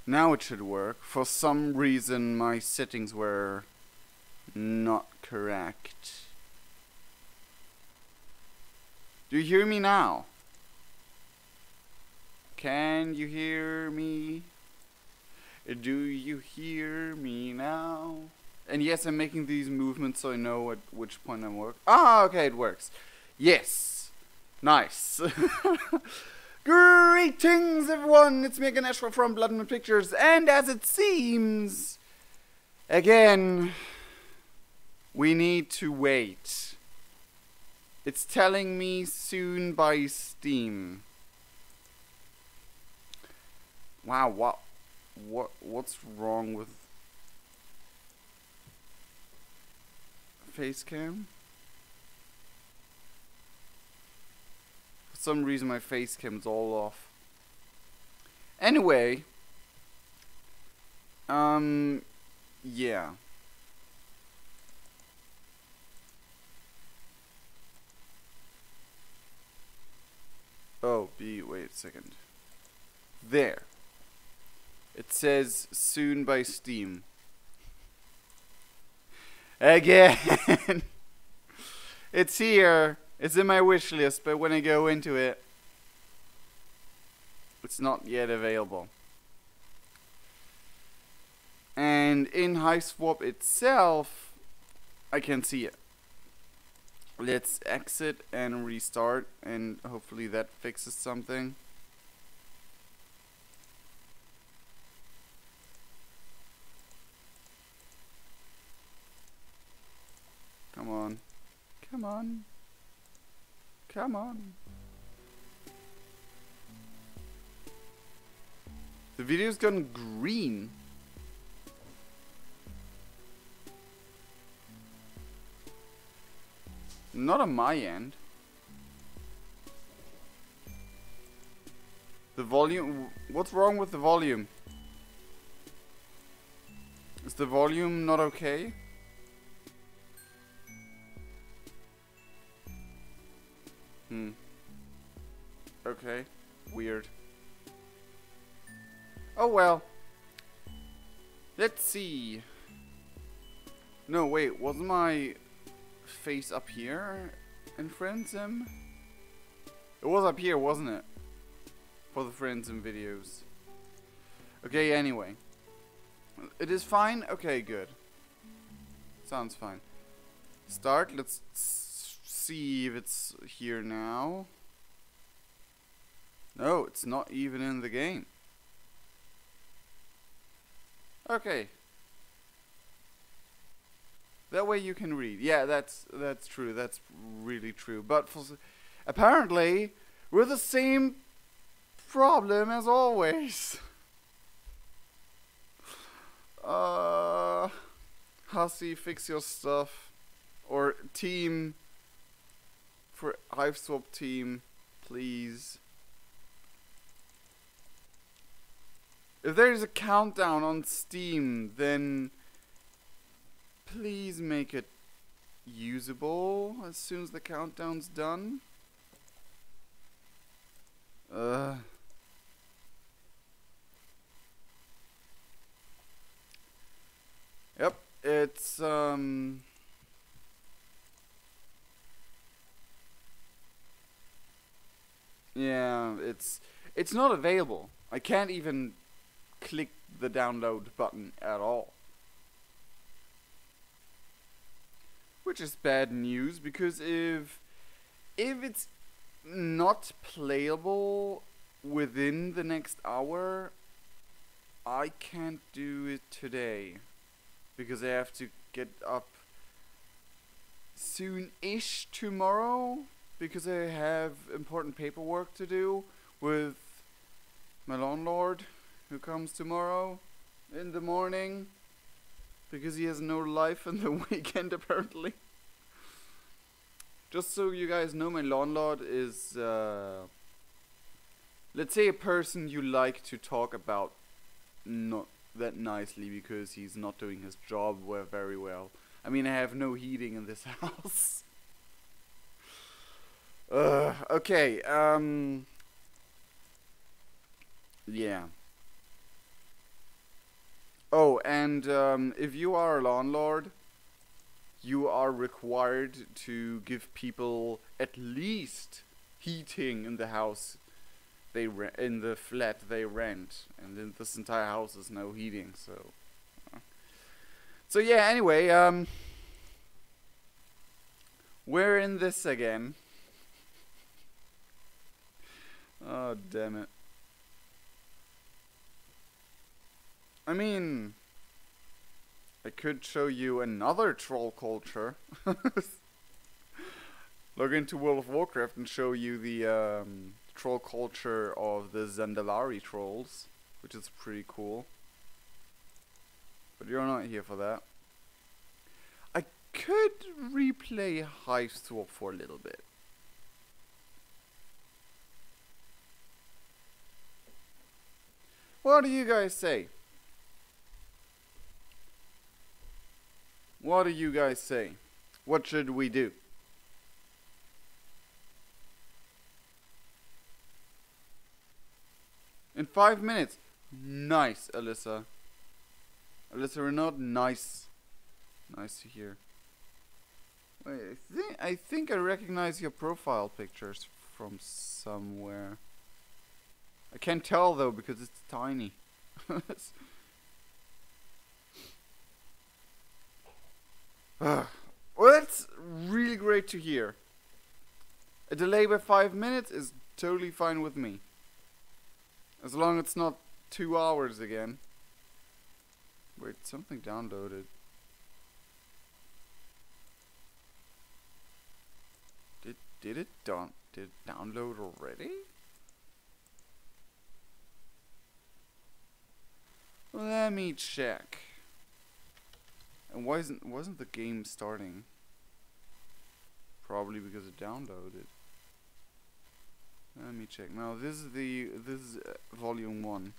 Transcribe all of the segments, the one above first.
Now it should work. For some reason my settings were not correct. Do you hear me now? Can you hear me? Do you hear me now? And yes, I'm making these movements so I know at which point I'm working. Ah, okay, it works. Yes. Nice. Greetings, everyone. It's me again, Ashra from Blood and Pictures. And as it seems, again, we need to wait. It's telling me soon by Steam. Wow, what's wrong with Facecam? For some reason my Facecam's all off. Anyway, yeah. Oh, wait a second. There. It says soon by Steam. Again! It's here. It's in my wish list, but when I go into it, it's not yet available. And in Hiveswap itself, I can see it. Let's exit and restart, and hopefully that fixes something. Come on. Come on. Come on. The video's gone green. Not on my end. The volume... What's wrong with the volume? Is the volume not okay? Okay. Weird. Oh well. Let's see. No, wait. Wasn't my face up here in Friendsim? It was up here, wasn't it? For the Friendsim videos. Okay, anyway. It is fine? Okay, good. Sounds fine. Start. Let's see if it's here now. No, it's not even in the game. Okay. That way you can read. Yeah, that's true. That's really true. But apparently, we're the same problem as always. Hussy, fix your stuff. Or team. For Hiveswap team, please. If there's a countdown on Steam, then please make it usable as soon as the countdown's done. Yep, it's yeah, it's not available. I can't even click the download button at all. Which is bad news, because if it's not playable within the next hour, I can't do it today. Because I have to get up soon-ish tomorrow, because I have important paperwork to do with my landlord, who comes tomorrow in the morning, because he has no life in the weekend apparently. Just so you guys know, my landlord is, let's say, a person you like to talk about not that nicely, because he's not doing his job very well. I mean, I have no heating in this house. Okay, yeah. Oh, and if you are a landlord, you are required to give people at least heating in the house in the flat they rent, and then this entire house is no heating. So yeah. Anyway, we're in this again. Oh damn it! I mean, I could show you another troll culture. Log into World of Warcraft and show you the troll culture of the Zandalari trolls, which is pretty cool. But you're not here for that. I could replay Hiveswap for a little bit. What do you guys say? What do you guys say? What should we do? In 5 minutes. Nice, Alyssa. Alyssa Renaud, nice. Nice to hear. Wait, I think I recognize your profile pictures from somewhere. I can't tell though because it's tiny. Well, that's really great to hear. A delay by 5 minutes is totally fine with me. As long as it's not 2 hours again. Wait, something downloaded. Did it download already? Let me check. And wasn't the game starting? Probably because it downloaded. Let me check. Now this is volume 1.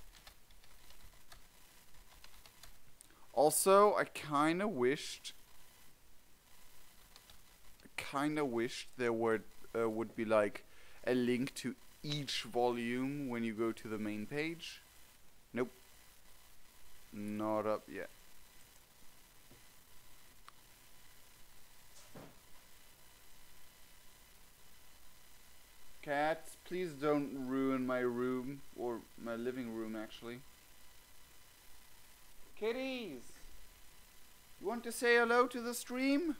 Also, I kinda wished there would be like a link to each volume when you go to the main page. Nope. Not up yet. Cats, please don't ruin my room, or my living room actually. Kitties! You want to say hello to the stream?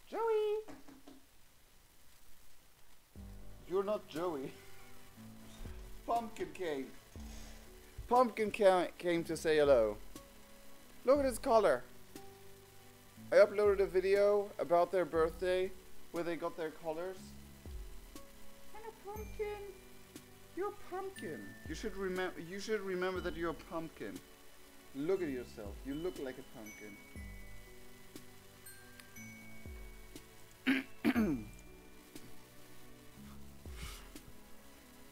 Joey! You're not Joey. Pumpkin came. Pumpkin came to say hello. Look at his collar. I uploaded a video about their birthday where they got their collars. And a pumpkin. You're a pumpkin. You should remember that you're a pumpkin. Look at yourself. You look like a pumpkin.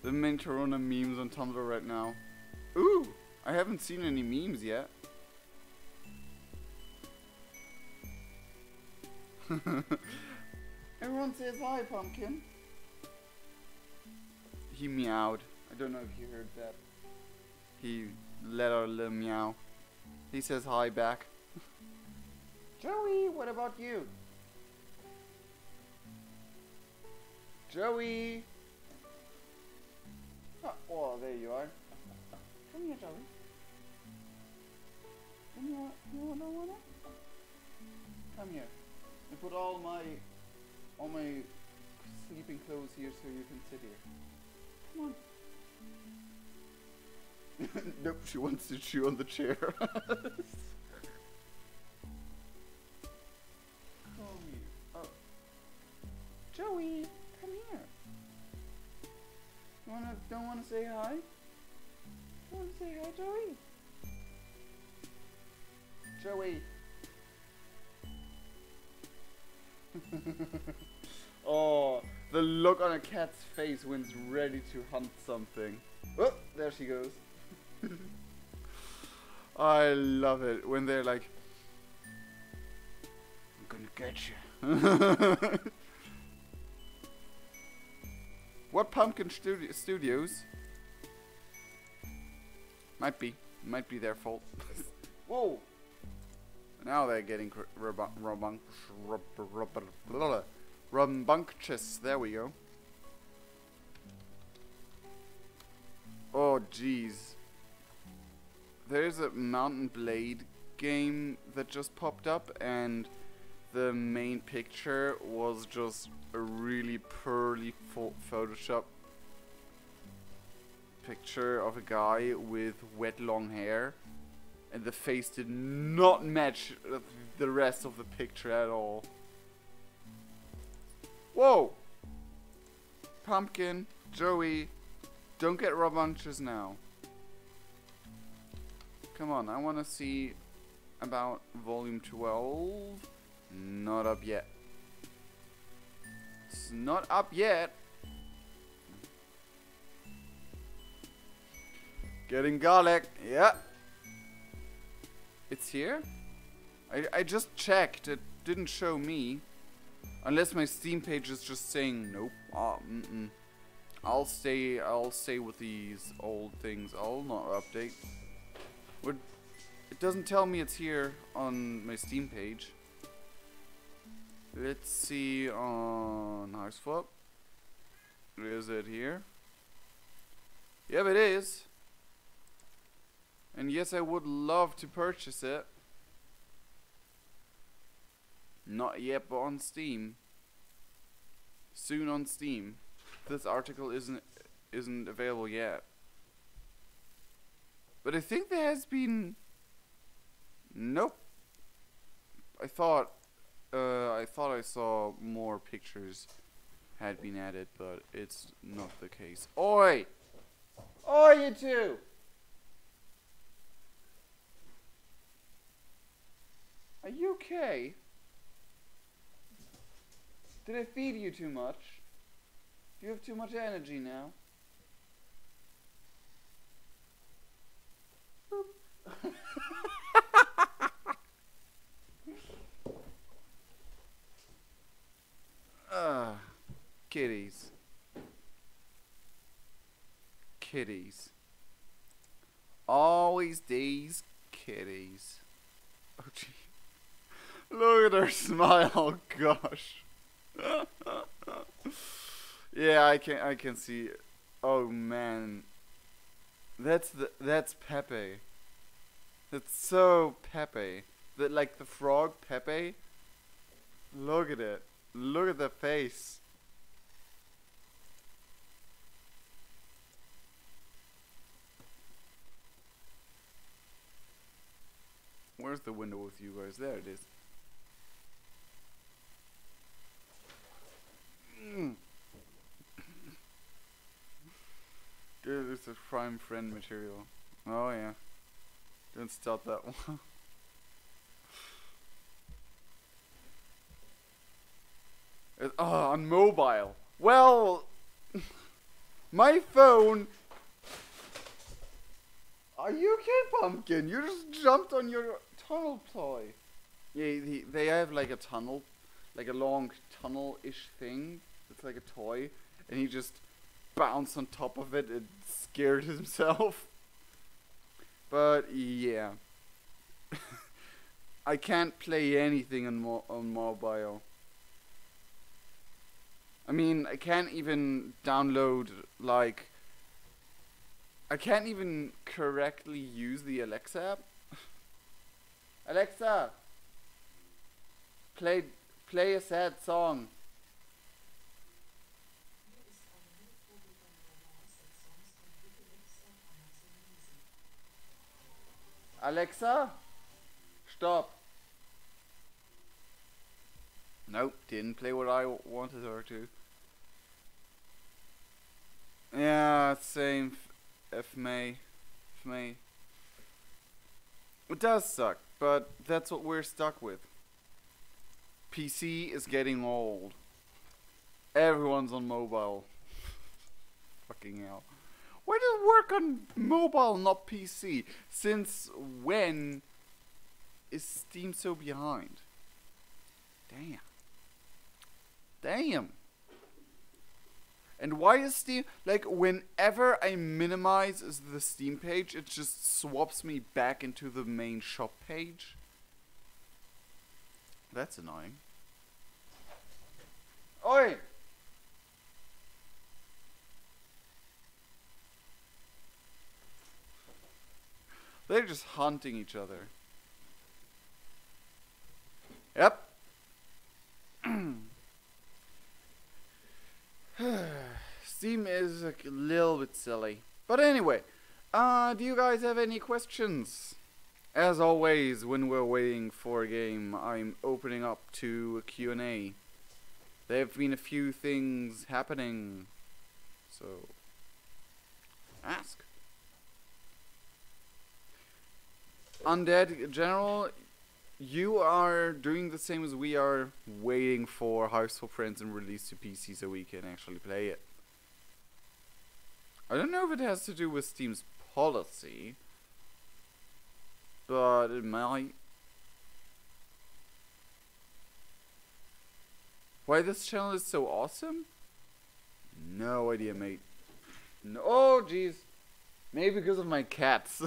The main Corona memes on Tumblr right now. Ooh, I haven't seen any memes yet. Everyone says hi, pumpkin. He meowed. I don't know if you heard that. He let out a little meow. He says hi back. Joey, what about you? Joey! Oh, well, there you are. Come here, Joey. You wanna? Come here. And put all my sleeping clothes here so you can sit here. Come on. Nope, she wants to chew on the chair. Come here. Oh. Joey, come here. Don't wanna say hi? Don't wanna say hi, Joey? Joey. Oh, the look on a cat's face when it's ready to hunt something. Oh, there she goes. I love it when they're like, I'm gonna get you. What Pumpkin Studios? Might be their fault. Whoa! Now they're getting rambunctious. There we go. Oh, jeez. There's a Mountain Blade game that just popped up, and the main picture was just a really poorly Photoshop picture of a guy with wet long hair, and the face did not match the rest of the picture at all. Whoa! Pumpkin, Joey, don't get rambunctious now. Come on, I want to see about volume 12. Not up yet. It's not up yet. Getting garlic. Yeah. It's here? I just checked. It didn't show me. Unless my Steam page is just saying nope. I'll stay with these old things. I'll not update. It doesn't tell me it's here on my Steam page. Let's see on Hiveswap. Is it here? Yep, it is. And yes, I would love to purchase it. Not yet, but on Steam. Soon on Steam. This article isn't available yet. But I think there has been. Nope. I thought I saw more pictures had been added, but it's not the case. Oi! Oi, you two! Are you okay? Did I feed you too much? Do you have too much energy now? Kitties. Kitties. Always these kitties. Oh gee. Look at her smile, oh, gosh. Yeah, I can see. Oh man. That's Pepe. That's so Pepe. Like the frog Pepe. Look at it. Look at the face. Where's the window with you guys? There it is. Dude, it's a prime friend material. Oh yeah. Don't stop that one. On mobile. Well, my phone. Are you okay, Pumpkin? You just jumped on your tunnel toy. Yeah, they have like a tunnel, like a long tunnel-ish thing. It's like a toy, and he just bounced on top of it and scared himself. But yeah, I can't play anything on mobile. I mean, I can't even download, like, I can't even correctly use the Alexa app. Alexa, play a sad song. Alexa, stop. Nope, didn't play what I wanted her to. Yeah, same. F May. It does suck, but that's what we're stuck with. PC is getting old. Everyone's on mobile. Fucking hell. Why does it work on mobile, not PC? Since when is Steam so behind? Damn. And why is Steam, like, whenever I minimize the Steam page, it just swaps me back into the main shop page? That's annoying. Oi! They're just hunting each other. Yep. Steam is a little bit silly. But anyway, do you guys have any questions? As always, when we're waiting for a game, I'm opening up to a Q&A. There have been a few things happening, so ask. Undead General, you are doing the same as we are, waiting for Hiveswap Friendsim release to PC so we can actually play it. I don't know if it has to do with Steam's policy, but it might. Why this channel is so awesome? No idea, mate. No, oh, jeez. Maybe because of my cats.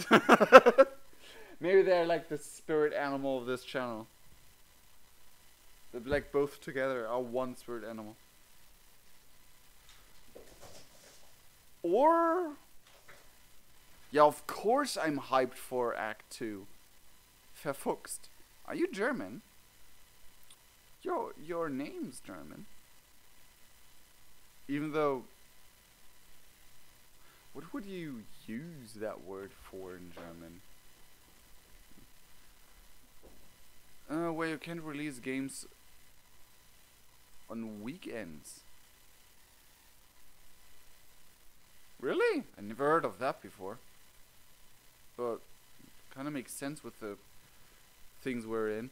Maybe they're like the spirit animal of this channel. They're like both together are one spirit animal. Or... yeah, of course I'm hyped for Act 2. Verfuchst. Are you German? Your name's German. Even though... what would you use that word for in German? Where you can't release games on weekends. Really? I never heard of that before. But kind of makes sense with the things we're in.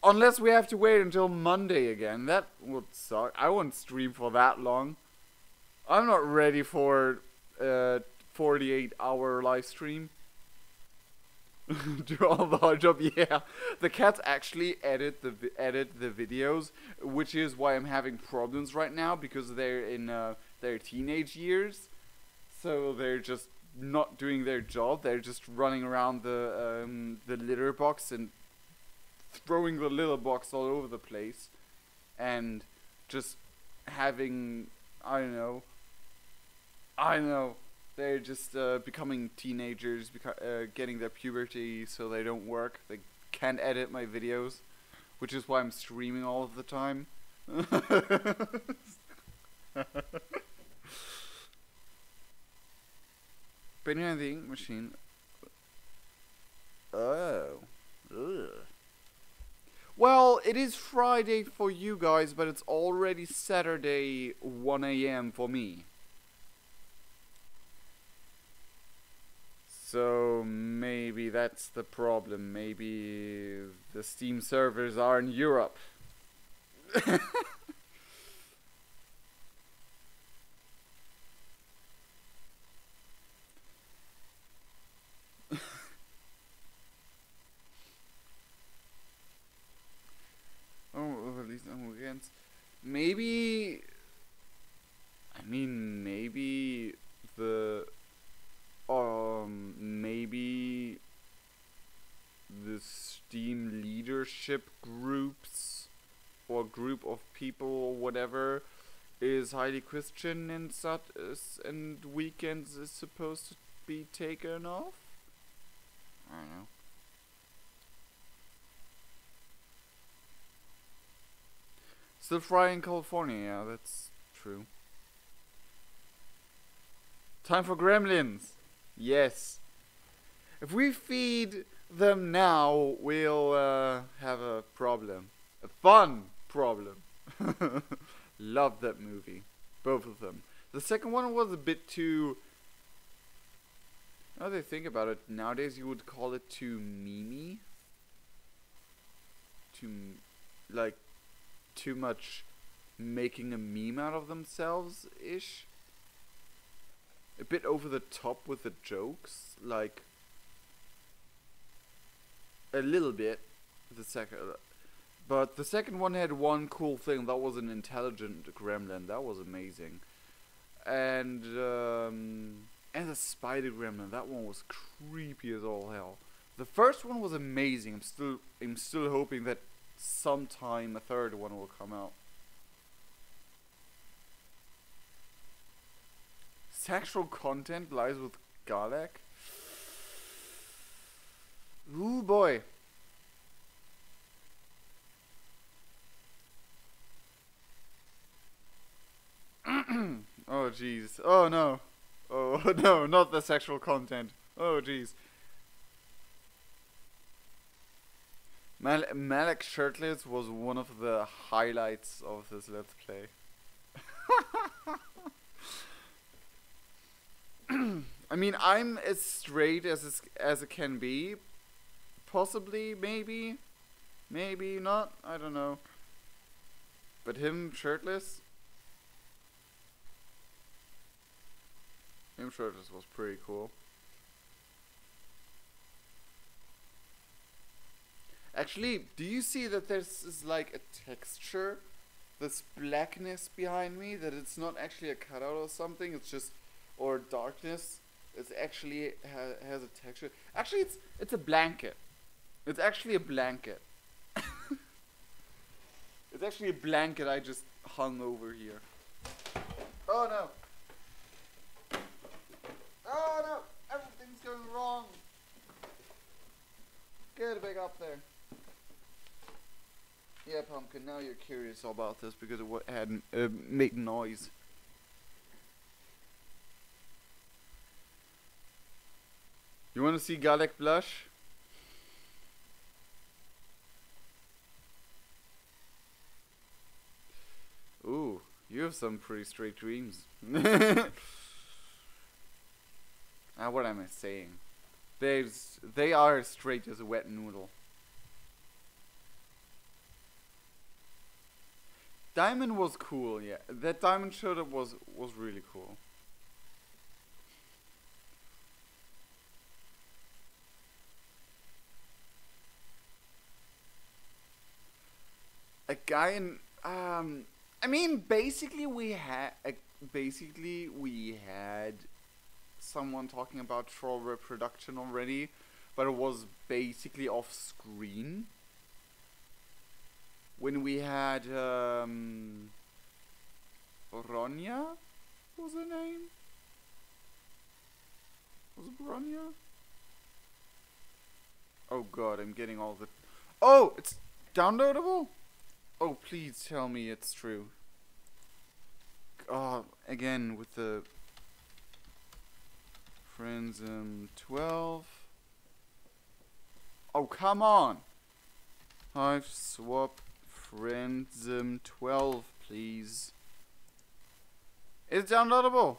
Unless we have to wait until Monday again. That would suck. I won't stream for that long. I'm not ready for a 48-hour live stream. Do all the hard job, yeah. The cats actually edit the videos, which is why I'm having problems right now, because they're in their teenage years, so they're just not doing their job. They're just running around the litter box and throwing the litter box all over the place, and just having I don't know. They're just becoming teenagers, getting their puberty, so they don't work. They can't edit my videos, which is why I'm streaming all of the time. Behind the ink machine. Oh. Ugh. Well, it is Friday for you guys, but it's already Saturday 1 AM for me. So maybe that's the problem. Maybe the Steam servers are in Europe. Oh, at least on weekends. Maybe. I mean, maybe the. Maybe the Steam leadership groups or group of people or whatever is highly Christian and and weekends is supposed to be taken off. I don't know. Still fry in California, yeah, that's true. Time for gremlins. Yes. If we feed them now, we'll have a problem. A fun problem. Love that movie. Both of them. The second one was a bit too... now that I think about it, nowadays you would call it too memey. Like, too much making a meme out of themselves-ish. A bit over the top with the jokes, like a little bit. But the second one had one cool thing. That was an intelligent gremlin. That was amazing. and the spider gremlin. That one was creepy as all hell. The first one was amazing. I'm still hoping that sometime a third one will come out. Sexual content lies with Galek. Ooh boy. Oh jeez. Oh no. Oh no, not the sexual content. Oh jeez. Malek shirtless was one of the highlights of this let's play. I mean, I'm as straight as it can be. Possibly, maybe not. I don't know. But him shirtless. Him shirtless was pretty cool. Actually, do you see that there's is like a texture, this blackness behind me? That it's not actually a cutout or something. It's just, or darkness. It's actually has a texture. Actually, it's a blanket. It's actually a blanket. It's actually a blanket I just hung over here. Oh no! Oh no! Everything's going wrong. Get back up there. Yeah, Pumpkin, now you're curious about this because it had made noise. You want to see Galek blush? Ooh, you have some pretty straight dreams. What am I saying? They are as straight as a wet noodle. Diamond was cool, yeah. That diamond shirt was really cool. A guy in I mean basically we had someone talking about troll reproduction already, but it was basically off screen. When we had Bronya was her name? Was it Bronya? Oh god, I'm getting all the... Oh, it's downloadable? Oh, please tell me it's true. Oh, again with the Friendsim 12. Oh, come on! Hiveswap Friendsim 12, please. Is it downloadable?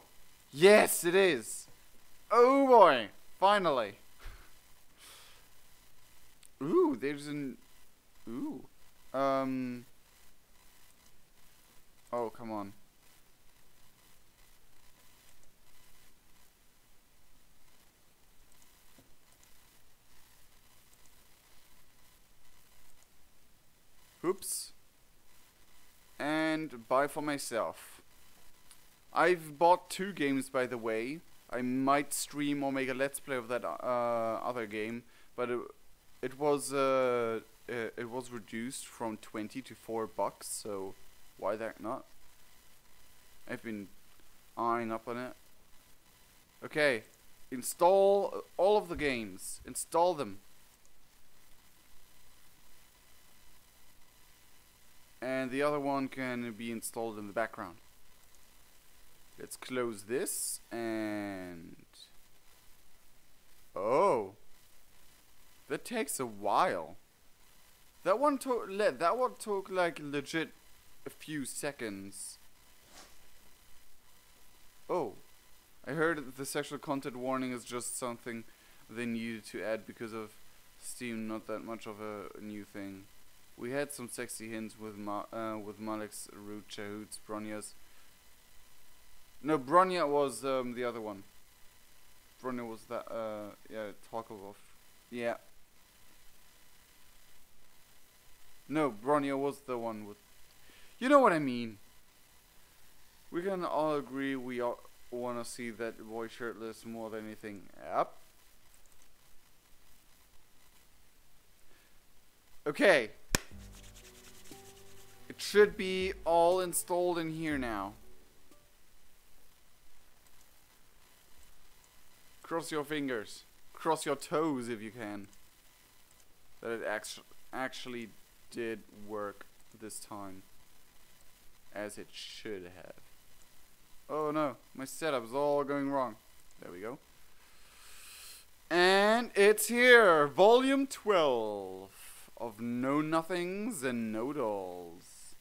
Yes, it is! Oh boy! Finally! Ooh, there's an... Ooh. Oh, come on. Oops. And buy for myself. I've bought 2 games, by the way. I might stream or make a let's play of that other game, but it was reduced from 20 to $4, so why that not? I've been eyeing up on it. Okay, install all of the games. Install them. And the other one can be installed in the background. Let's close this and... Oh! That takes a while. That one took like legit a few seconds. Oh. I heard the sexual content warning is just something they needed to add because of Steam, not that much of a new thing. We had some sexy hints with Malek's Root Chahoots, Bronya's. No, Bronya was the other one. Bronya was that, yeah, Talkov. Yeah. No, Bronya was the one with... You know what I mean. We can all agree we all want to see that boy shirtless more than anything. Yep. Okay. It should be all installed in here now. Cross your fingers. Cross your toes if you can. That it actually did work this time. As it should have. Oh no, my setup is all going wrong. There we go. And it's here! Volume 12 of Know Nothings and Know Dolls.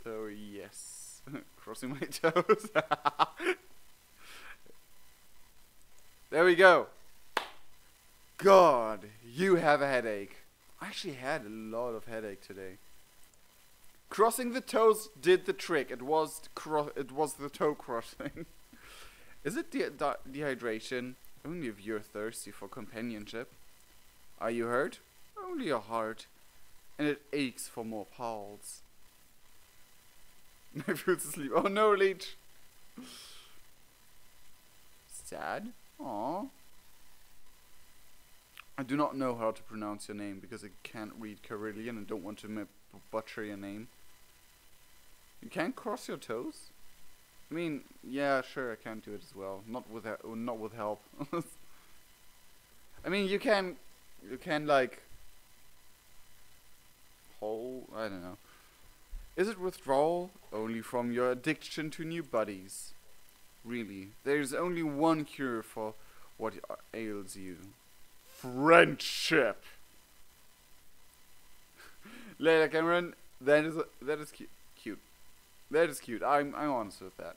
Oh yes. Crossing my toes. There we go. God, you have a headache. I actually had a lot of headache today. Crossing the toes did the trick. It was the toe crossing. Is it dehydration? Only if you're thirsty for companionship. Are you hurt? Only your heart. And it aches for more pals. My food's asleep. Oh no, Leech. Sad? Aww. I do not know how to pronounce your name because I can't read Carillion and don't want to butcher your name. You can't cross your toes? I mean, yeah, sure, I can do it as well. Not with help. I mean, you can like I don't know. Is it withdrawal? Only from your addiction to new buddies. Really, there's only one cure for what ails you. Friendship. Later, Cameron. That is cute. That is cute. I'm honest with that.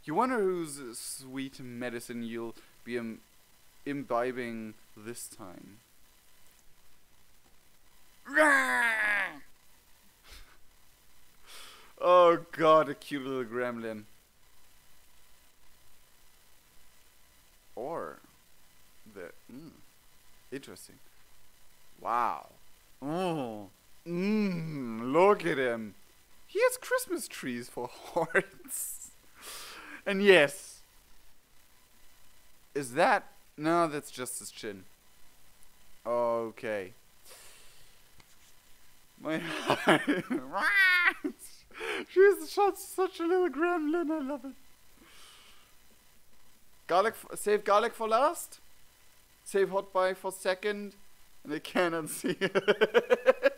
You wonder whose sweet medicine you'll be imbibing this time. Oh god, a cute little gremlin. Or the interesting. Wow. Oh. Look at him. He has Christmas trees for hearts. And yes. Is that? No, that's just his chin. Okay. My heart. She's such a little gremlin. I love it. Save garlic for last. Save hot buy for second. And I cannot see it.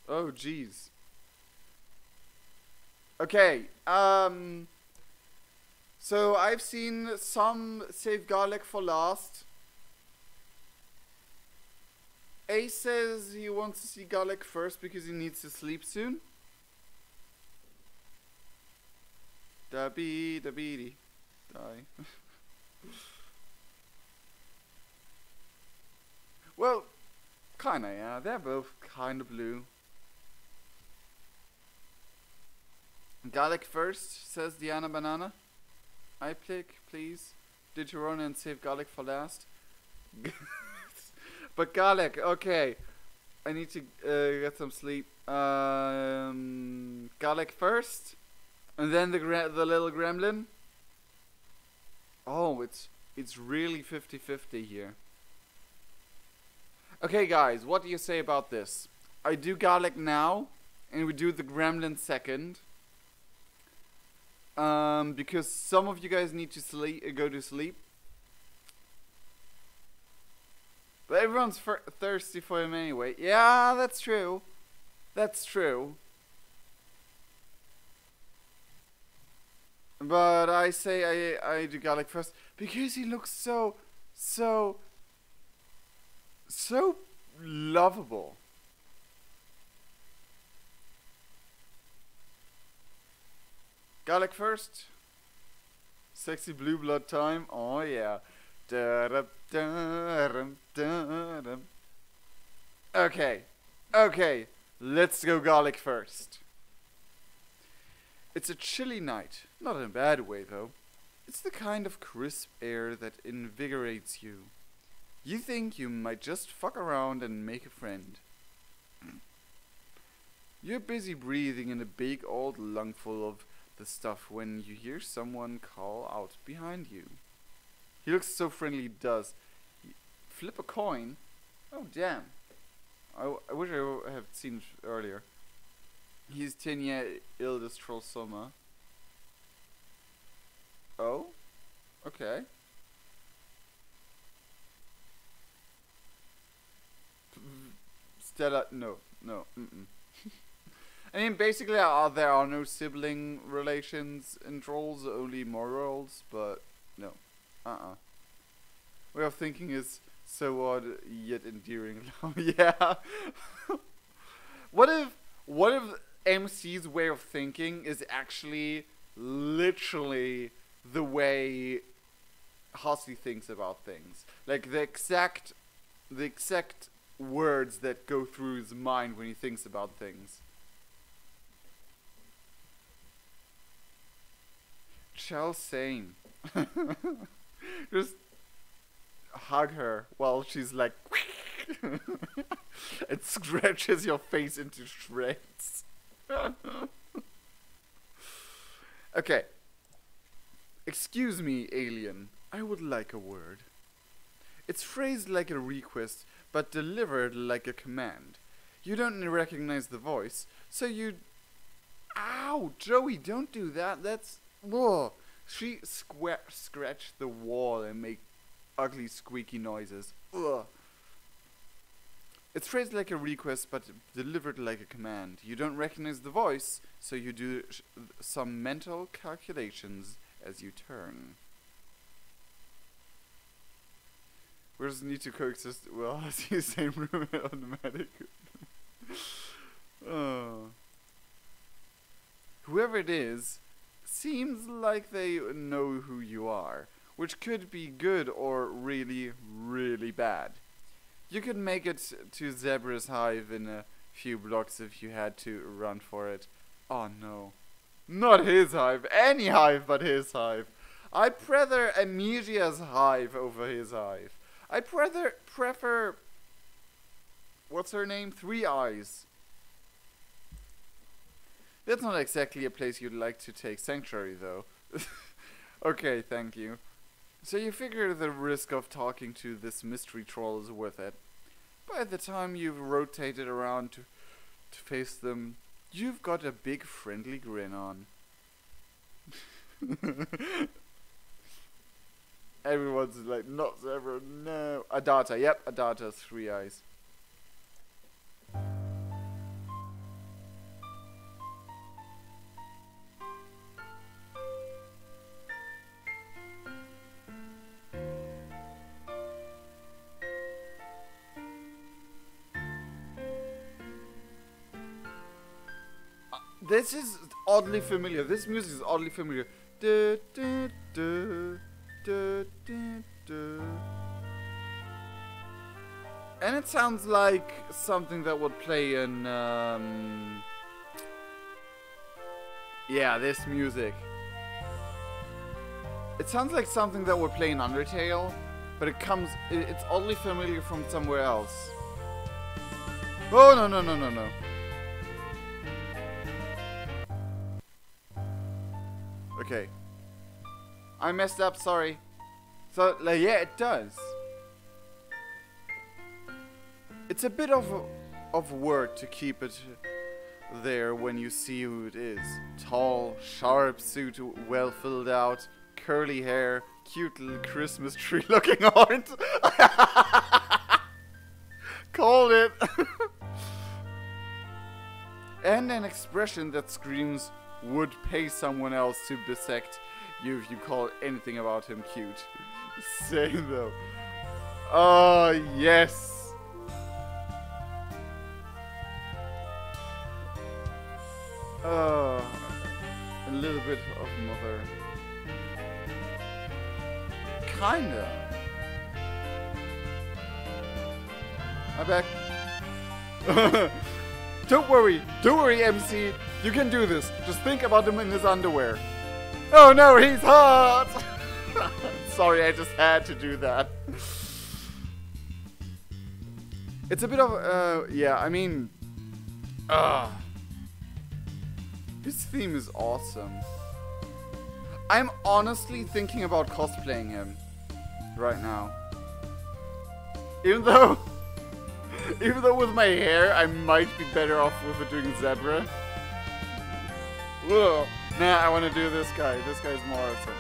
Oh jeez. Okay. So I've seen some save garlic for last. Ace says he wants to see garlic first because he needs to sleep soon. Da-bee, da-bee-dee. Die. Well, kinda, yeah. They're both kinda blue. Garlic first, says Diana Banana. I pick, please. Did you run and save garlic for last? But garlic, okay. I need to get some sleep. Garlic first, and then the little gremlin. Oh, it's really 50-50 here. Okay, guys, what do you say about this? I do garlic now, and we do the gremlin second. Because some of you guys need to go to sleep. But everyone's thirsty for him anyway. Yeah, that's true. That's true. But I say I do garlic first because he looks so lovable. Garlic first. Sexy blue blood time. Oh yeah. Okay. Okay. Let's go garlic first. It's a chilly night. Not in a bad way though. It's the kind of crisp air that invigorates you. You think you might just fuck around and make a friend. You're busy breathing in a big old lungful of the stuff when you hear someone call out behind you. He looks so friendly, he does. Flip a coin? Oh, damn. I wish I had seen it earlier. He's 10 years oldest troll summer. Oh? Okay. Stella, no. I mean, basically, there are no sibling relations in trolls, only morals, but no. Way of thinking is so odd, yet endearing. Yeah. What if MC's way of thinking is actually literally the way Hussey thinks about things? Like the exact words that go through his mind when he thinks about things. Chell same. Just hug her while she's like it scratches your face into shreds. Okay. Excuse me, alien. I would like a word. It's phrased like a request, but delivered like a command. You don't recognize the voice, so you... Ow! Joey, don't do that. That's... Whoa! She scratched the wall and made ugly squeaky noises. Ugh. It's phrased like a request, but delivered like a command. You don't recognize the voice, so you do some mental calculations as you turn. We just need to coexist. Well, I see the same room automatic. Whoever it is, seems like they know who you are, which could be good or really, really bad. You could make it to Zebra's hive in a few blocks if you had to run for it. Oh no. Not his hive, any hive but his hive. I'd prefer Amelia's hive over his hive. I'd prefer what's her name? 3 Eyes. That's not exactly a place you'd like to take sanctuary, though. Okay, thank you. So you figure the risk of talking to this mystery troll is worth it. By the time you've rotated around to face them, you've got a big friendly grin on. Everyone's like, not Zebra, no. Adata, yep, Adata, 3 Eyes. This is oddly familiar. This music is oddly familiar. Du, du, du, du, du, du. And it sounds like something that would play in, yeah, this music. It sounds like something that would play in Undertale, but it's oddly familiar from somewhere else. Oh, no, no, no, no, no. Okay. I messed up, sorry. So, like, yeah, it does. It's a bit of work to keep it there when you see who it is. Tall, sharp suit, well filled out, curly hair, cute little Christmas tree looking orange. Called it. And an expression that screams, would pay someone else to bisect you if you call anything about him cute. Same though. Oh, yes. Oh, a little bit of mother. Kinda. I'm back. Don't worry, MC. You can do this. Just think about him in his underwear. Oh no, he's hot! Sorry, I just had to do that. It's a bit of, yeah, I mean... his theme is awesome. I'm honestly thinking about cosplaying him right now. Even though with my hair, I might be better off with doing Zebra. Whoa. Nah, I want to do this guy. This guy's more awesome.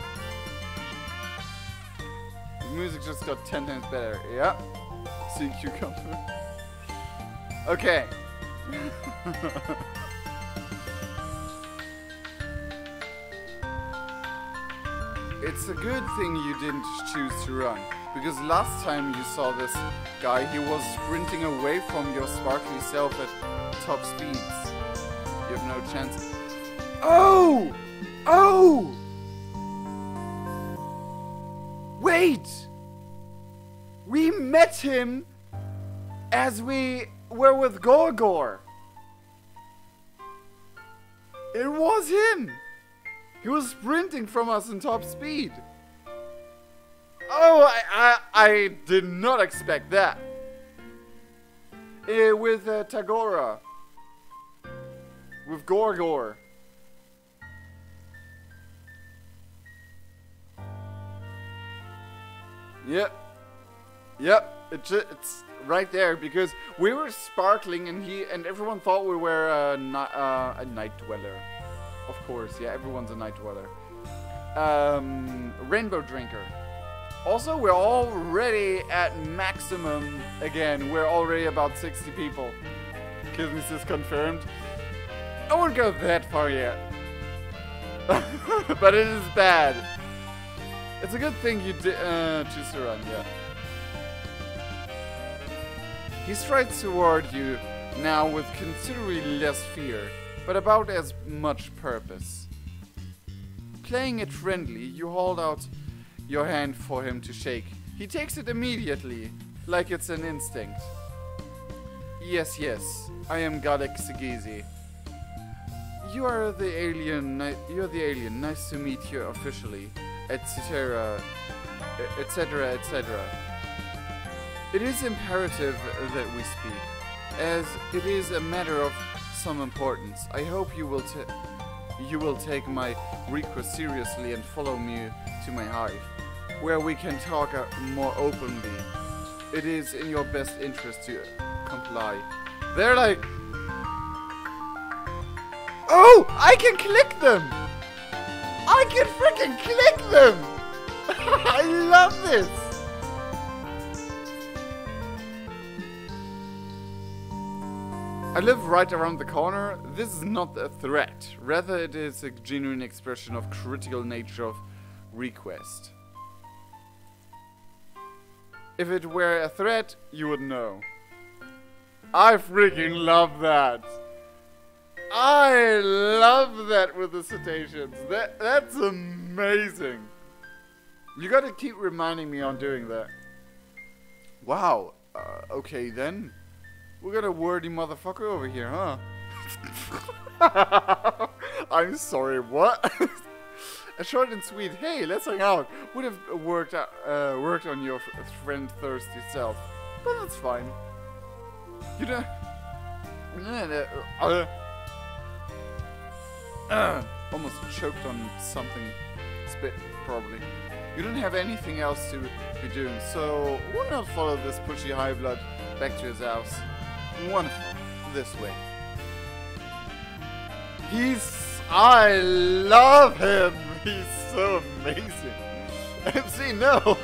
The music just got 10 times better. Yeah. See cucumber. Okay. It's a good thing you didn't choose to run, because last time you saw this guy, he was sprinting away from your sparkly self at top speeds. You have no chance. Oh! Oh! Wait! We met him as we were with Gorgor. It was him! He was sprinting from us in top speed. Oh, I did not expect that. With Tagora. With Gorgor. Yep. Yep. It's right there because we were sparkling and everyone thought we were a night dweller. Of course, yeah, everyone's a night dweller. Rainbow drinker. Also, we're already at maximum again. We're already about 60 people. Kismis is confirmed. I won't go that far yet. But it is bad. It's a good thing you did choose to run, yeah. He strides toward you now with considerably less fear, but about as much purpose. Playing it friendly, you hold out your hand for him to shake. He takes it immediately, like it's an instinct. Yes, yes, I am Galek Sigizi. You're the alien. Nice to meet you officially, etc., etc., etc. It is imperative that we speak, as it is a matter of some importance. I hope you will take my request seriously and follow me to my hive, where we can talk more openly. It is in your best interest to comply. They're like, oh, I can click them! I can freaking click them! I love this! I live right around the corner. This is not a threat. Rather, it is a genuine expression of critical nature of request. If it were a threat, you would know. I freaking love that. I love that with the cetaceans. That's amazing. You gotta keep reminding me on doing that. Wow. Okay then. We got a wordy motherfucker over here, huh? I'm sorry, what? A short and sweet, hey, let's hang out. Would have worked on your friend thirsty self. But that's fine. You don't... almost choked on something. Spit, probably. You don't have anything else to be doing, so why not follow this pushy high blood back to his house? Wonderful. This way. I love him. He's so amazing. MC, no.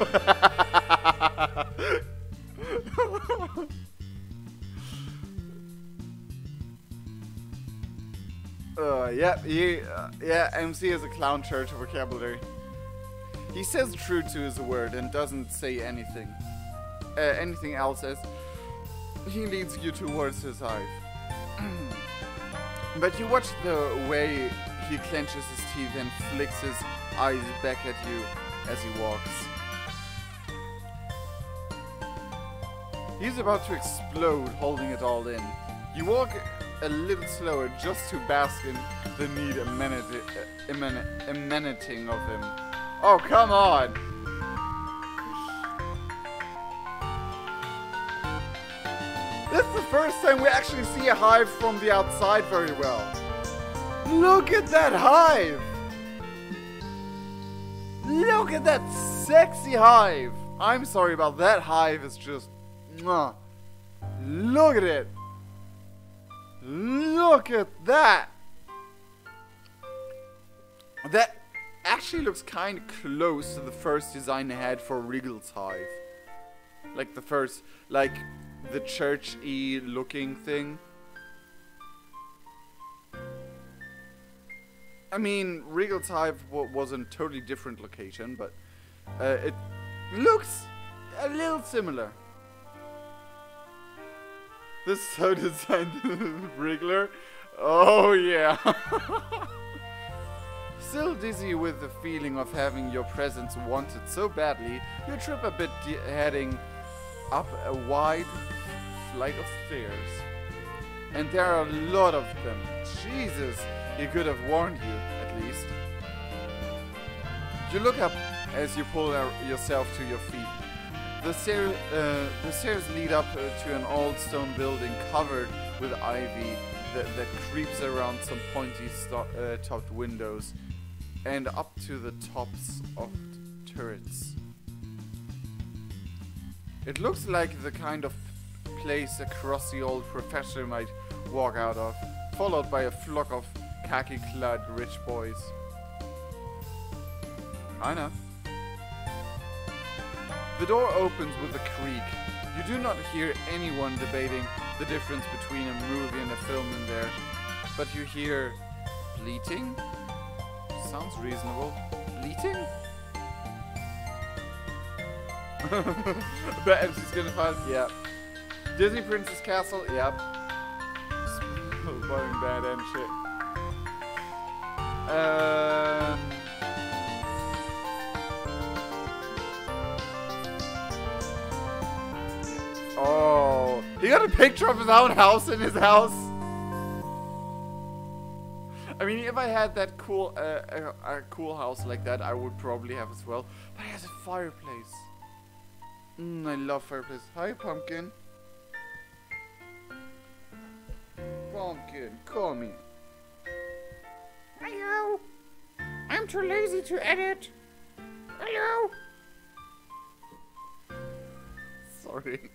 Yeah, MC is a clown church vocabulary. He says true to his word and doesn't say anything else as he leads you towards his hive. But you watch the way he clenches his teeth and flicks his eyes back at you as he walks. He's about to explode, holding it all in. You walk a little slower just to bask in the neat emanating of him Oh, come on. This is the first time we actually see a hive from the outside very well. Look at that hive. Look at that sexy hive. I'm sorry about that hive. It's just... Mwah. Look at it. Look at that. That actually looks kind of close to the first design I had for Regal's hive. Like the first, like the church-y looking thing. I mean, Regal's hive was in a totally different location, but it looks a little similar. This is so designed Wriggler. Oh yeah. Still dizzy with the feeling of having your presence wanted so badly, you trip a bit heading up a wide flight of stairs. And there are a lot of them. Jesus, he could have warned you, at least. You look up as you pull yourself to your feet. The stairs lead up to an old stone building covered with ivy that creeps around some pointy topped windows and up to the tops of turrets. It looks like the kind of place a crusty old professor might walk out of, followed by a flock of khaki-clad rich boys. I know. The door opens with a creak. You do not hear anyone debating the difference between a movie and a film in there, but you hear bleating? Sounds reasonable. Bleating? Bet MC's gonna find. Yeah. Disney Princess Castle? Yep. Spelling bad and shit. Oh, he got a picture of his own house in his house. I mean, if I had that cool, a cool house like that, I would probably have as well. But he has a fireplace. I love fireplace. Hi, Pumpkin. Pumpkin, come here. Hello. I'm too lazy to edit. Hello. Sorry.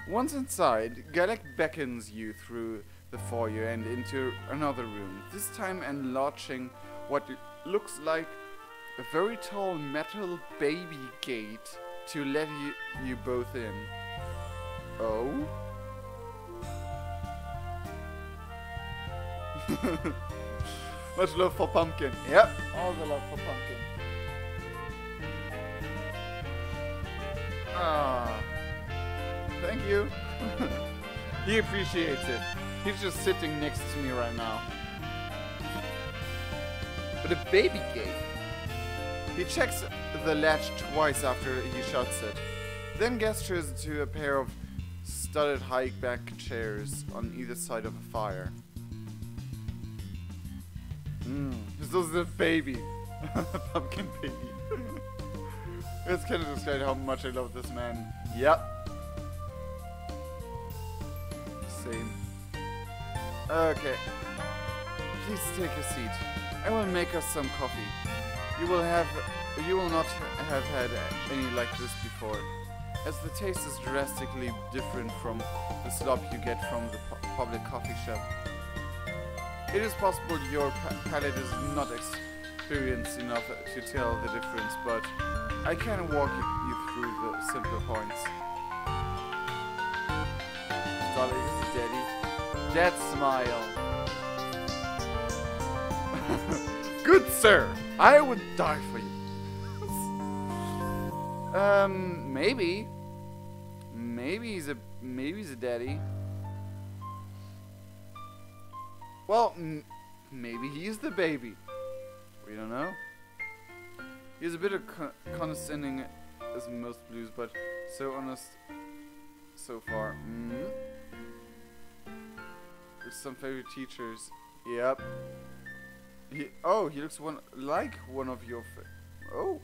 Once inside, Galek beckons you through the foyer and into another room, this time enlarging what looks like a very tall metal baby gate to let you both in. Oh? Much love for Pumpkin. Yep, all the love for Pumpkin. Ah, thank you. He appreciates it. He's just sitting next to me right now. But a baby gate. He checks the latch twice after he shuts it, then gestures to a pair of studded high-back chairs on either side of a fire. This is a baby. Pumpkin baby. It's kind of described how much I love this man. Yep. Same. Okay. Please take a seat. I will make us some coffee. You will not have had any like this before, as the taste is drastically different from the slop you get from the public coffee shop. It is possible your palate is not experienced enough to tell the difference, but I can walk you through the simpler points. Darling, is it Daddy? That smile. Good sir, I would die for you. Maybe. Maybe he's a daddy. Well, maybe he's the baby. We don't know. He's a bit of condescending as most blues, but so honest so far. With some favorite teachers. Yep. He looks like one of your Oh,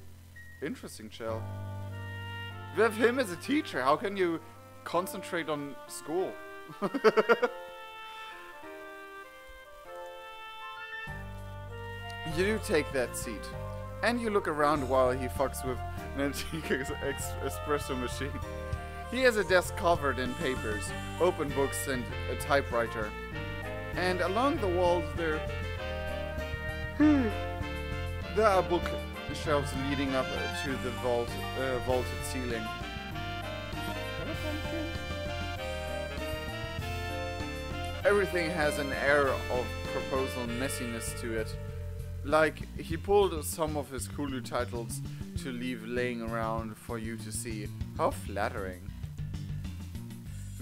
interesting, Chell. We have him as a teacher. How can you concentrate on school? You do take that seat. And you look around while he fucks with an antique espresso machine. He has a desk covered in papers, open books, and a typewriter. And along the walls there are bookshelves leading up to the vaulted ceiling. Everything has an air of proposal messiness to it. Like, he pulled some of his Hulu titles to leave laying around for you to see. How flattering.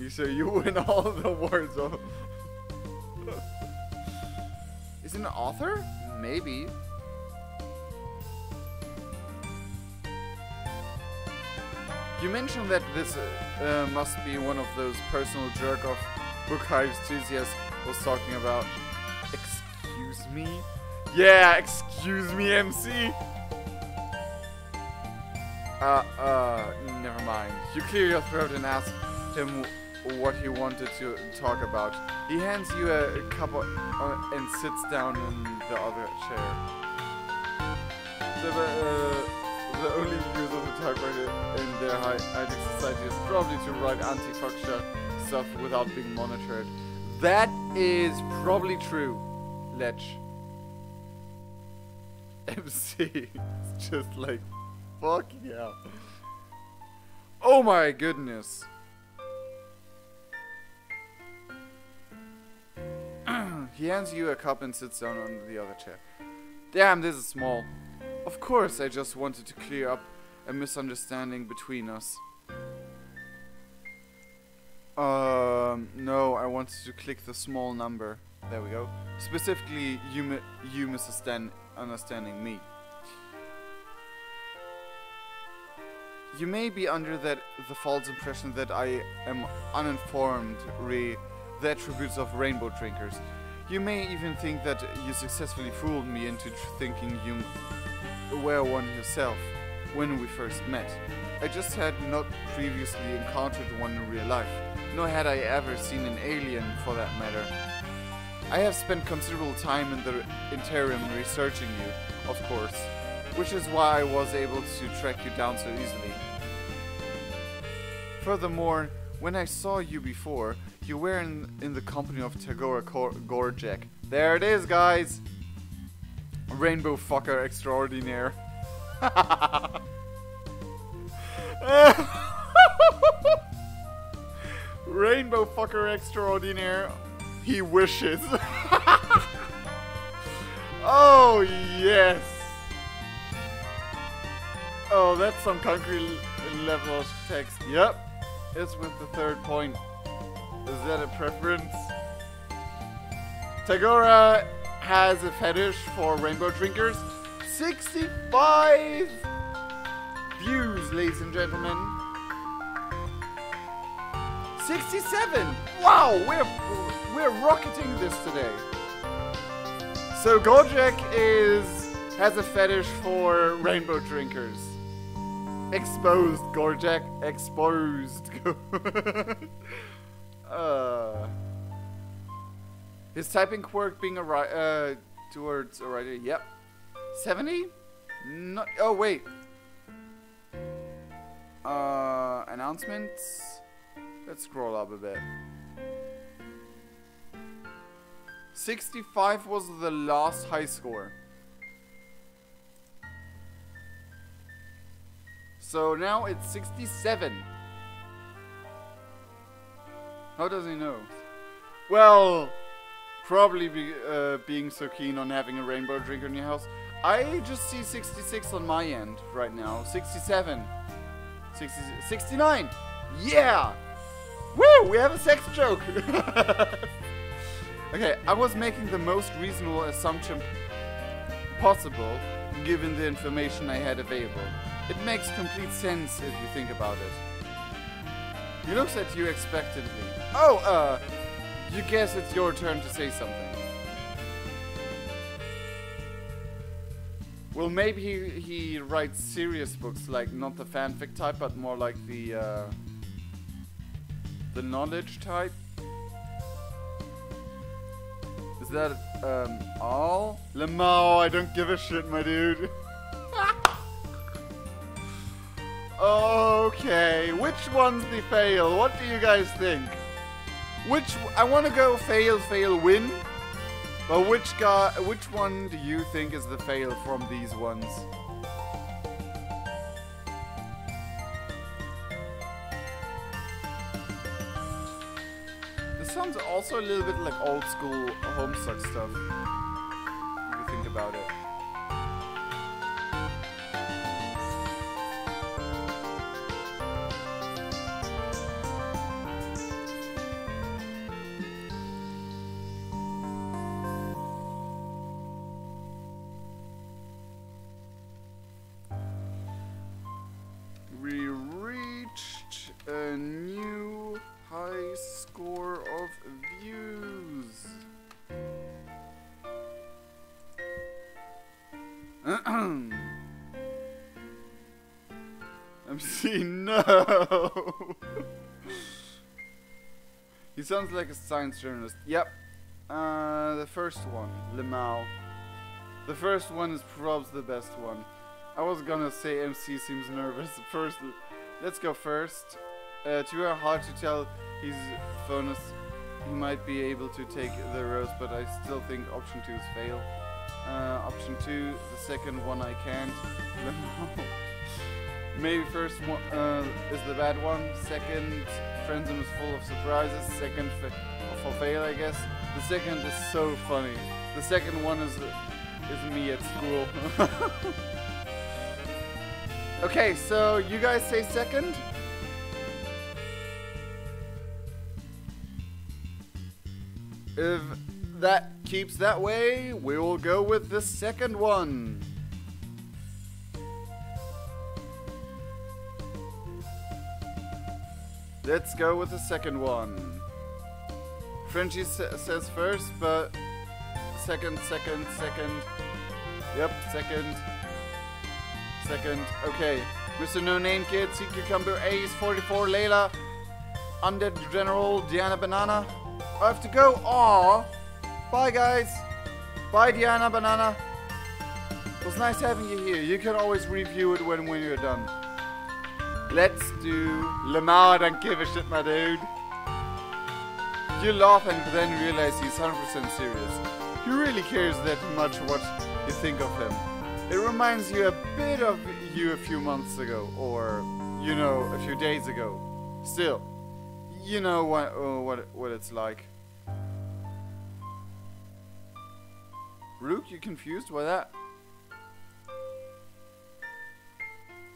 So you win all the awards. Is he an author? Maybe. You mentioned that this must be one of those personal jerk-off book hives Theseus was talking about. Excuse me? Yeah, excuse me, MC. Never mind. You clear your throat and ask him what he wanted to talk about. He hands you a cup and sits down in the other chair. The only use of the typewriter in their high-tech society is probably to write anti-fucksha stuff without being monitored. That is probably true, Lech. MC is just like, fuck yeah. Oh my goodness. He hands you a cup and sits down on the other chair. Damn, this is small. Of course, I just wanted to clear up a misunderstanding between us. No, I wanted to click the small number. There we go. Specifically, you misunderstanding me. You may be under the false impression that I am uninformed re the attributes of rainbow drinkers. You may even think that you successfully fooled me into thinking you were one yourself when we first met. I just had not previously encountered one in real life, nor had I ever seen an alien for that matter. I have spent considerable time in the interim researching you, of course, which is why I was able to track you down so easily. Furthermore, when I saw you before, you were in the company of Tagora Gorjek. There it is, guys! Rainbow fucker extraordinaire. Rainbow fucker extraordinaire. He wishes. Oh, yes. Oh, that's some concrete level of text. Yep. It's with the third point. Is that a preference? Tagora has a fetish for rainbow drinkers. 65 views, ladies and gentlemen. 67! Wow, we're rocketing this today. So Gorjek has a fetish for rainbow drinkers. Exposed, Gorjek. Exposed. His typing quirk being towards a writer. Yep. 70? No. Oh wait. Announcements. Let's scroll up a bit. 65 was the last high score. So now it's 67. How does he know? Well, probably being so keen on having a rainbow drink in your house. I just see 66 on my end right now. 67. 69. Yeah! Woo! We have a sex joke! Okay, I was making the most reasonable assumption possible given the information I had available. It makes complete sense if you think about it. He looks at you expectantly. Oh, you guess it's your turn to say something. Well, maybe he writes serious books, like not the fanfic type, but more like the knowledge type. Is that all? Lemao, I don't give a shit, my dude. Okay, which one's the fail? What do you guys think? I want to go fail, win. But which one do you think is the fail from these ones? This sounds also a little bit like old school Homestuck stuff, if you think about it. We reached a new high score of views. MC, no! He sounds like a science journalist. Yep. The first one, Lemao. The first one is probably the best one. I was gonna say MC seems nervous. First, let's go first. Too hard to tell. His phone is. He might be able to take the roast, but I still think option 2 is fail. Option 2, the second one I can't. Maybe first one is the bad one. Second, Friendsim is full of surprises. Second for fail, I guess. The second is so funny. The second one is me at school. Okay, so you guys say second? If that keeps that way, we will go with the second one. Let's go with the second one. Frenchie says first, but second. Yep, second. Okay. Mr. No Name Kid, Sea Cucumber, Ace, 44, Layla, Undead General, Diana Banana. I have to go. Aww. Bye, guys. Bye, Diana Banana. It was nice having you here. You can always review it when you're done. Let's do Lemao. I don't give a shit, my dude. You laugh and then realize he's 100% serious. He really cares that much what you think of him. It reminds you a bit of you a few months ago, or, you know, a few days ago. Still, you know what it's like. Rook, you confused by that?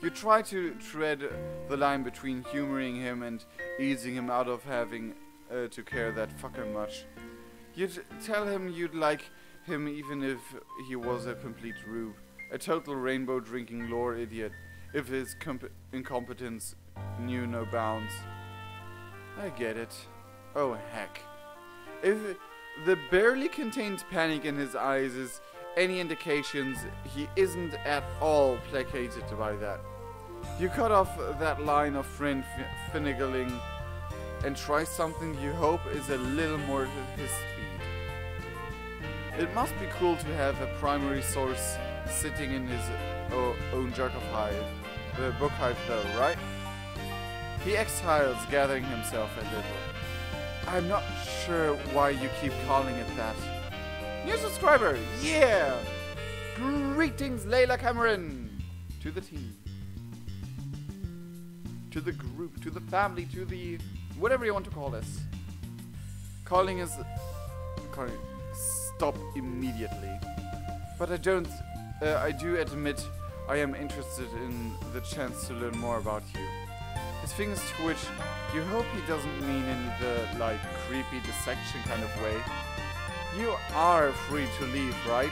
You try to tread the line between humoring him and easing him out of having to care that fucking much. You'd tell him you'd like him even if he was a complete rube. A total rainbow drinking lore idiot, if his incompetence knew no bounds. I get it. Oh heck. If the barely contained panic in his eyes is any indications, he isn't at all placated by that. You cut off that line of friend finagling and try something you hope is a little more his speed. It must be cool to have a primary source sitting in his own jerk of hive, book hive though, right? He exhales, gathering himself a little. I'm not sure why you keep calling it that. New subscriber, yeah! Greetings, Layla Cameron! To the team. To the group, to the family, to the... whatever you want to call this. Calling is... stop immediately. But I do admit I am interested in the chance to learn more about you. His fingers twitch. You hope he doesn't mean in the, like, creepy dissection kind of way. You are free to leave, right?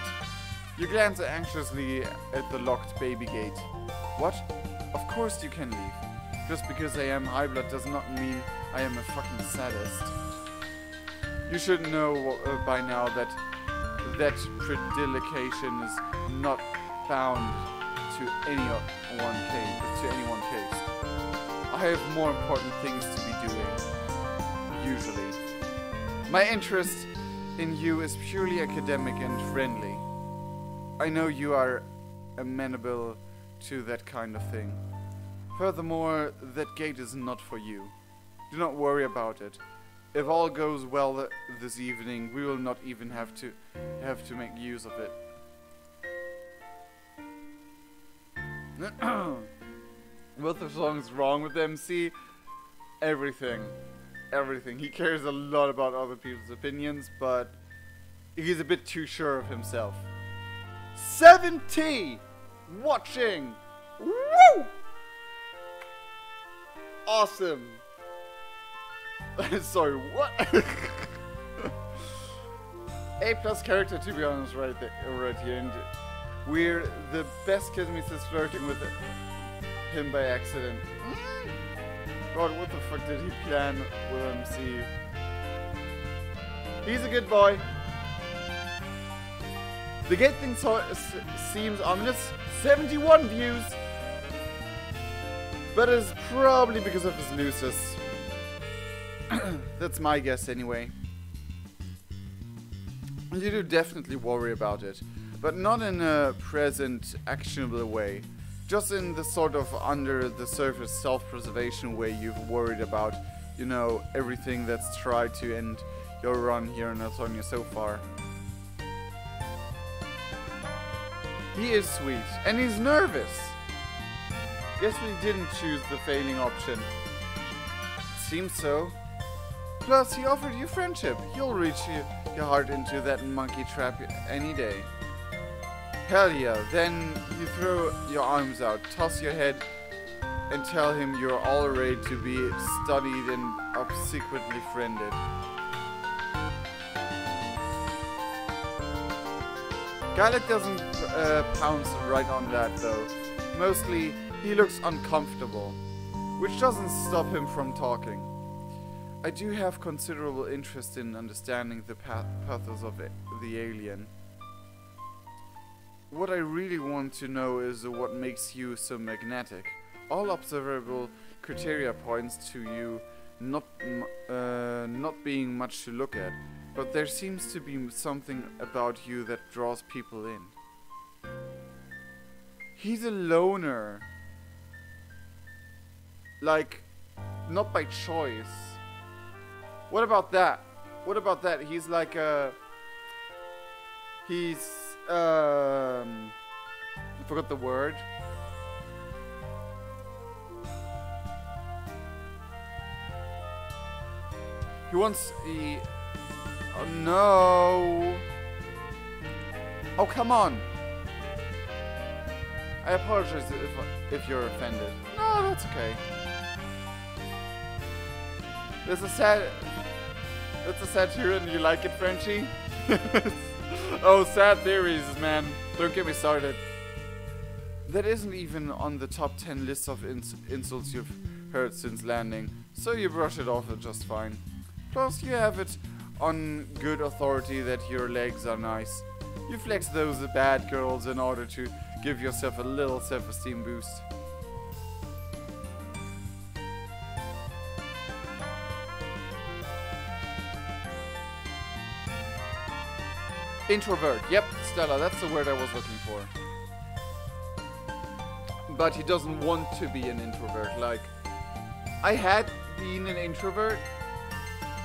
You glance anxiously at the locked baby gate. What? Of course you can leave. Just because I am high blood does not mean I am a fucking sadist. You should know by now that predilection is not bound to any one case. I have more important things to be doing, usually. My interest in you is purely academic and friendly. I know you are amenable to that kind of thing. Furthermore, that gate is not for you. Do not worry about it. If all goes well this evening, we will not even have to make use of it. What the song's wrong with MC? Everything. Everything. He cares a lot about other people's opinions, but he's a bit too sure of himself. 70 watching! Woo! Awesome! Sorry, what? A+ character, to be honest, right here. And we're the best Kismis is flirting with him by accident. God, what the fuck did he plan with MC? He's a good boy. The gate thing seems ominous. 71 views. But it's probably because of his losers. That's my guess anyway. You do definitely worry about it, but not in a present, actionable way. Just in the sort of under the surface self-preservation way you've worried about, you know, everything that's tried to end your run here in Estonia so far. He is sweet, and he's nervous. Guess we didn't choose the failing option. Seems so. Plus, he offered you friendship. He'll reach your heart into that monkey trap any day. Hell yeah. Then you throw your arms out, toss your head, and tell him you're all ready to be studied and subsequently friended. Gallet doesn't pounce right on that though. Mostly, he looks uncomfortable, which doesn't stop him from talking. I do have considerable interest in understanding the pathos of the alien. What I really want to know is what makes you so magnetic. All observable criteria points to you not being much to look at, but there seems to be something about you that draws people in. He's a loner. Like, not by choice. What about that? What about that? He's like a... He's... I forgot the word. He wants... Oh no! Oh, come on! I apologize if you're offended. No, that's okay. That's a satire and you like it, Frenchie? Oh, sad theories, man. Don't get me started. That isn't even on the top 10 list of insults you've heard since landing, so you brush it off just fine. Plus, you have it on good authority that your legs are nice. You flex those bad girls in order to give yourself a little self-esteem boost. Introvert, yep, Stella, that's the word I was looking for. But he doesn't want to be an introvert. Like, I had been an introvert,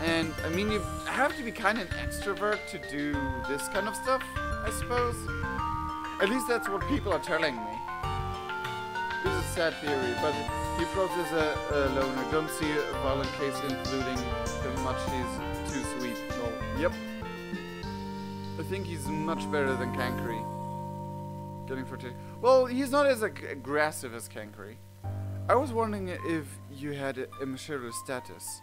and I mean, you have to be kind of an extrovert to do this kind of stuff, I suppose. At least that's what people are telling me. This is a sad theory, but he probably is a loner. Don't see a violent case including how much he's too sweet. So, yep. I think he's much better than Cankry. Getting for well, he's not as aggressive as Cankry. I was wondering if you had a material status.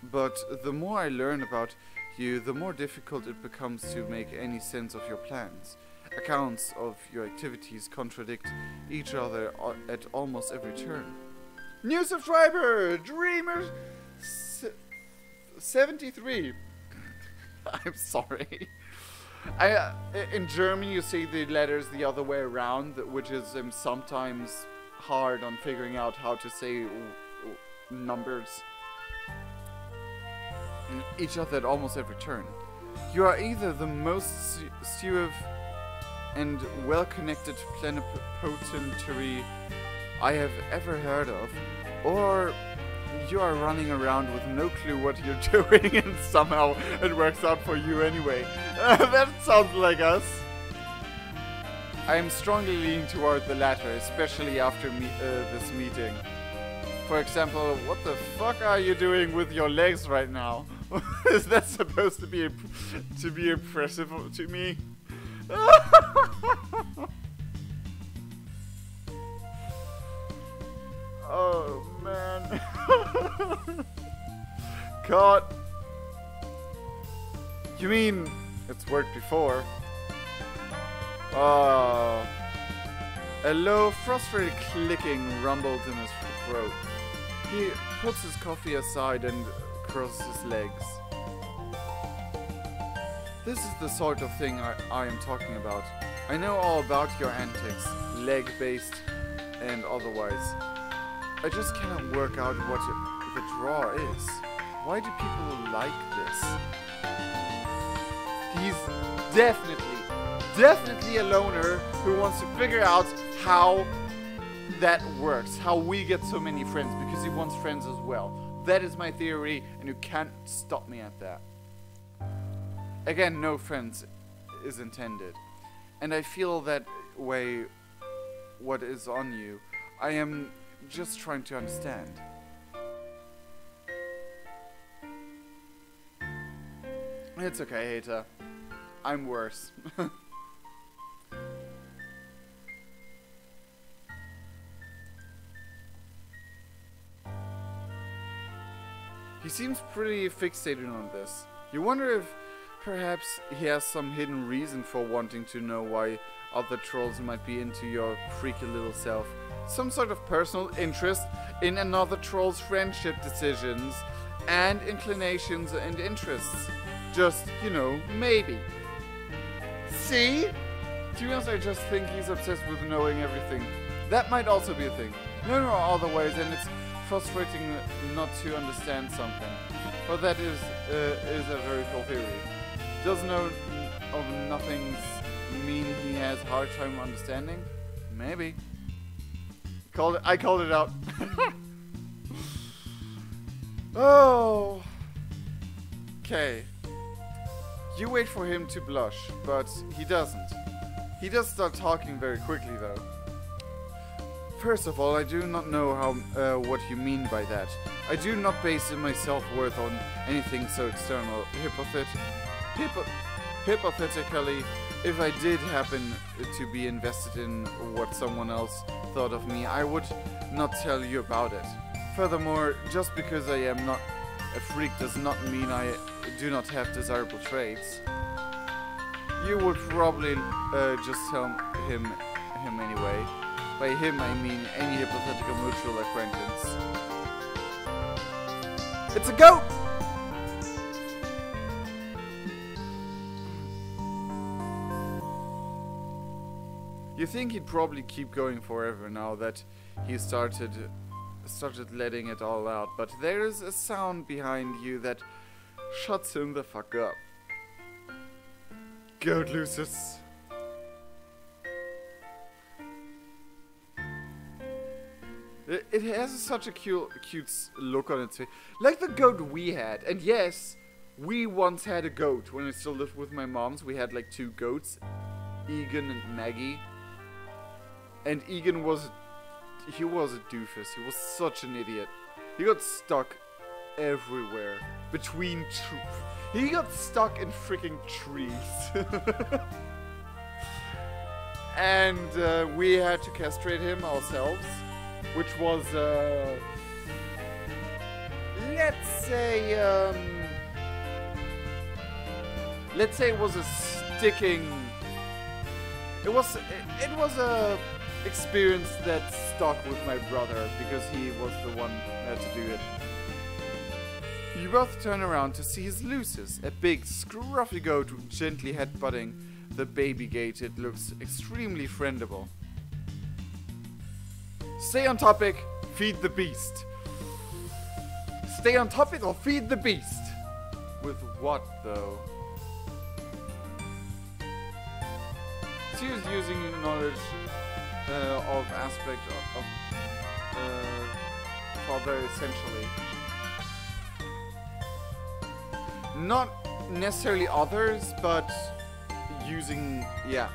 But the more I learn about you, the more difficult it becomes to make any sense of your plans. Accounts of your activities contradict each other at almost every turn. New subscriber! Dreamer 73. I'm sorry. In German you say the letters the other way around, which is sometimes hard on figuring out how to say numbers in each other at almost every turn. You are either the most suave and well-connected plenipotentiary I have ever heard of, or you are running around with no clue what you're doing and somehow it works out for you anyway. That sounds like us. I am strongly leaning toward the latter, especially after this meeting. For example, what the fuck are you doing with your legs right now? Is that supposed to be impressive to me? Oh man. God. You mean it's worked before? A low, frustrated clicking rumbled in his throat. He puts his coffee aside and crosses his legs. This is the sort of thing I am talking about. I know all about your antics, leg-based and otherwise. I just cannot work out what the draw is. Why do people like this? He's definitely a loner who wants to figure out how that works, how we get so many friends, because he wants friends as well. That is my theory, and you can't stop me at that. Again, no offense is intended. And I feel that way what is on you. I am just trying to understand. It's okay, hater. I'm worse. He seems pretty fixated on this. You wonder if perhaps he has some hidden reason for wanting to know why other trolls might be into your freaky little self. Some sort of personal interest in another troll's friendship decisions and inclinations and interests. Just, you know, maybe. See? To be honest, I just think he's obsessed with knowing everything. That might also be a thing. No, other ways, and it's frustrating not to understand something. But that is a very cool theory. Does know of nothings mean he has a hard time understanding? Maybe. I called it out. Oh. Okay. You wait for him to blush, but he doesn't. He does start talking very quickly, though. First of all, I do not know how what you mean by that. I do not base my self-worth on anything so external. Hypothetically, if I did happen to be invested in what someone else thought of me, I would not tell you about it. Furthermore, just because I am not a freak does not mean I do not have desirable traits. You would probably just tell him anyway. By him, I mean any hypothetical mutual acquaintance. It's a goat! You think he'd probably keep going forever now that he started letting it all out, but there is a sound behind you that shuts him the fuck up. Goat Lucis. It has such a cute look on its face. Like the goat we had. And yes, we once had a goat. When I still lived with my moms, we had like 2 goats. Egan and Maggie. And Egan was a doofus. He was such an idiot. He got stuck everywhere. Between trees. He got stuck in freaking trees. And we had to castrate him ourselves. Which was, let's say it was a sticking. It was a experience that stuck with my brother because he was the one to do it. You both turn around to see his Lucis, a big, scruffy goat gently headbutting the baby gate. It looks extremely friendable. Stay on topic, feed the beast. Stay on topic or feed the beast? With what, though? She is using knowledge of aspect of father, essentially. Not necessarily others, but using, yeah.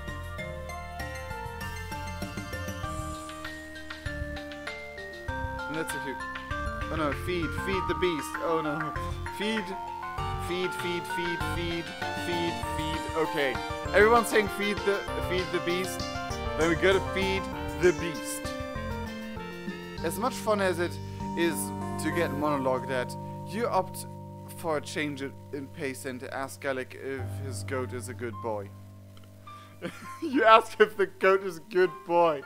And that's a who. Oh no, feed the beast. Oh no. Feed. Okay. Everyone's saying feed the beast. Then we gotta feed the beast. As much fun as it is to get monologued at, you opt for a change in pace and ask Gallic if his goat is a good boy. You ask if the goat is a good boy.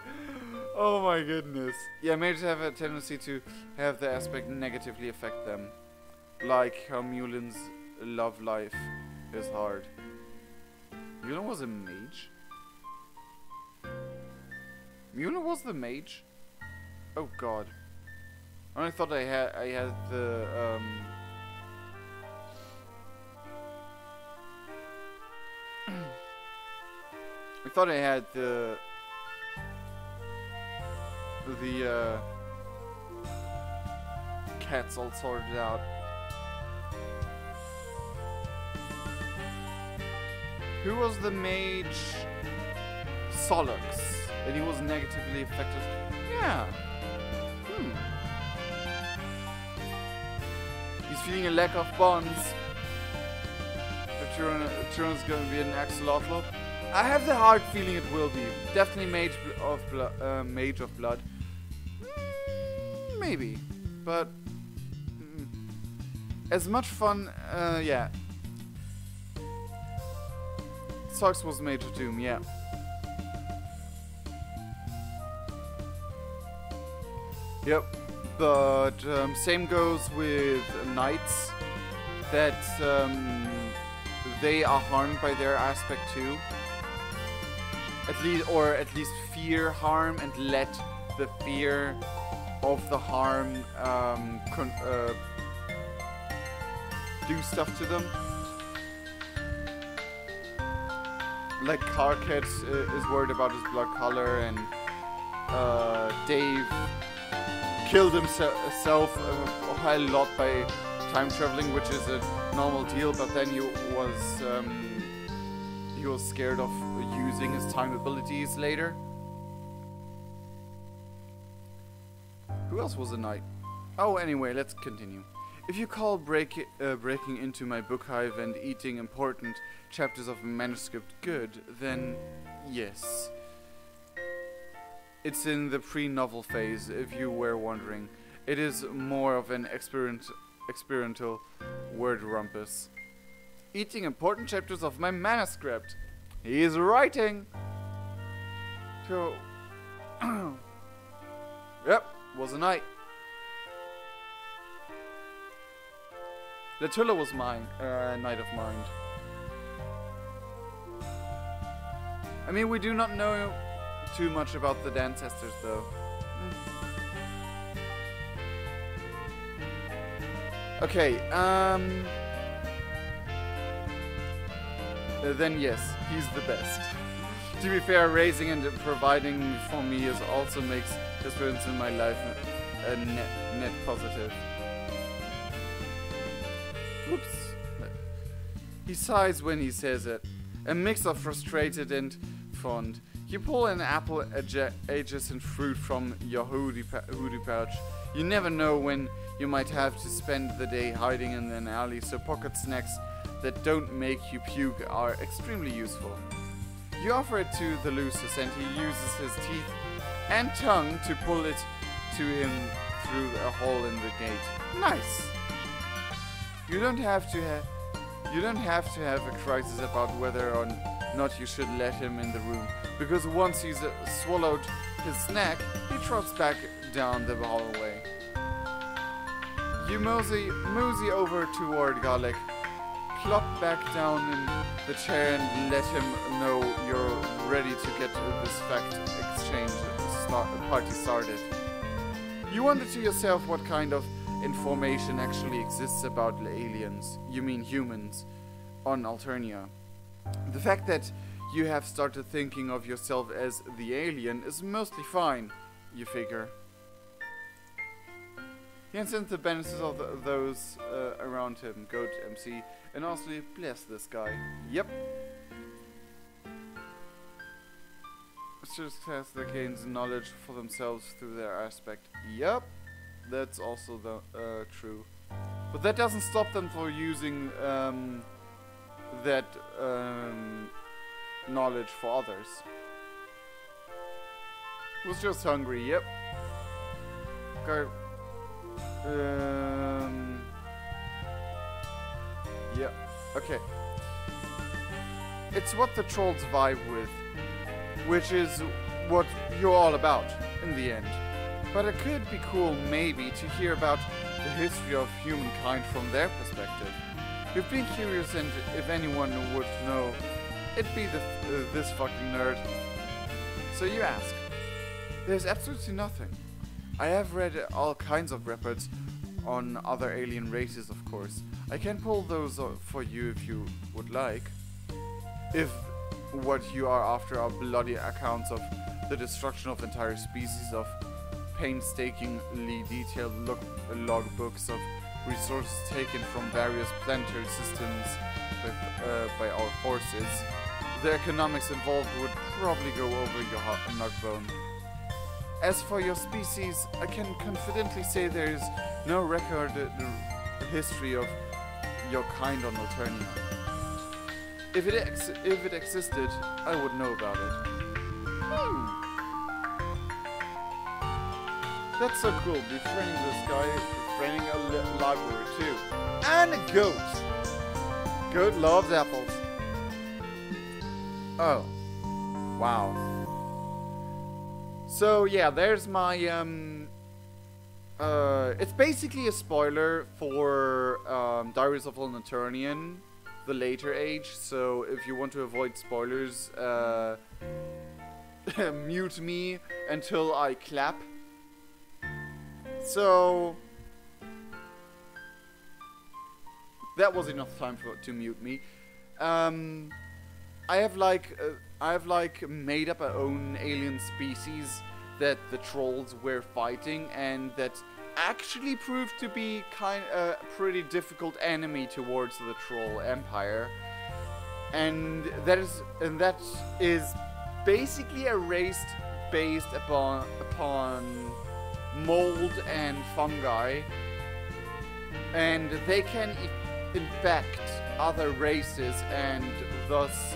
Oh my goodness. Yeah, mages have a tendency to have the aspect negatively affect them. Like how Mulin's love life is hard. Mulin was a mage? Mulin was the mage? Oh god. I thought I had the I thought I had the cats all sorted out. Who was the mage? Solux, and he was negatively affected. Yeah. He's feeling a lack of bonds. Turon's going to be an axolotl. I have the hard feeling it will be. Definitely mage of blood. Maybe, but as much fun. Yeah. Sox was mage of doom. Yeah. Yep. But same goes with knights. That they are harmed by their aspect too. At least fear harm and let the fear of the harm do stuff to them. Like Karkat is worried about his blood color, and Dave killed himself a lot by time traveling, which is a normal deal. But then he was scared of using his time abilities later. Who else was a knight? Oh, anyway, let's continue. If you call breaking into my book hive and eating important chapters of a manuscript good, then yes. It's in the pre-novel phase, if you were wondering. It is more of an experimental word rumpus. Eating important chapters of my manuscript. He is writing. So, yep, was a knight. Latula was mine, Knight of Mind. I mean, we do not know too much about the ancestors, though. Okay, then yes, he's the best. To be fair, raising and providing for me is also makes difference in my life a net positive. Oops. He sighs when he says it. A mix of frustrated and fond. You pull an apple adjacent fruit from your hoodie pouch. You never know when you might have to spend the day hiding in an alley, so pocket snacks that don't make you puke are extremely useful. You offer it to the Lucis, and he uses his teeth and tongue to pull it to him through a hole in the gate. Nice. You don't have to have a crisis about whether or not you should let him in the room, because once he's swallowed his snack, he trots back down the hallway. You mosey over toward Garlic, plop back down in the chair and let him know you're ready to get this fact exchange party started. You wonder to yourself what kind of information actually exists about the aliens, you mean humans, on Alternia. The fact that you have started thinking of yourself as the alien is mostly fine, you figure. He sends the benefits of those around him. Go to MC and honestly bless this guy. Yep. Success that gains knowledge for themselves through their aspect. Yep. That's also true. But that doesn't stop them from using that knowledge for others. Was just hungry. Yep. Okay. Yeah, okay. It's what the trolls vibe with, which is what you're all about, in the end. But it could be cool, maybe, to hear about the history of humankind from their perspective. You've been curious, and if anyone would know, it'd be this fucking nerd. So you ask. There's absolutely nothing. I have read all kinds of reports on other alien races, of course. I can pull those for you if you would like. If what you are after are bloody accounts of the destruction of entire species, of painstakingly detailed logbooks of resources taken from various planetary systems by our forces, the economics involved would probably go over your nut bone. As for your species, I can confidently say there is no recorded history of your kind on Alternia. If it existed, I would know about it. That's so cool, befriending this guy, befriending a library too. And a goat! Goat loves apples. Oh. Wow. So yeah, there's my it's basically a spoiler for Diaries of an Alternian, the later age. So if you want to avoid spoilers, mute me until I clap. So that was enough time to mute me. I have made up our own alien species that the trolls were fighting, and that actually proved to be a pretty difficult enemy towards the troll empire. And that is basically a race based upon mold and fungi, and they can infect other races and thus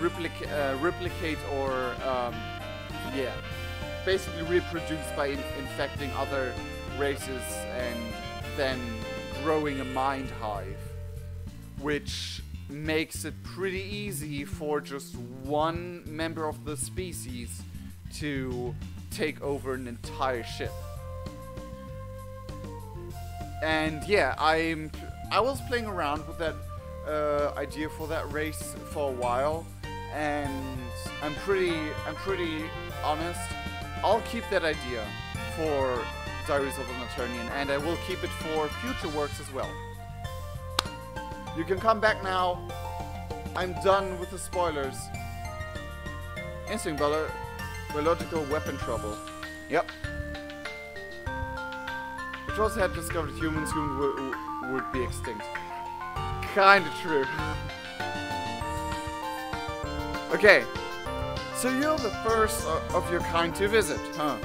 replicate or basically reproduce by infecting other races and then growing a mind hive, which makes it pretty easy for just one member of the species to take over an entire ship. And yeah, I was playing around with that idea for that race for a while, and I'm pretty honest. I'll keep that idea for Diaries of an Alternian, and I will keep it for future works as well. You can come back now. I'm done with the spoilers. Instinct biological weapon trouble. Yep. The trolls had discovered humans who would be extinct. Kinda true. Okay, so you're the first of your kind to visit, huh?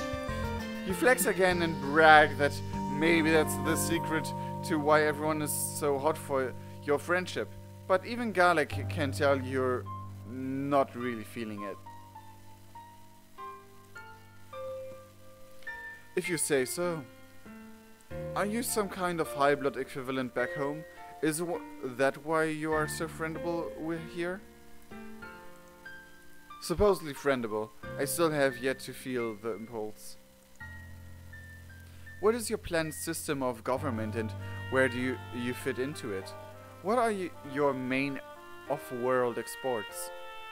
You flex again and brag that maybe that's the secret to why everyone is so hot for your friendship. But even Garlic can tell you're not really feeling it. If you say so. Are you some kind of high blood equivalent back home? Is that why you are so friendable here? Supposedly friendable. I still have yet to feel the impulse. What is your planned system of government and where do you fit into it? What are your main off-world exports?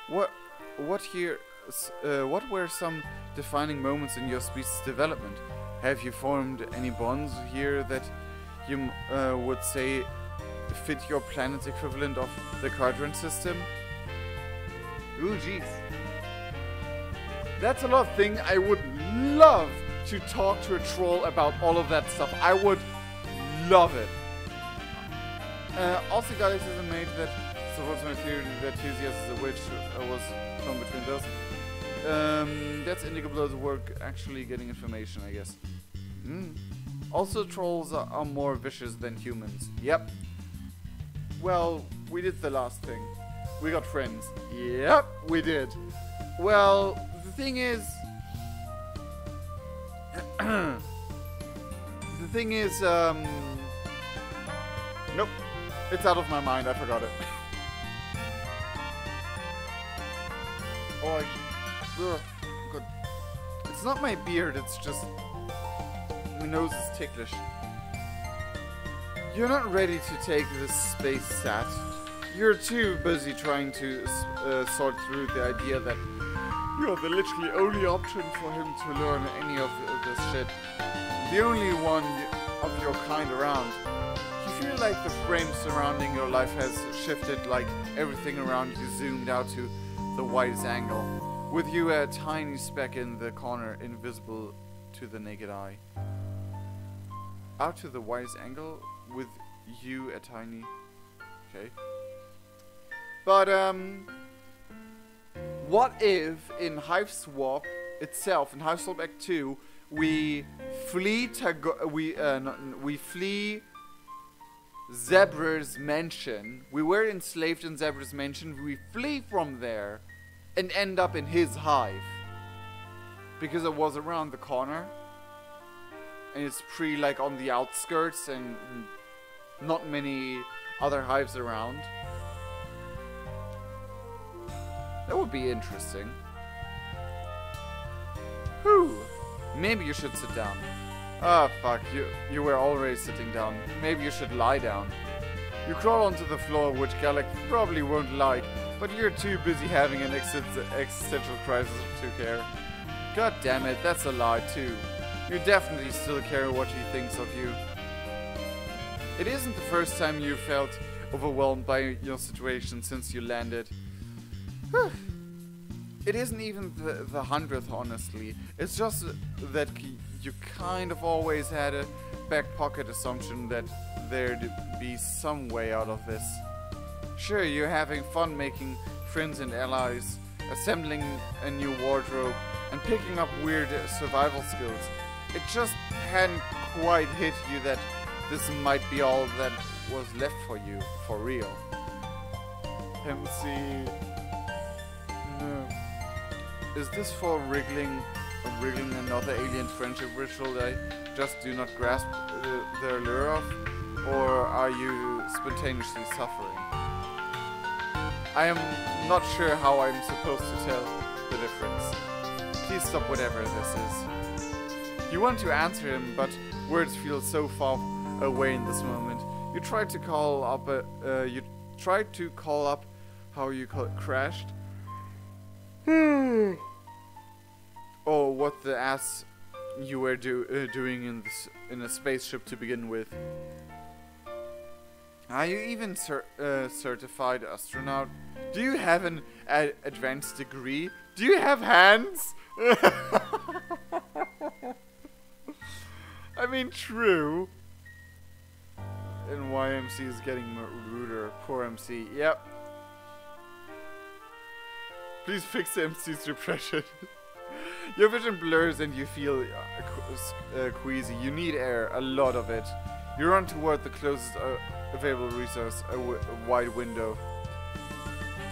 What were some defining moments in your species' development? Have you formed any bonds here that you would say fit your planet's equivalent of the quadrant system? Ooh, jeez. That's a lot of things. I would love to talk to a troll about all of that stuff. I would love it. Also, Galaxy is made that supports my theory that Theseus is a witch was from between those. That's Indigo Blow's work actually getting information, I guess. Also, trolls are more vicious than humans. Yep. Well, we did the last thing. We got friends. Yep, we did. Well, the thing is... Nope. It's out of my mind. I forgot it. Oh, God. It's not my beard. It's just... My nose is ticklish. You're not ready to take this space sat. You're too busy trying to sort through the idea that you're the literally only option for him to learn any of this shit. The only one of your kind around. You feel like the frame surrounding your life has shifted, like everything around you zoomed out to the widest angle, with you a tiny speck in the corner, invisible to the naked eye. Out to the widest angle, with you a tiny... Okay. But, what if in Hiveswap itself, in Hiveswap Act 2, we flee we flee Zebra's mansion. We were enslaved in Zebra's mansion. We flee from there and end up in his hive because it was around the corner and it's pretty like on the outskirts and not many other hives around. That would be interesting. Whew. Maybe you should sit down. Ah, fuck. You were already sitting down. Maybe you should lie down. You crawl onto the floor, which Galak probably won't like, but you're too busy having an existential crisis to care. God damn it, that's a lie too. You definitely still care what he thinks of you. It isn't the first time you felt overwhelmed by your situation since you landed. It isn't even the 100th, honestly. It's just that you kind of always had a back pocket assumption that there'd be some way out of this. Sure, you're having fun making friends and allies, assembling a new wardrobe, and picking up weird survival skills. It just hadn't quite hit you that this might be all that was left for you, for real. MC... No. Is this for wriggling another alien friendship ritual that I just do not grasp the allure of? Or are you spontaneously suffering? I am not sure how I'm supposed to tell the difference. Please stop whatever this is. You want to answer him, but words feel so far away in this moment. You tried to call up how you call it crashed. Oh, what the ass you were doing in a spaceship to begin with. Are you even certified astronaut? Do you have an advanced degree? Do you have hands? I mean, true. And YMC is getting ruder. Poor MC. Yep. Please fix the MC's depression. Your vision blurs and you feel queasy. You need air, a lot of it. You run toward the closest available resource, a wide window.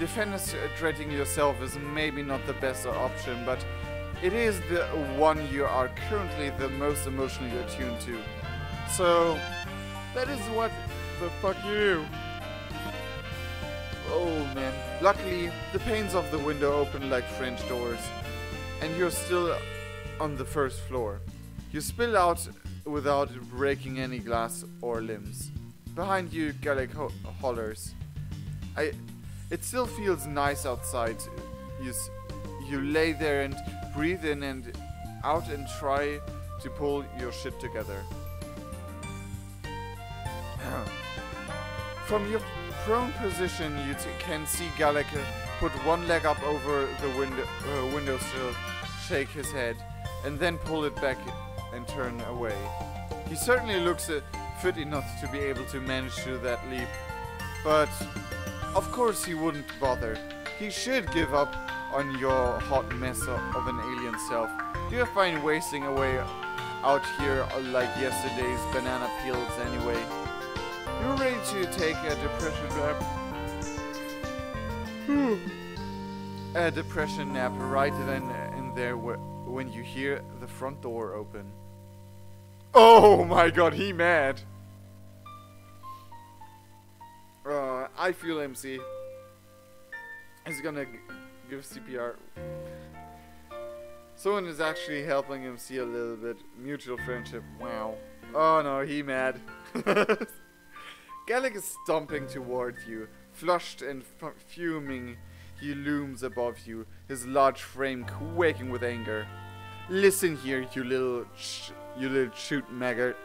Defenestrating yourself is maybe not the best option, but it is the one you are currently the most emotionally attuned to. So, that is what the fuck you do. Oh man. Luckily, the panes of the window open like French doors, and you're still on the first floor. You spill out without breaking any glass or limbs. Behind you, Gallic hollers. It still feels nice outside. You lay there and breathe in and out and try to pull your shit together. From your prone position, you can see Gallic put one leg up over the windowsill, shake his head, and then pull it back and turn away. He certainly looks fit enough to be able to manage to that leap, but of course he wouldn't bother. He should give up on your hot mess of an alien self. You're fine wasting away out here like yesterday's banana peels anyway. You're ready to take a depression nap. A depression nap right then and there when you hear the front door open. Oh my god, he mad. I feel MC. He's gonna give CPR. Someone is actually helping MC a little bit. Mutual friendship. Wow. Oh no, he mad. Gallic is stomping toward you. Flushed and fuming, he looms above you, his large frame quaking with anger. Listen here, you little shoot maggot.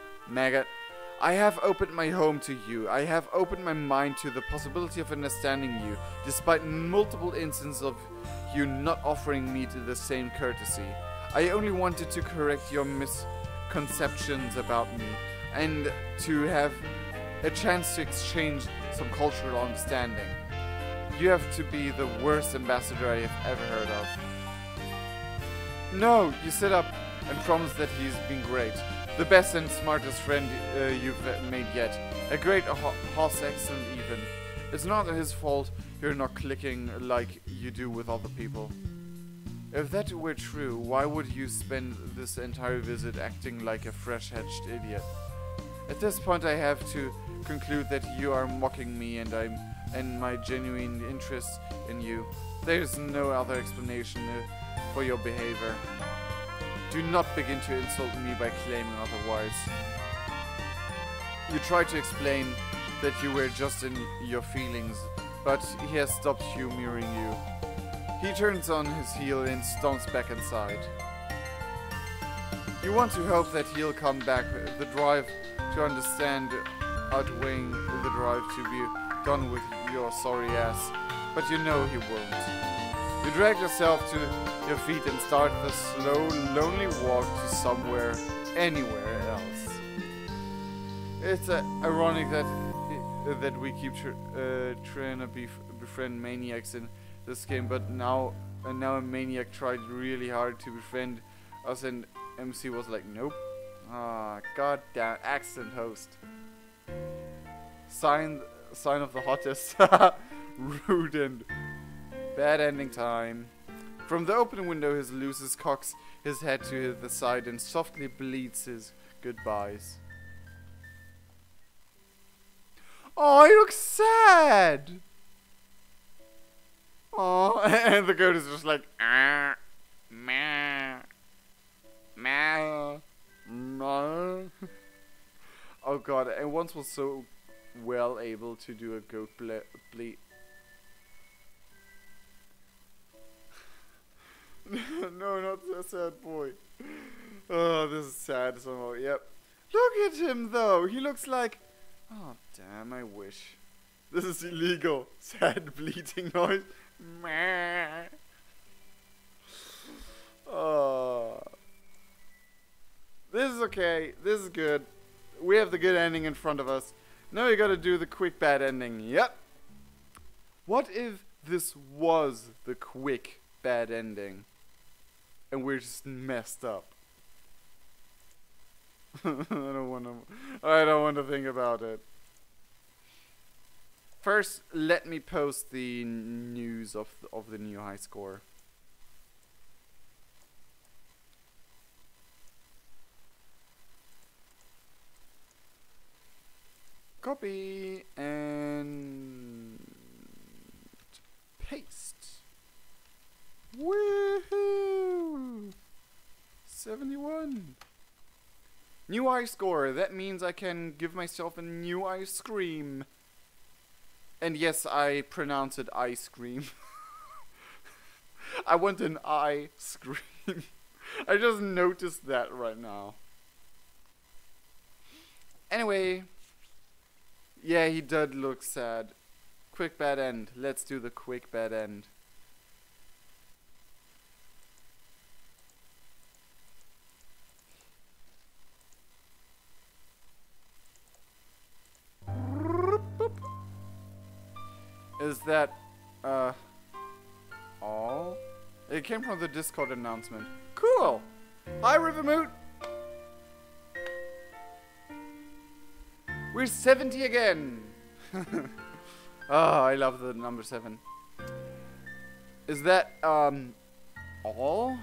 I have opened my home to you. I have opened my mind to the possibility of understanding you, despite multiple instances of you not offering me the same courtesy. I only wanted to correct your misconceptions about me, and to have a chance to exchange some cultural understanding. You have to be the worst ambassador I have ever heard of. No, you sit up and promise that he's been great. The best and smartest friend you've made yet. A great Hoss accent even. It's not his fault you're not clicking like you do with other people. If that were true, why would you spend this entire visit acting like a fresh-hatched idiot? At this point I have to conclude that you are mocking me and my genuine interest in you. There's no other explanation for your behavior. Do not begin to insult me by claiming otherwise. You tried to explain that you were just in your feelings, but he has stopped humoring you. He turns on his heel and stomps back inside. You want to hope that he'll come back, the drive to understand outweighing the drive to be done with your sorry ass, but you know he won't. You drag yourself to your feet and start the slow, lonely walk to somewhere, anywhere else. It's ironic that we keep trying to befriend maniacs in this game, but now a maniac tried really hard to befriend us, and MC was like, nope. Ah, goddamn accent host. Sign of the hottest. Rude and bad ending time. From the open window, his Lucius cocks his head to the side and softly bleats his goodbyes. Oh, he looks sad. Oh, and the goat is just like, meh, meh, meh. Oh god, and once was so well able to do a goat bleat. No, not the sad boy. Oh, this is sad somehow. Yep. Look at him though. He looks like. Oh damn! I wish. This is illegal. Sad bleating noise. Meh. Oh. This is okay. This is good. We have the good ending in front of us. Now we gotta do the quick bad ending. Yep. What if this was the quick bad ending? And we're just messed up. I don't want to think about it. First, let me post the news of the new high score. Copy and paste. Woohoo! 71. New ice score. That means I can give myself a new ice cream. And yes, I pronounce it ice cream. I want an ice cream. I just noticed that right now. Anyway. Yeah, he did look sad. Quick bad end. Let's do the quick bad end. Is that, all? It came from the Discord announcement. Cool! Hi, Rivermoot! We're 70 again! Oh, I love the number 7. Is that, all?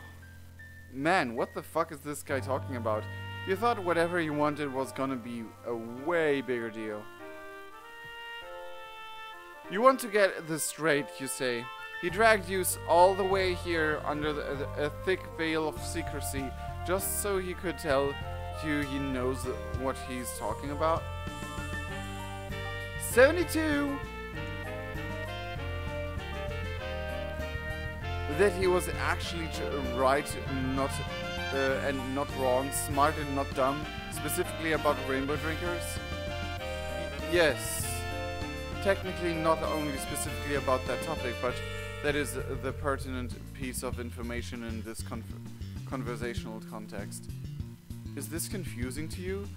Man, what the fuck is this guy talking about? You thought whatever you wanted was gonna be a way bigger deal. You want to get this straight, you say. He dragged you all the way here under a thick veil of secrecy, just so he could tell you he knows what he's talking about. 72! That he was actually right, not and not wrong, smart and not dumb, specifically about rainbow drinkers? Yes. Technically not only specifically about that topic, but that is the pertinent piece of information in this conversational context. Is this confusing to you?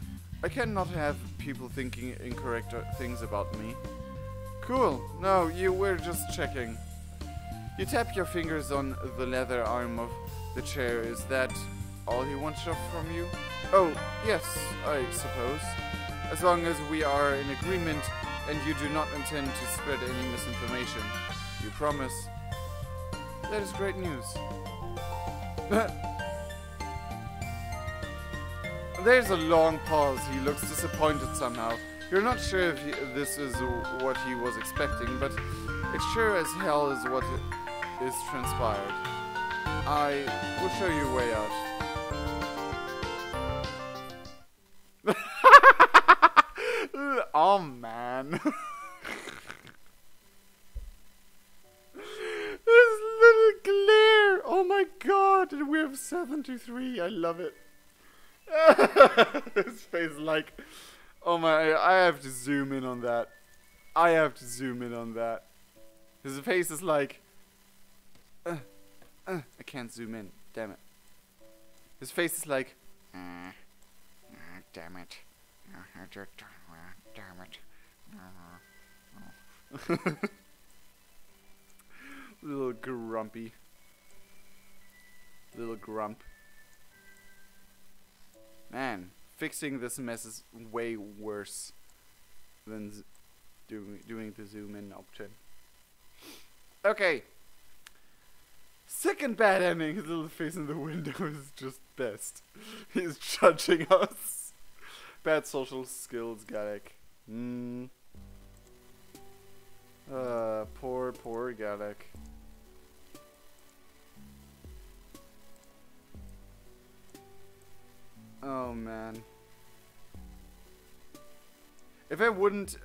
I cannot have people thinking incorrect things about me. Cool. No, you were just checking. You tap your fingers on the leather arm of the chair. Is that all he wants from you? Oh, yes, I suppose. As long as we are in agreement and you do not intend to spread any misinformation. You promise? That is great news. There's a long pause. He looks disappointed somehow. You're not sure if this is what he was expecting, but it sure as hell is what is transpired. I will show you a way out. Oh man. This little glare. Oh my god. And we have 7-3. I love it. His face like, oh my, I have to zoom in on that. I have to zoom in on that. His face is like, I can't zoom in. Damn it. His face is like, damn it. Damn it. Little grumpy. Little grump. Man, fixing this mess is way worse than doing the zoom in option. Okay. Second bad ending. His little face in the window is just best. He's judging us. Bad social skills, Galek. Poor Galek. Oh man. If I wouldn't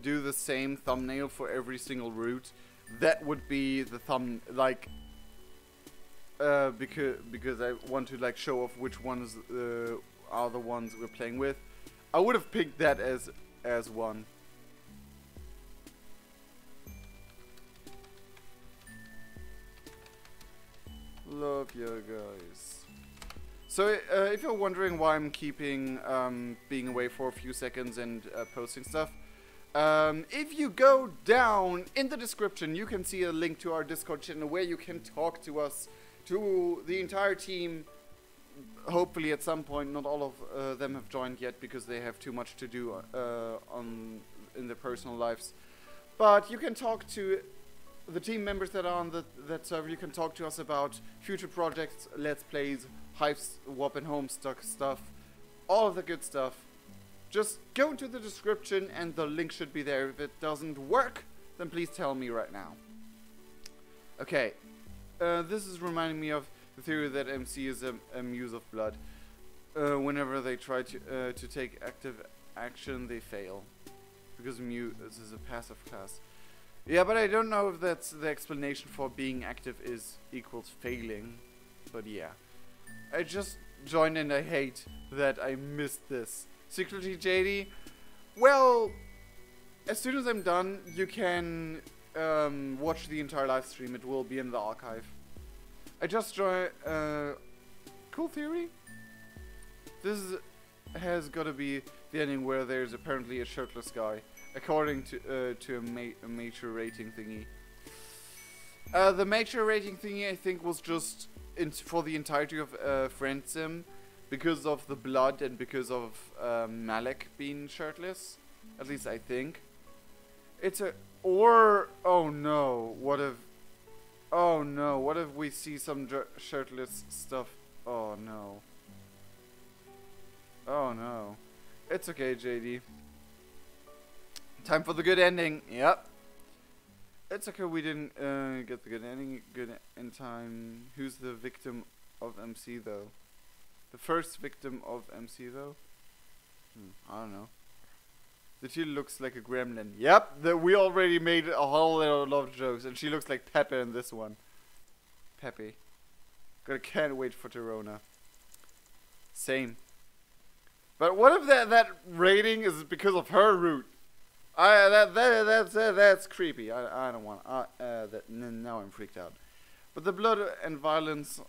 do the same thumbnail for every single route, that would be the because I want to like show off which ones are the ones we're playing with. I would have picked that as one. Love you guys. So if you're wondering why I'm keeping being away for a few seconds and posting stuff, if you go down in the description, you can see a link to our Discord channel where you can talk to us, to the entire team. Hopefully at some point. Not all of them have joined yet because they have too much to do in their personal lives. But you can talk to the team members that are on that server. You can talk to us about future projects, let's plays, Hiveswap and Homestuck stuff, all of the good stuff. Just go into the description and the link should be there. If it doesn't work, then please tell me right now. Okay, this is reminding me of the theory that MC is a muse of blood. whenever they try to take active action, they fail. Because this is a passive class. Yeah, but I don't know if that's the explanation for being active is equals failing. But yeah. I just joined and I hate that I missed this. Secretly JD? Well, as soon as I'm done, you can watch the entire live stream. It will be in the archive. I just joined... cool theory? This has got to be the ending where there's apparently a shirtless guy. According to a major rating thingy. The major rating thingy, I think, was just for the entirety of Friendsim, because of the blood and because of Malik being shirtless. At least I think. It's a... Or... Oh no, what if... Oh no, what if we see some shirtless stuff? Oh no. Oh no. It's okay, JD. Time for the good ending. Yep. It's okay we didn't get the good ending in time. Who's the victim of MC though? The first victim of MC though? I don't know. The she looks like a gremlin. Yep, we already made a whole lot of jokes, and she looks like Pepe in this one. Pepe. Can't wait for Torona. Same. But what if that rating is because of her route? That's creepy. I don't want. Now I'm freaked out. But the blood and violence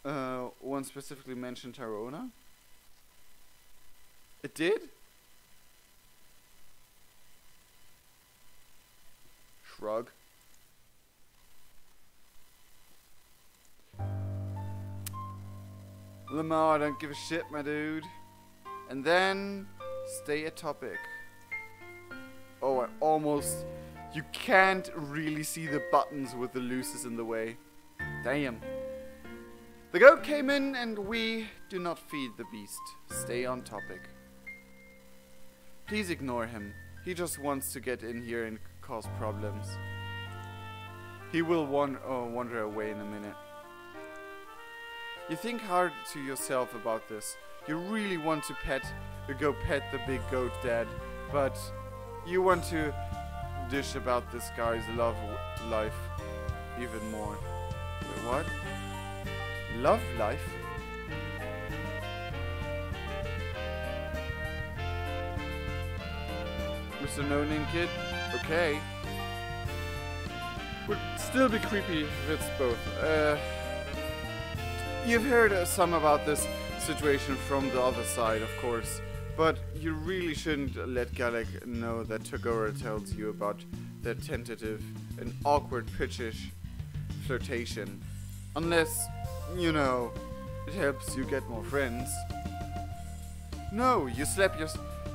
one specifically mentioned Torona. It did. Shrug. Lamar, I don't give a shit, my dude. And then stay a topic. Oh, I almost... You can't really see the buttons with the looses in the way. Damn. The goat came in and we do not feed the beast. Stay on topic. Please ignore him. He just wants to get in here and cause problems. He will wander away in a minute. You think hard to yourself about this. You really want to go pet the big goat dad, but you want to dish about this guy's love life even more. Wait, what? Love life? Mr. No-Name Kid? Okay. Would still be creepy if it's both. You've heard some about this situation from the other side, of course, but you really shouldn't let Galek know that Tagora tells you about their tentative and awkward pitchish flirtation. Unless, you know, it helps you get more friends. No, you slap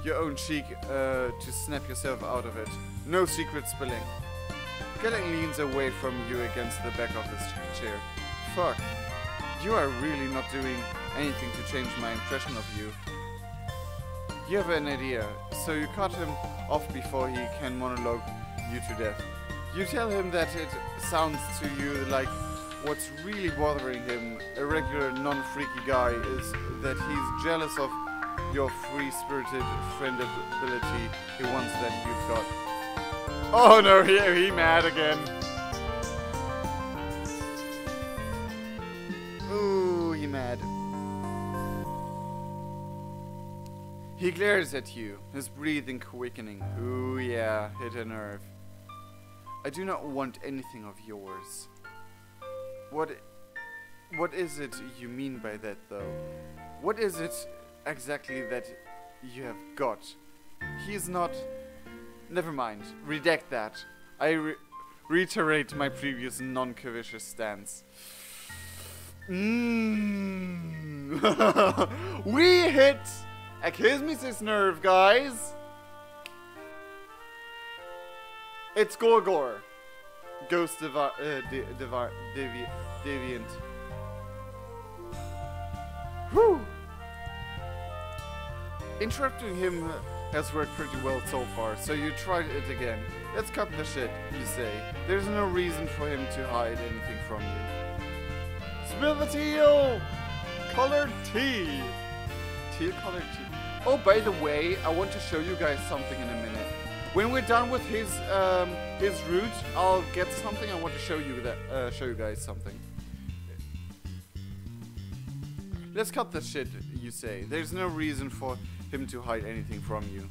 your own cheek to snap yourself out of it. No secret spilling. Galek leans away from you against the back of his chair. Fuck. You are really not doing anything to change my impression of you. You have an idea, so you cut him off before he can monologue you to death. You tell him that it sounds to you like what's really bothering him, a regular non-freaky guy, is that he's jealous of your free-spirited friendability he wants that you've got. Oh no, he mad again. Mad. He glares at you, his breathing quickening. Ooh yeah, hit a nerve. I do not want anything of yours. What is it you mean by that though? What is it exactly that you have got? He's not... Never mind, redact that. I reiterate my previous non-covetous stance. We hit Achilles' nerve, guys. It's Gorgor. Ghost Deviant. Whew. Interrupting him has worked pretty well so far, so you tried it again. Let's cut the shit, you say. There's no reason for him to hide anything from you. Spill the teal! Colored tea! Teal colored teal. Oh, by the way, I want to show you guys something in a minute. When we're done with his route, I'll get something. I want to show you that. Show you guys something. Let's cut the shit you say. There's no reason for him to hide anything from you.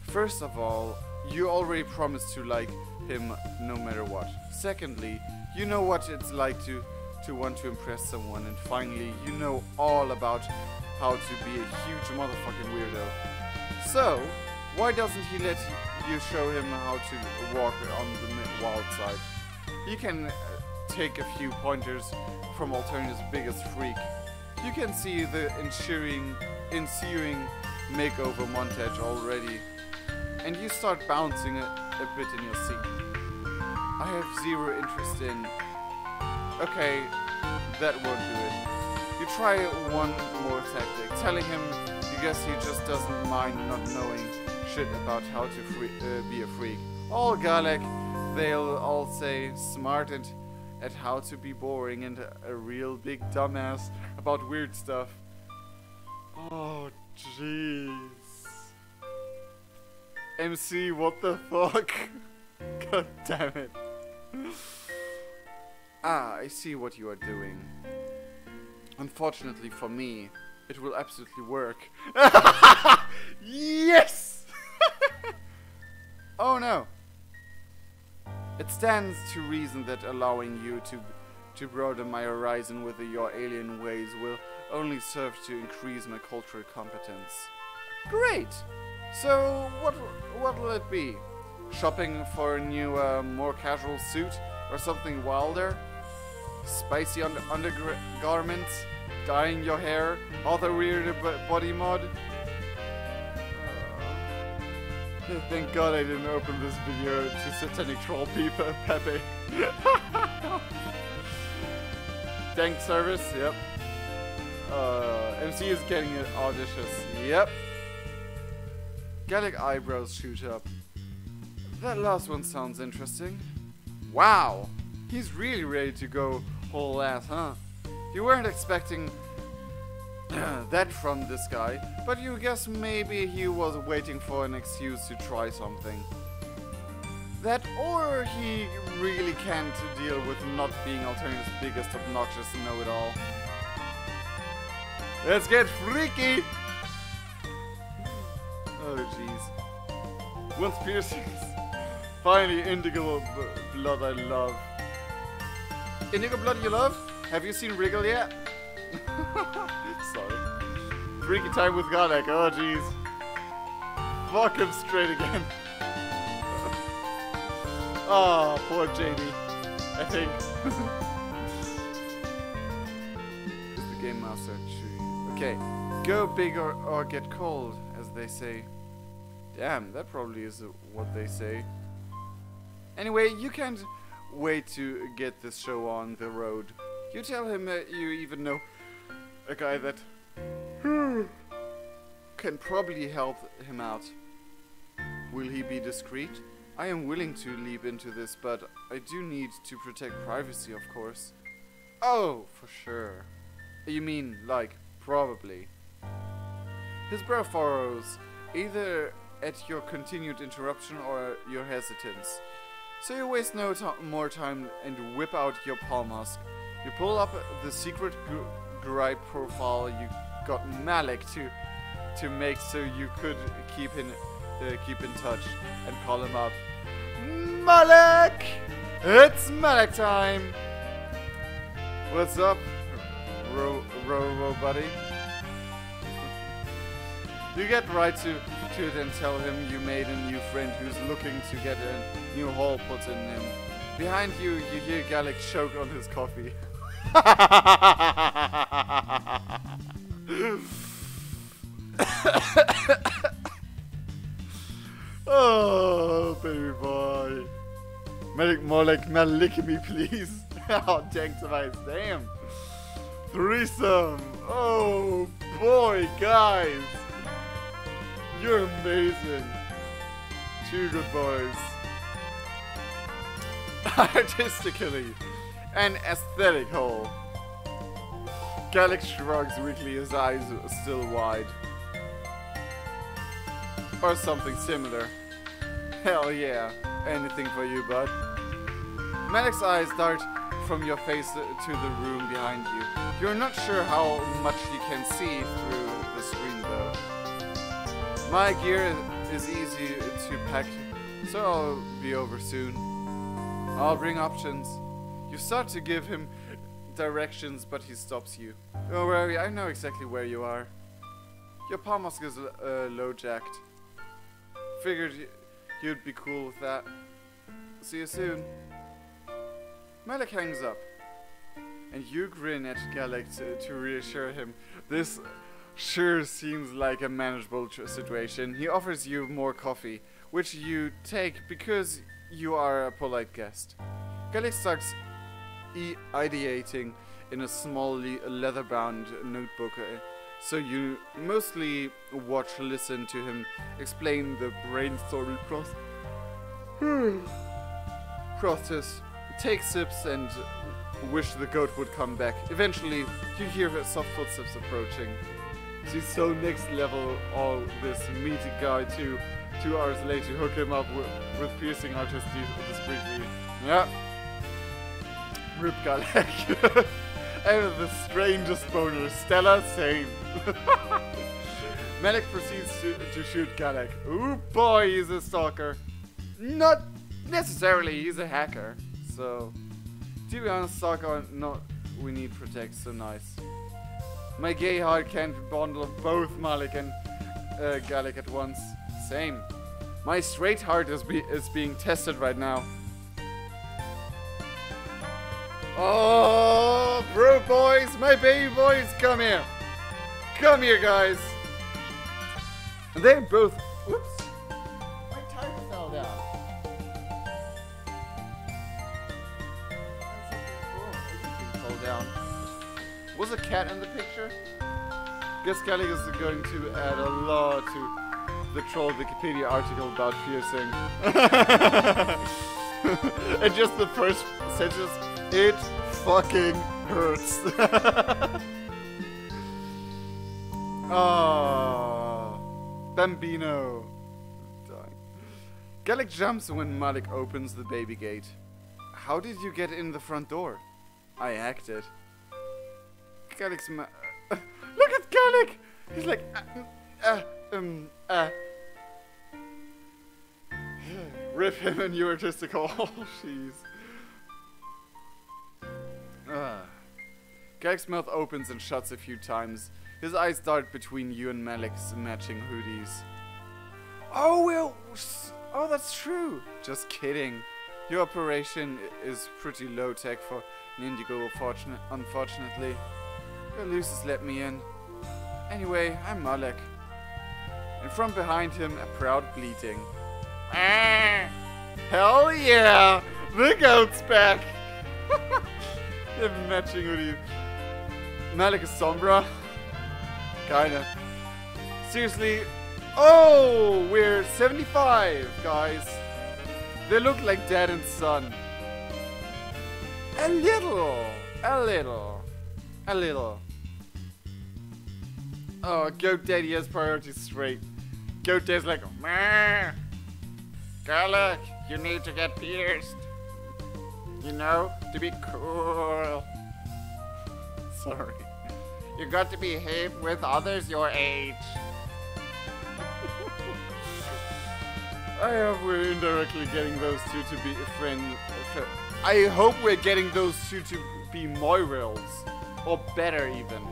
First of all, you already promised to like him no matter what. Secondly, you know what it's like to want to impress someone. And finally, you know all about how to be a huge motherfucking weirdo. So, why doesn't he let you show him how to walk on the wild side? You can take a few pointers from Alternative's biggest freak. You can see the ensuing makeover montage already, and you start bouncing a bit in your seat. I have zero interest in... Okay, that won't do it. You try one more tactic, telling him you guess he just doesn't mind not knowing shit about how to be a freak. All Galek, they'll all say smart and at how to be boring and a real big dumbass about weird stuff. Oh, jeez. MC, what the fuck? God damn it. Ah, I see what you are doing. Unfortunately for me, it will absolutely work. Yes! Oh no. It stands to reason that allowing you to broaden my horizon with your alien ways will only serve to increase my cultural competence. Great! So, what will it be? Shopping for a new, more casual suit? Or something wilder? Spicy undergarments? Dyeing your hair? Other weird body mod? Thank God I didn't open this video to satanic troll people, Pepe. Dank service, yep. MC is getting it audacious, yep. Gallic eyebrows shoot up. That last one sounds interesting. Wow, he's really ready to go whole ass, huh? You weren't expecting that from this guy, but you guess maybe he was waiting for an excuse to try something. That, or he really can't deal with not being Alternative's biggest obnoxious know-it-all. Let's get freaky! Oh jeez. Once piercings. Finally, indigo blood I love. Indigo blood you love? Have you seen Wriggle yet? Sorry. Freaky time with Garlic, oh jeez. Fuck him straight again. Oh, poor JD. I think. Is the game master true? Okay. Go big or get cold, as they say. Damn, that probably is what they say. Anyway, you can't wait to get this show on the road. You tell him that you even know a guy that can probably help him out. Will he be discreet? I am willing to leap into this, but I do need to protect privacy, of course. Oh, for sure. You mean, like, probably. His brow furrows, either at your continued interruption or your hesitance. So you waste no more time and whip out your palm husk. You pull up the secret gripe profile you got Malik to make so you could keep in touch and call him up. Malik! It's Malik time! What's up, Robo buddy? You get right to it and tell him you made a new friend who's looking to get a new hole put in him. Behind you, you hear Gallic choke on his coffee. Oh, baby boy. More like Malik me, please. Oh, thanks, advice. Damn. Threesome. Oh, boy, guys. You're amazing. Two good boys. Artistically, an aesthetic hole. Gallic shrugs weakly, his eyes still wide. Or something similar. Hell yeah, anything for you, bud. Malik's eyes dart from your face to the room behind you. You're not sure how much you can see through the screen though. My gear is easy to pack, so I'll be over soon. I'll bring options. You start to give him directions, but he stops you. Don't worry, I know exactly where you are. Your palm mask is low-jacked. Figured you'd be cool with that. See you soon. Malik hangs up, and you grin at Gallic to reassure him. This sure seems like a manageable situation. He offers you more coffee, which you take because you are a polite guest. Gallic starts ideating in a small leather-bound notebook, so you mostly listen to him explain the brainstorming process. Take sips and wish the goat would come back. Eventually, you hear her soft footsteps approaching. She's so next level, all this meaty guy too. 2 hours later, hook him up with piercing artist discreetly. Yeah. Rip Gallic. And the strangest boner, Stella, same. Malik proceeds to shoot Gallic. Ooh boy, he's a stalker. Not necessarily, he's a hacker. So, to be honest, stalker or not, we need protect, so nice. My gay heart can't bundle both Malik and Gallic at once. Same. My straight heart is being tested right now. Oh, bro boys, my baby boys, come here. Come here, guys. And they both... Whoops. My title fell down. Fell down. Was a cat in the picture? Guess Gallic is going to add a lot to the troll Wikipedia article about piercing. And just the first sentence, it fucking hurts. Ah, Bambino. Dying. Gallic jumps when Malik opens the baby gate. How did you get in the front door? I hacked it. Gallic's look at Gallic! He's like, Rip him and you artistical. Oh, jeez. Gallic's mouth opens and shuts a few times. His eyes dart between you and Malik's matching hoodies. Oh, well, oh, that's true. Just kidding. Your operation is pretty low-tech for an indigo, unfortunately. Your losers let me in. Anyway, I'm Malik. And from behind him, a proud bleating. Ah, hell yeah! The goat's back! The matching hoodie. Malik is Sombra. Kinda. Seriously. Oh, we're 75, guys. They look like dad and son. A little. Oh, Goat Daddy has priorities straight. Goat Daddy's like, meh. Gallic, you need to get pierced. You know, to be cool. Sorry. You got to behave with others your age. I hope we're indirectly getting those two to be friends. I hope we're getting those two to be Moirils. Or better, even.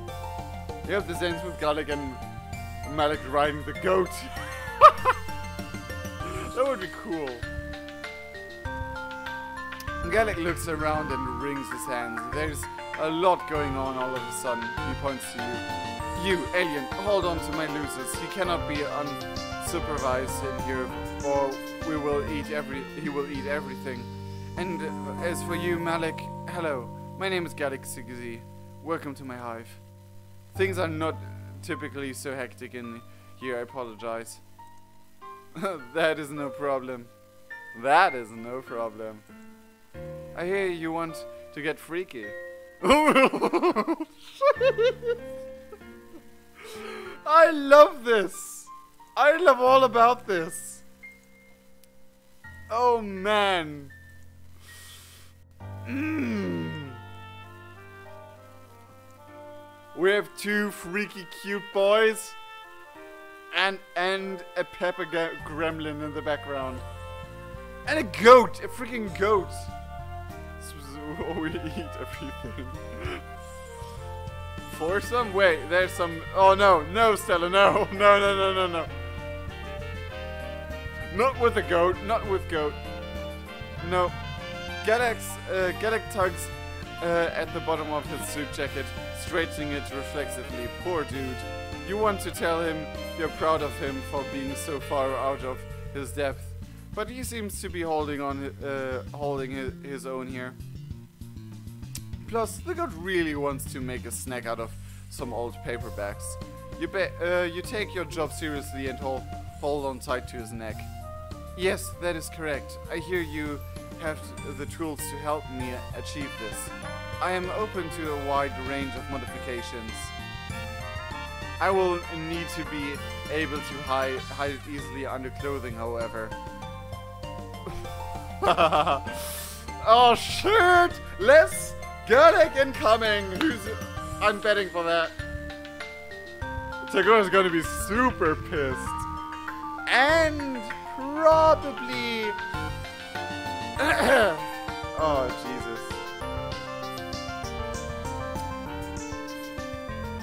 I hope this ends with Gallic and Malik riding the goat. That would be cool. Gallic looks around and wrings his hands. There's a lot going on all of a sudden. He points to you. You, alien, hold on to my losers. He cannot be unsupervised in here, or he will eat everything. And as for you, Malik, hello. My name is Gallic Sigzi. Welcome to my hive. Things are not typically so hectic in here, I apologize. That is no problem. That is no problem. I hear you want to get freaky. I love this. I love all about this. Oh man. We have two freaky cute boys and a pepper gremlin in the background. And a goat, a freaking goat. So we eat everything. Foursome? Wait, there's some... Oh no, no Stella, no. No, no, no, no, no. Not with a goat, not with goat. No. Galek tugs at the bottom of his suit jacket, straightening it reflexively. Poor dude. You want to tell him you're proud of him for being so far out of his depth, but he seems to be holding his own here. Plus, the goat really wants to make a snack out of some old paperbacks. You take your job seriously and hold on tight to his neck. Yes, that is correct. I hear you have the tools to help me achieve this. I am open to a wide range of modifications. I will need to be able to hide it easily under clothing, however. Oh shit! Less Galek incoming! I'm betting for that. Tagore is gonna be super pissed. And probably... Oh, Jesus.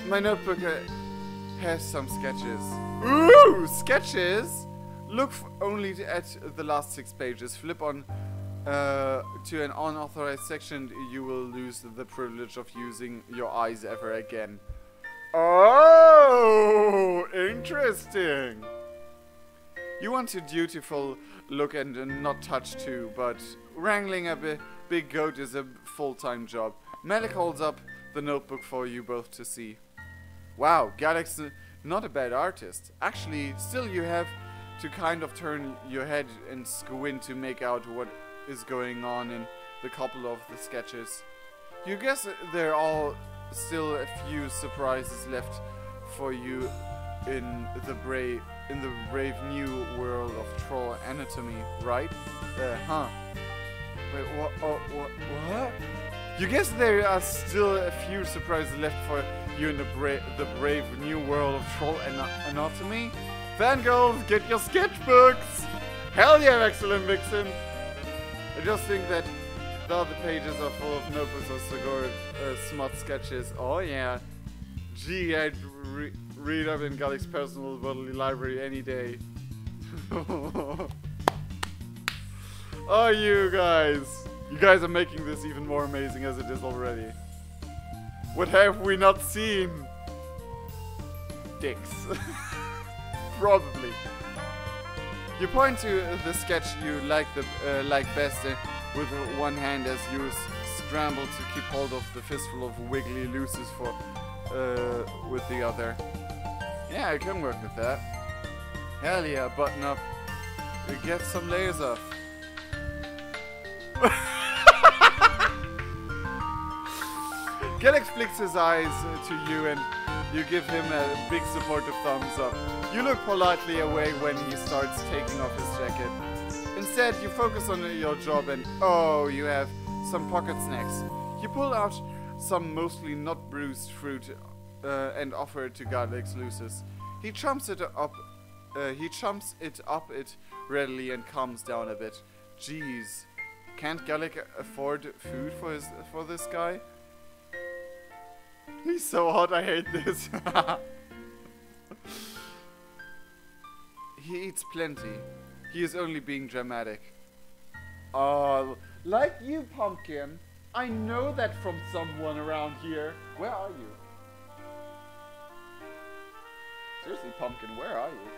My notebook has some sketches. Ooh, sketches! Look only at the last 6 pages. Flip on to an unauthorized section. You will lose the privilege of using your eyes ever again. Oh, interesting. You want a dutiful look and not touch too, but wrangling a big goat is a full-time job. Malik holds up the notebook for you both to see. Wow, Galek's not a bad artist. Actually, still you have to kind of turn your head and squint to make out what is going on in the couple of the sketches. You guess there are still a few surprises left for you in the brave new world of troll anatomy, right? Huh. Wait, what? You guess there are still a few surprises left for you in the brave new world of troll anatomy? Fangirls, get your sketchbooks! Hell yeah, excellent Vixen! I just think that the other pages are full of notebooks of Tagore smart sketches. Oh yeah. Gee, I'd read up in Galek's personal bodily library any day. Oh, you guys are making this even more amazing as it is already. What have we not seen? Dicks. Probably. You point to the sketch you like best with one hand as you scramble to keep hold of the fistful of wiggly looses with the other. Yeah, I can work with that. Hell yeah, button up. Get some layers off. Galek flicks his eyes to you and you give him a big supportive thumbs up. You look politely away when he starts taking off his jacket. Instead, you focus on your job and oh, you have some pocket snacks. You pull out some mostly not bruised fruit and offer it to Galek's Lucis. He chumps it up it readily and calms down a bit. Jeez, can't Galek afford food for this guy? He's so hot, I hate this. He eats plenty. He is only being dramatic. Oh, like you, Pumpkin. I know that from someone around here. Where are you? Seriously, Pumpkin, where are you?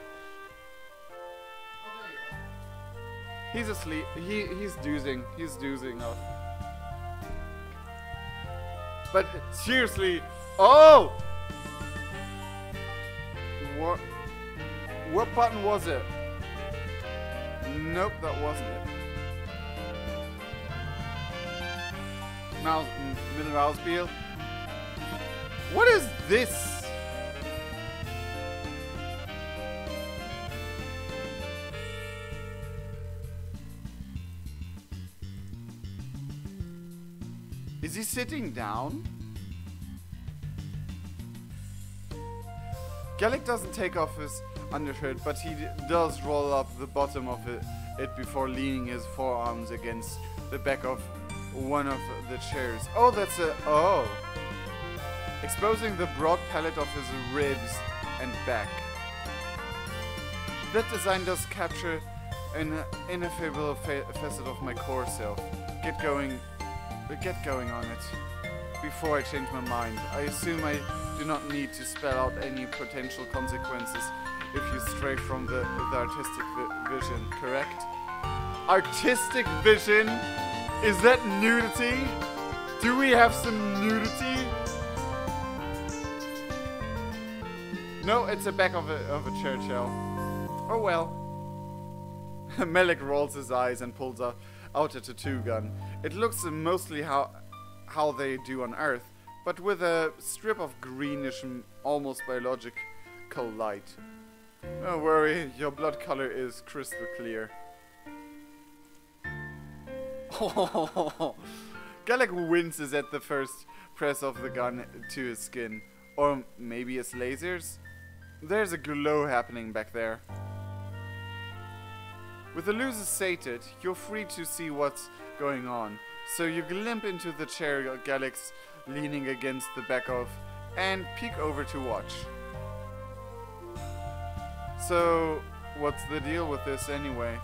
He's asleep. He's doozing. He's doozing off. But seriously, oh! What button was it? Nope, that wasn't it. mouse, middle mouse wheel. What is this? Is he sitting down? Gallic doesn't take off his undershirt, but he does roll up the bottom of it before leaning his forearms against the back of one of the chairs. Oh, that's a... oh. Exposing the broad palette of his ribs and back. That design does capture an ineffable facet of my core self. Get going on it. Before I change my mind, I assume I do not need to spell out any potential consequences if you stray from the artistic vision, correct? Artistic vision? Is that nudity? Do we have some nudity? No, it's the back of a church shell. Oh well. Melik rolls his eyes and pulls out a tattoo gun. It looks mostly how they do on Earth, but with a strip of greenish, almost biological light. Don't worry, your blood color is crystal clear. Gallic winces at the first press of the gun to his skin. Or maybe his lasers? There's a glow happening back there. With the losers sated, you're free to see what's going on. So you limp into the chair Gallic's leaning against the back of and peek over to watch. So, what's the deal with this anyway?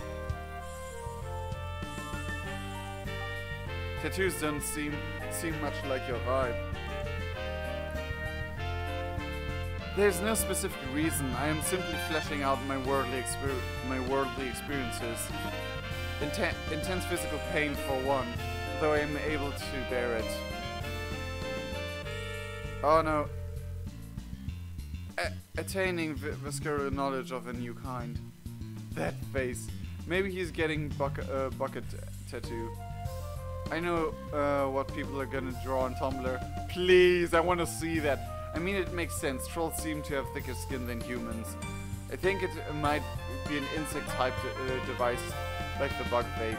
Tattoos don't seem much like your vibe. There's no specific reason. I am simply fleshing out my worldly experiences. Intense physical pain for one, though I am able to bear it. Oh no. Attaining visceral knowledge of a new kind. That face. Maybe he's getting bucket tattoo. I know what people are gonna draw on Tumblr. Please, I want to see that. I mean, it makes sense. Trolls seem to have thicker skin than humans. I think it might be an insect-type device, like the bug vape.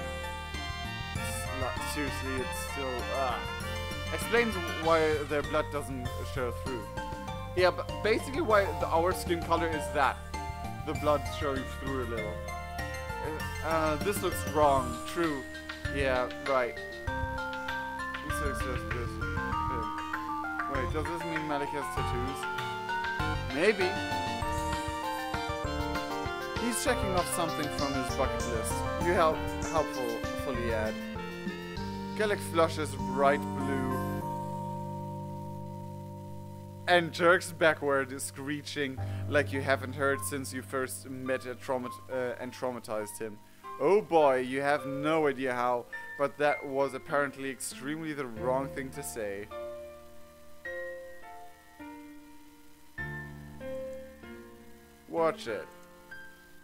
Seriously, it's still... Explains why their blood doesn't show through. Yeah, but basically why our skin color is that. The blood showing through a little. This looks wrong. True. Yeah, right. This looks just good. Wait, does this mean Malik has tattoos? Maybe. He's checking off something from his bucket list. You helpfully add. Gallic flushes bright blue and jerks backward, screeching like you haven't heard since you first met and traumatized him. Oh boy, you have no idea how, but that was apparently extremely the wrong thing to say. Watch it.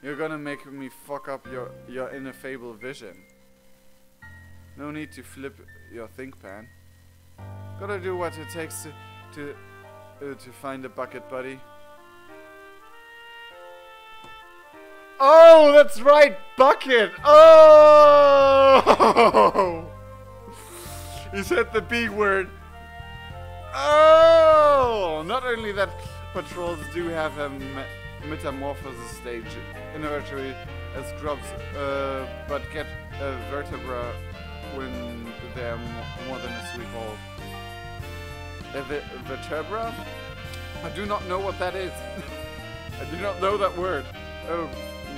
You're gonna make me fuck up your ineffable vision. No need to flip your think pan. Gotta do what it takes to find a bucket, buddy. Oh, that's right, bucket. Oh, he said the B word. Oh, not only that, patrols do have a metamorphosis stage initially as grubs, but get a vertebra when they're more than a week old. A vertebra? I do not know what that is. I do not know that word. Oh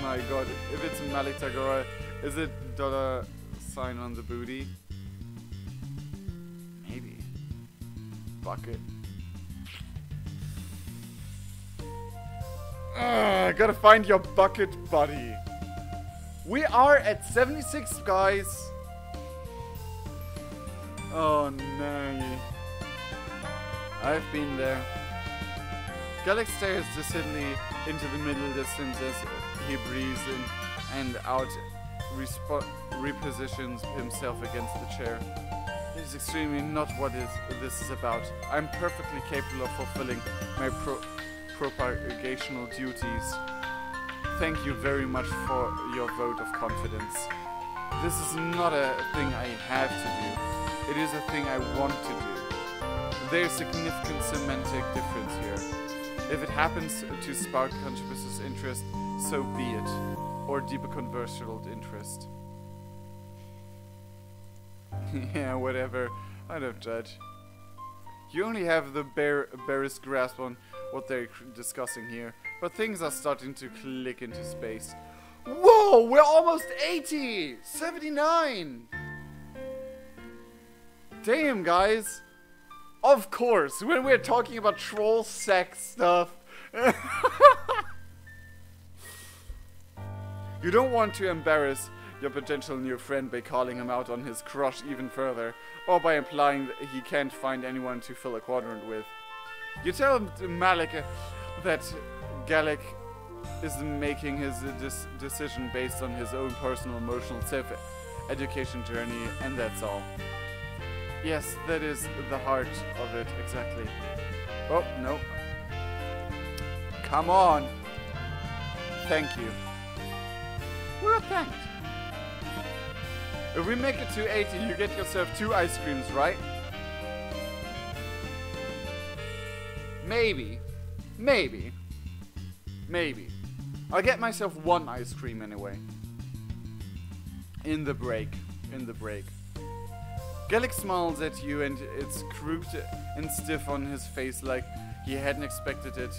my god, if it's Malik Tagora, is it $sign on the booty? Maybe. Bucket. I gotta find your bucket, buddy. We are at 76, guys. Oh no. I've been there. Gallic stares decidedly into the middle distance as he breathes in and out, repositions himself against the chair. That is extremely not what this is about. I'm perfectly capable of fulfilling my propagational duties. Thank you very much for your vote of confidence. This is not a thing I have to do. It is a thing I want to do. There's significant semantic difference here. If it happens to spark contributors' interest, so be it. Or deeper controversial interest. Yeah, whatever. I don't judge. You only have the barest grasp on what they're discussing here, but things are starting to click into space. Whoa, we're almost 80! 79! Damn, guys. Of course, when we're talking about troll sex stuff. You don't want to embarrass your potential new friend by calling him out on his crush even further, or by implying that he can't find anyone to fill a quadrant with. You tell Malik that Galek is making his decision based on his own personal emotional self-education journey, and that's all. Yes, that is the heart of it, exactly. Oh, no. Come on. Thank you. We're thanked. If we make it to 80, you get yourself 2 ice creams, right? Maybe. Maybe. Maybe. I'll get myself 1 ice cream anyway. In the break. In the break. Galek smiles at you, and it's crooked and stiff on his face like he hadn't expected it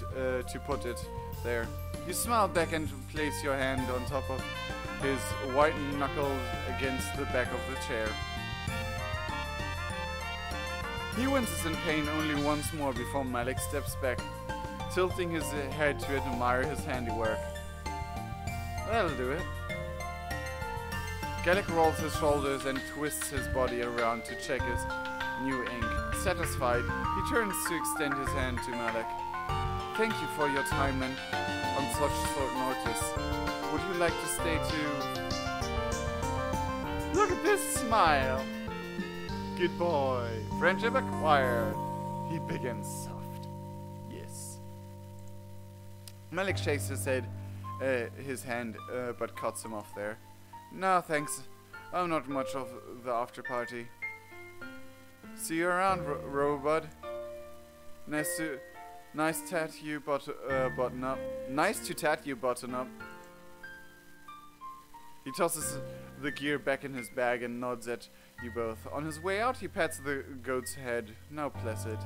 to put it there. You smile back and place your hand on top of his white knuckles against the back of the chair. He winces in pain only once more before Malik steps back, tilting his head to admire his handiwork. That'll do it. Galek rolls his shoulders and twists his body around to check his new ink. Satisfied, he turns to extend his hand to Malik. Thank you for your time and on such short notice. Would you like to stay too? Look at this smile! Good boy. Friendship acquired. He begins soft. Yes. Malik shakes his head, his hand, but cuts him off there. No, thanks. I'm not much of the after party. See you around, Robot. Nice to tat you, button up. Nice to tat you, button up. He tosses the gear back in his bag and nods at you both. On his way out, he pats the goat's head, now placid.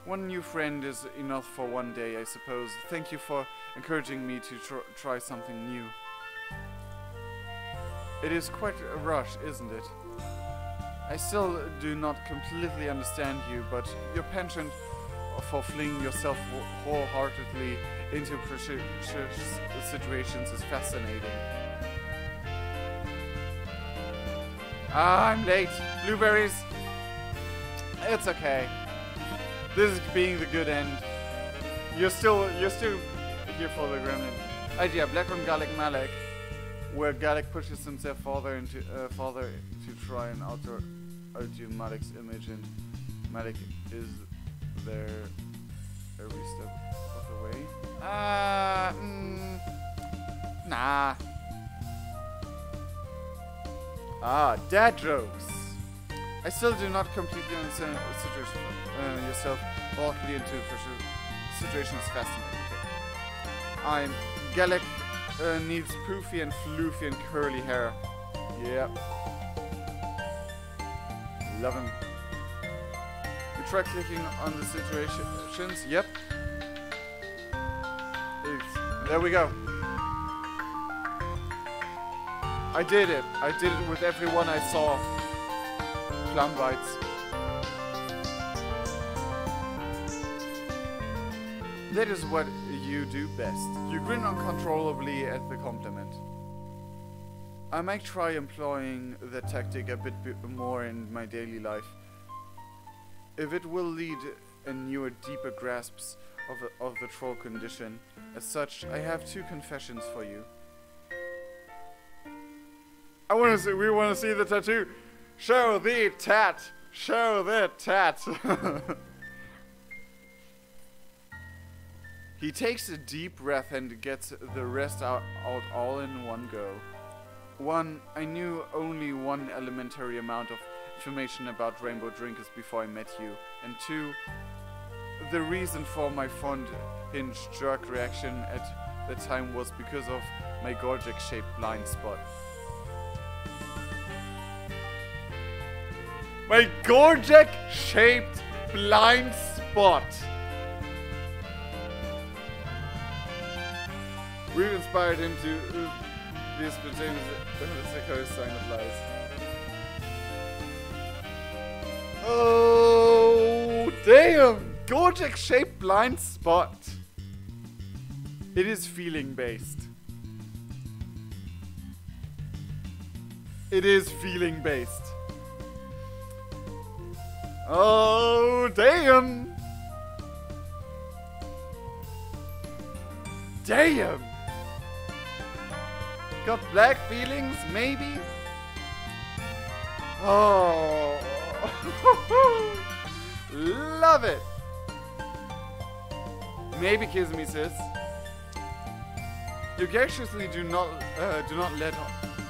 One new friend is enough for one day, I suppose. Thank you for encouraging me to try something new. It is quite a rush, isn't it? I still do not completely understand you, but your penchant for flinging yourself wholeheartedly into precious situations is fascinating. Ah, I'm late. Blueberries. It's okay. This is being the good end. You're still here for the gremlin. Idea: Black on Galek Malik, where Galek pushes himself farther to try and alter Malik's image, and Malik is there every step of the way. Nah. Ah, dad jokes. I still do not completely understand the situation. Yourself walking into a situation is fascinating. Okay. Galek needs poofy and floofy and curly hair. Yep. Love him. You try clicking on the situations. Yep. There we go. I did it. I did it with everyone I saw. Plum bites. That is what you do best. You grin uncontrollably at the compliment. I might try employing that tactic a bit more in my daily life. If it will lead a newer, deeper grasps of the troll condition. As such, I have 2 confessions for you. We wanna see the tattoo. Show the tat. Show the tat. He takes a deep breath and gets the rest out all in one go. One, I knew only one elementary amount of information about rainbow drinkers before I met you. And two, the reason for my front hinge jerk reaction at the time was because of my Gorgic-shaped blind spot. My Gorgic-shaped blind spot! We've inspired him to be a spontaneous sign of lies. Oh, damn! Gorgic-shaped blind spot. It is feeling based. It is feeling based. Oh, damn! Damn! Got black feelings, maybe? Oh, love it. Maybe kiss me, sis. You graciously do not let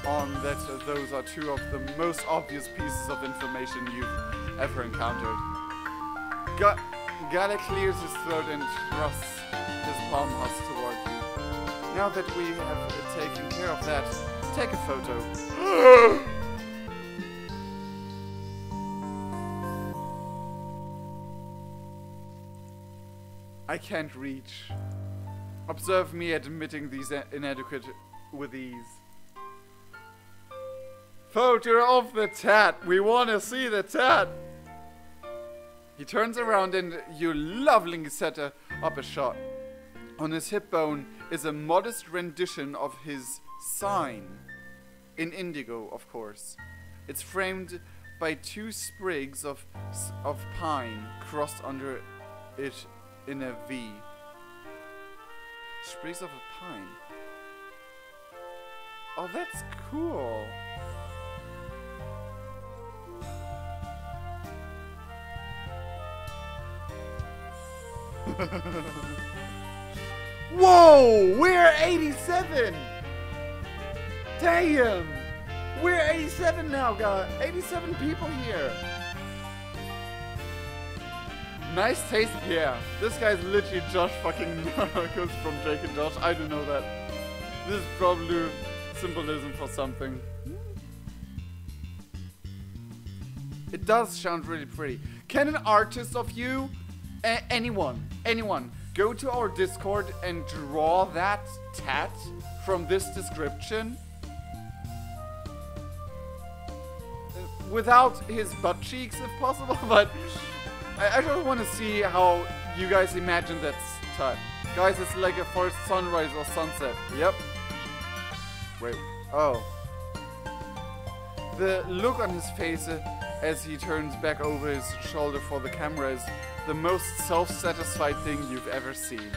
on that those are two of the most obvious pieces of information you've ever encountered. Gala clears his throat and thrusts his palm husk toward you. Now that we have taken care of that, take a photo. I can't reach. Observe me admitting these inadequate with ease. Photo of the tat. We want to see the tat. He turns around and you lovingly set up a shot. On his hip bone is a modest rendition of his sign. In indigo, of course. It's framed by two sprigs of pine crossed under it in a V. Sprigs of a pine. Oh, that's cool. Whoa! We're 87! Damn! We're 87 now, guys. 87 people here. Nice taste, yeah. This guy's literally Josh fucking Marcus from Jake and Josh. I don't know that. This is probably symbolism for something. It does sound really pretty. Can an artist of you, anyone, go to our Discord and draw that tat from this description? Without his butt cheeks, if possible, but I just want to see how you guys imagine that tat. Guys, it's like a first sunrise or sunset. Yep. Wait. Oh. The look on his face as he turns back over his shoulder for the camera is the most self-satisfied thing you've ever seen.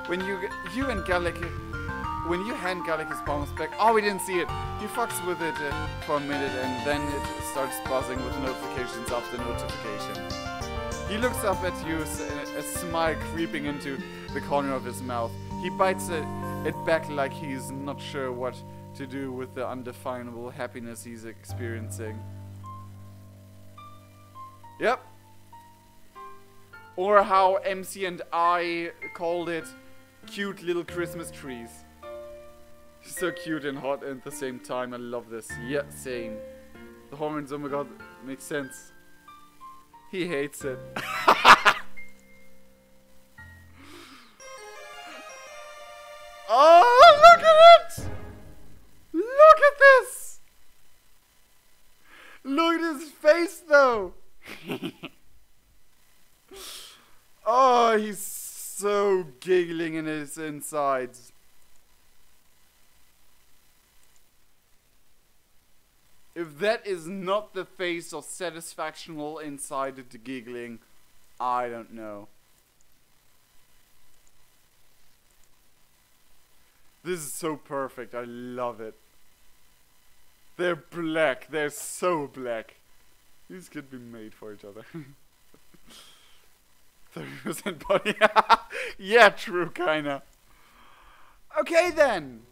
When you hand Gallic his palms back, oh, we didn't see it. He fucks with it for a minute and then it starts buzzing with notifications after notification. He looks up at you, a smile creeping into the corner of his mouth. He bites it back like he's not sure what to do with the undefinable happiness he's experiencing. Yep. Or how MC and I called it, cute little Christmas trees. So cute and hot at the same time. I love this. Yeah, same. The hormones, oh my god, makes sense. He hates it. Oh, look at it! Look at this! Look at his face, though! Oh, he's so giggling in his insides. If that is not the face of satisfactional inside the giggling, I don't know. This is so perfect. I love it. They're black. They're so black. These could be made for each other. 30% body. Yeah, true, kinda. Okay then.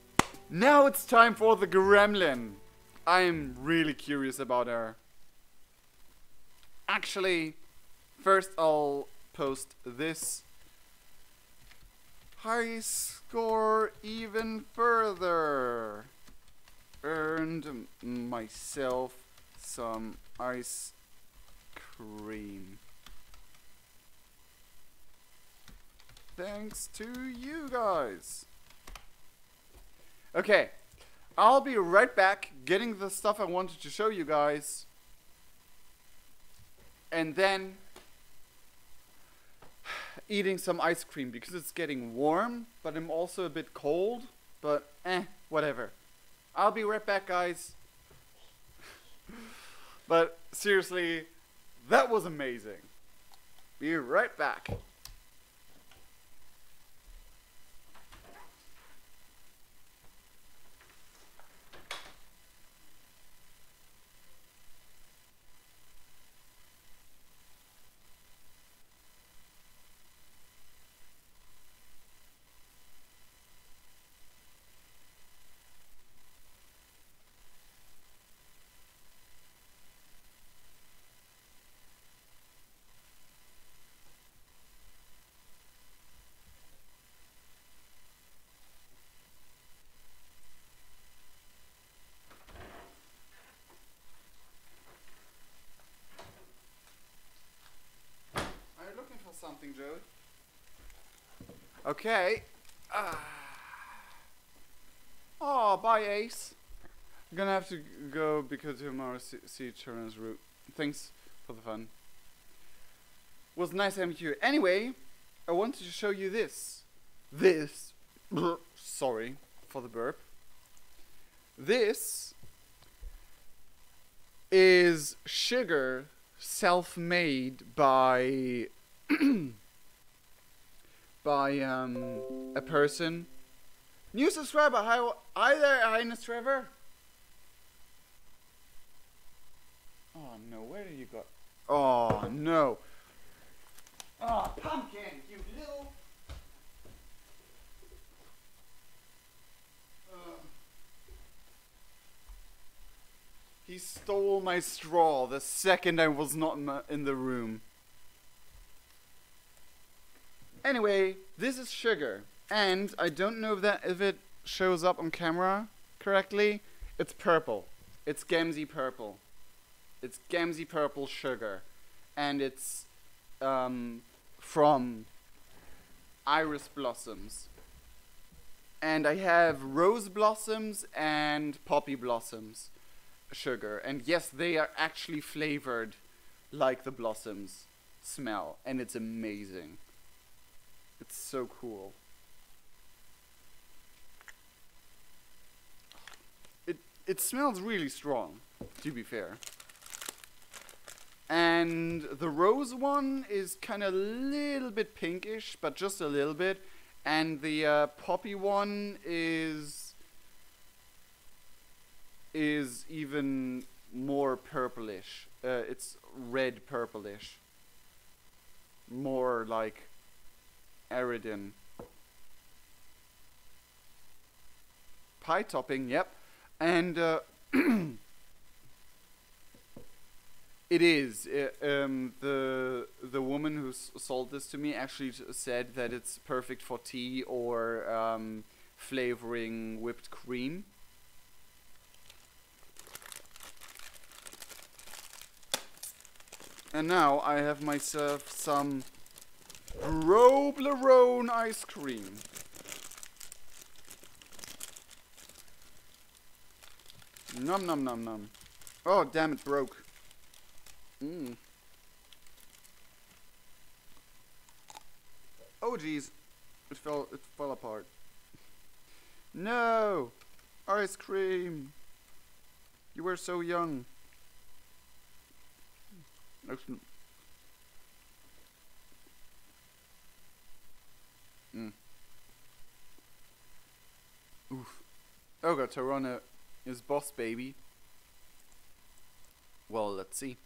Now it's time for the gremlin. I'm really curious about her. Actually, first I'll post this. High score even further. Earned myself some ice cream. Thanks to you guys. Okay, I'll be right back getting the stuff I wanted to show you guys. And then eating some ice cream because it's getting warm, but I'm also a bit cold, but whatever. I'll be right back, guys. But seriously, that was amazing. Be right back. Something, Joe. Okay. Oh, bye, Ace. I'm gonna have to go because tomorrow see children's route. Thanks for the fun. Was nice having you. Anyway, I wanted to show you this. Sorry for the burp. This is sugar self-made by a person. New subscriber. Hi there, Highness Trevor. Oh no, where did you go? Oh no. Oh, pumpkin, you little. He stole my straw the second I was not in the room. Anyway, this is sugar, and I don't know if it shows up on camera correctly. It's purple. It's Gamsey purple. It's Gamsey purple sugar, and it's from Iris Blossoms. And I have Rose Blossoms and Poppy Blossoms sugar, and yes, they are actually flavored like the blossoms smell, and it's amazing. It's so cool. It smells really strong, to be fair. And the rose one is kind of a little bit pinkish, but just a little bit. And the poppy one is even more purplish. It's red purplish. More like Aridin. Pie topping, yep. And it is. The woman who sold this to me actually said that it's perfect for tea or flavoring whipped cream. And now I have myself some Toblerone ice cream. Nom nom nom nom. Oh damn, it broke. Oh geez, it fell apart. No, ice cream. You were so young. Excellent. Oof. Oh god, Tarana is boss baby. Well, let's see.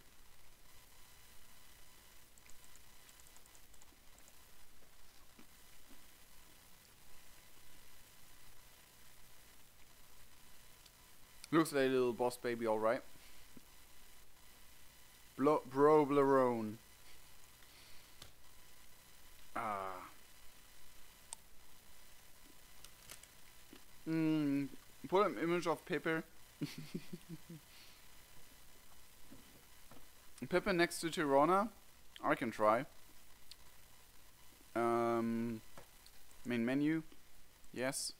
Looks like a little boss baby, alright. Broblerone. Put an image of Pepper. Pepper next to Tirana? I can try. Main menu. Yes.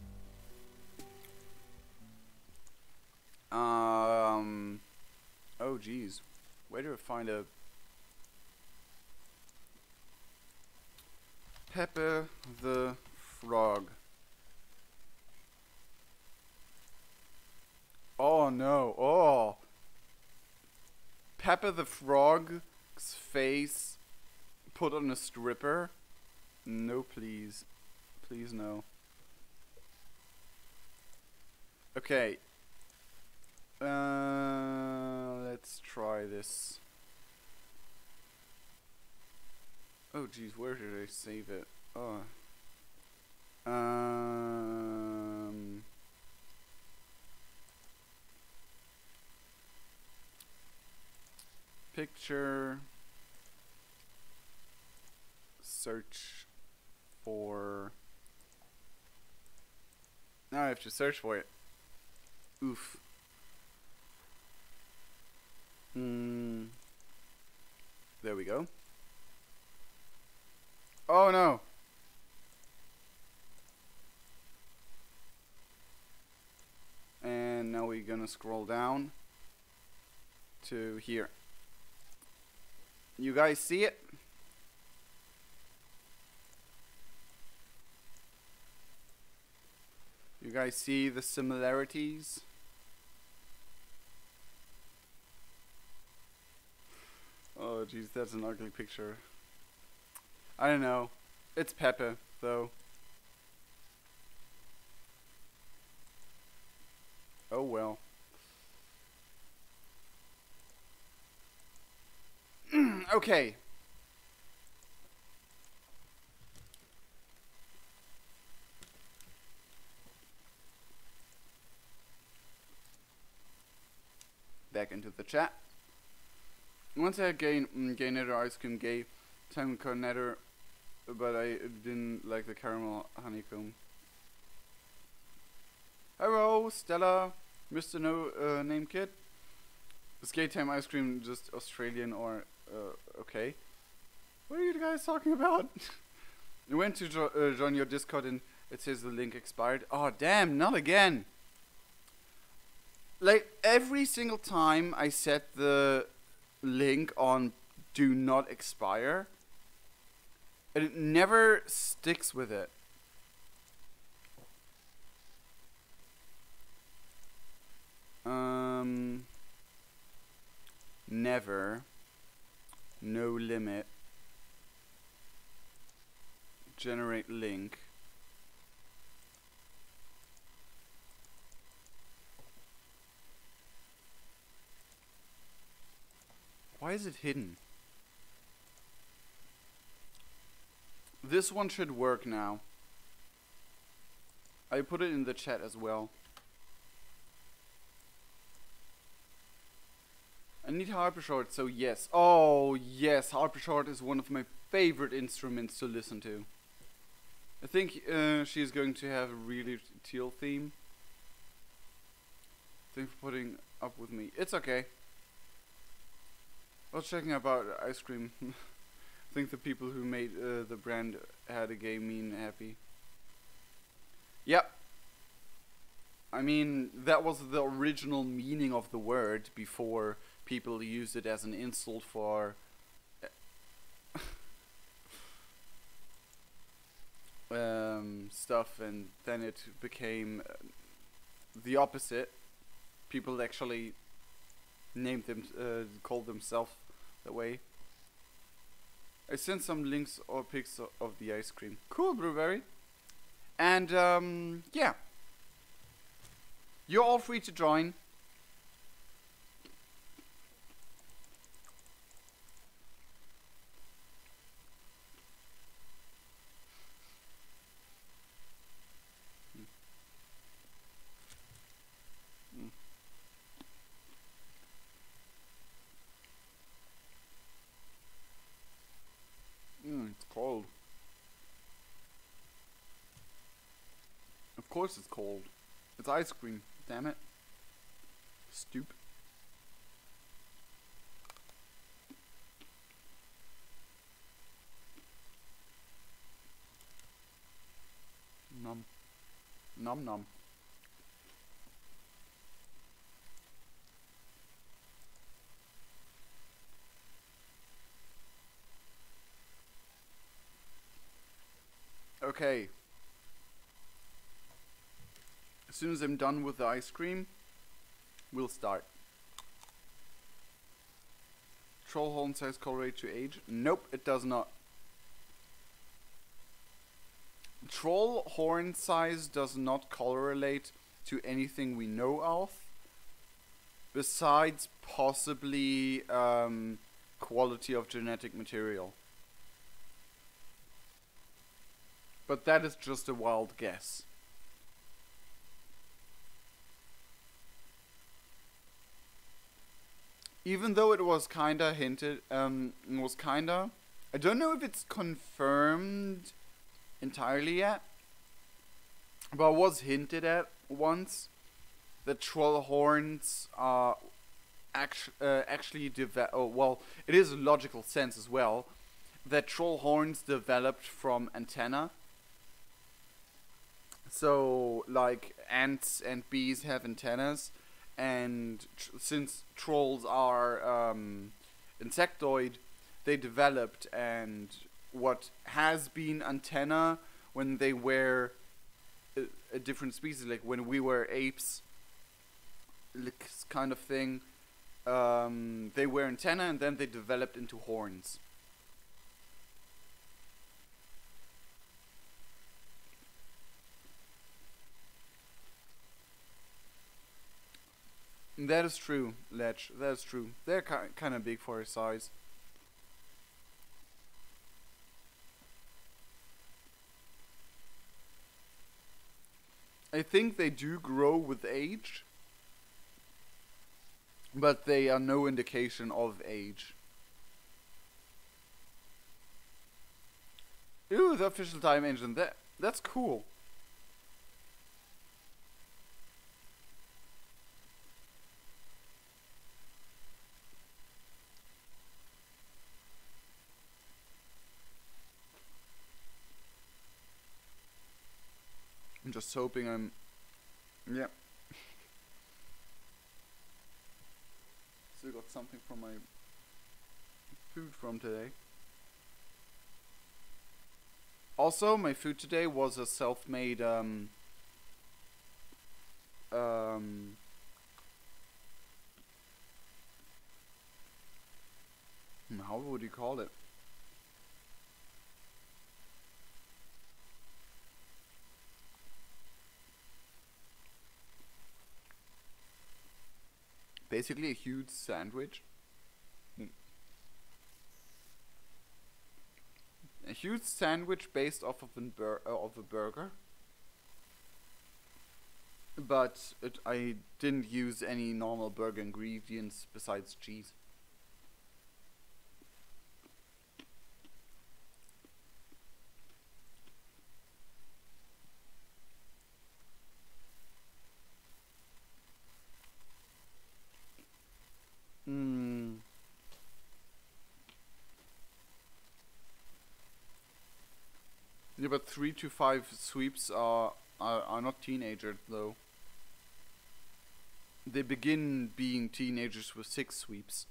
Oh geez. Where do I find a Pepper the Frog? Oh no. Oh. Pepper the Frog's face put on a stripper? No, please. Please, no. Okay. Let's try this. Oh geez, where did I save it? Oh. Picture. Search for. Now I have to search for it. Oof. There we go. Oh no. And now we're gonna scroll down to here. You guys see it? You guys see the similarities? Oh jeez, that's an ugly picture. I don't know. It's Pepe, though. Oh well. Okay. Back into the chat. Once I had gay netter ice cream, gay time cone netter, but I didn't like the caramel honeycomb. Hello, Stella, Mr. No Name Kid. Is gay time ice cream just Australian or okay? What are you guys talking about? I went to join your Discord and it says the link expired. Oh damn, not again! Like every single time I set the link on do not expire, and it never sticks with it. Never, no limit, generate link. Why is it hidden? This one should work now. I put it in the chat as well. I need harpsichord, so yes. Oh yes, harpsichord is one of my favorite instruments to listen to. I think she's going to have a really teal theme. Thanks for putting up with me. It's okay. I was checking about ice cream. I think the people who made the brand had a gay mean happy. Yep. I mean, that was the original meaning of the word before people used it as an insult for stuff, and then it became the opposite. People actually named them, called themselves that way. I sent some links or pics of the ice cream. Cool, Blueberry. And yeah, you're all free to join. It's cold. Of course it's cold. It's ice cream. Damn it. Stupid. Nom. Nom nom. Okay. As soon as I'm done with the ice cream, we'll start. Troll horn size correlate to age? Nope, it does not. Troll horn size does not correlate to anything we know of, besides possibly quality of genetic material. But that is just a wild guess. Even though it was kinda hinted, I don't know if it's confirmed entirely yet, but it was hinted at once that troll horns are actually well, it is a logical sense as well, that troll horns developed from antenna. So, like, ants and bees have antennas, and since trolls are insectoid, they developed, and what has been antenna when they were a different species, like when we were apes, like kind of thing, they were antenna and then they developed into horns. That is true, Lech. That is true. They're kind of big for their size. I think they do grow with age, but they are no indication of age. Ooh, the official time engine. That's cool. I'm just hoping I'm... Yeah. Still got something from my food from today. Also, my food today was a self-made, how would you call it? Basically a huge sandwich. A huge sandwich based off of a burger. But I didn't use any normal burger ingredients besides cheese. Yeah, but 3 to 5 sweeps are not teenagers though. They begin being teenagers with 6 sweeps.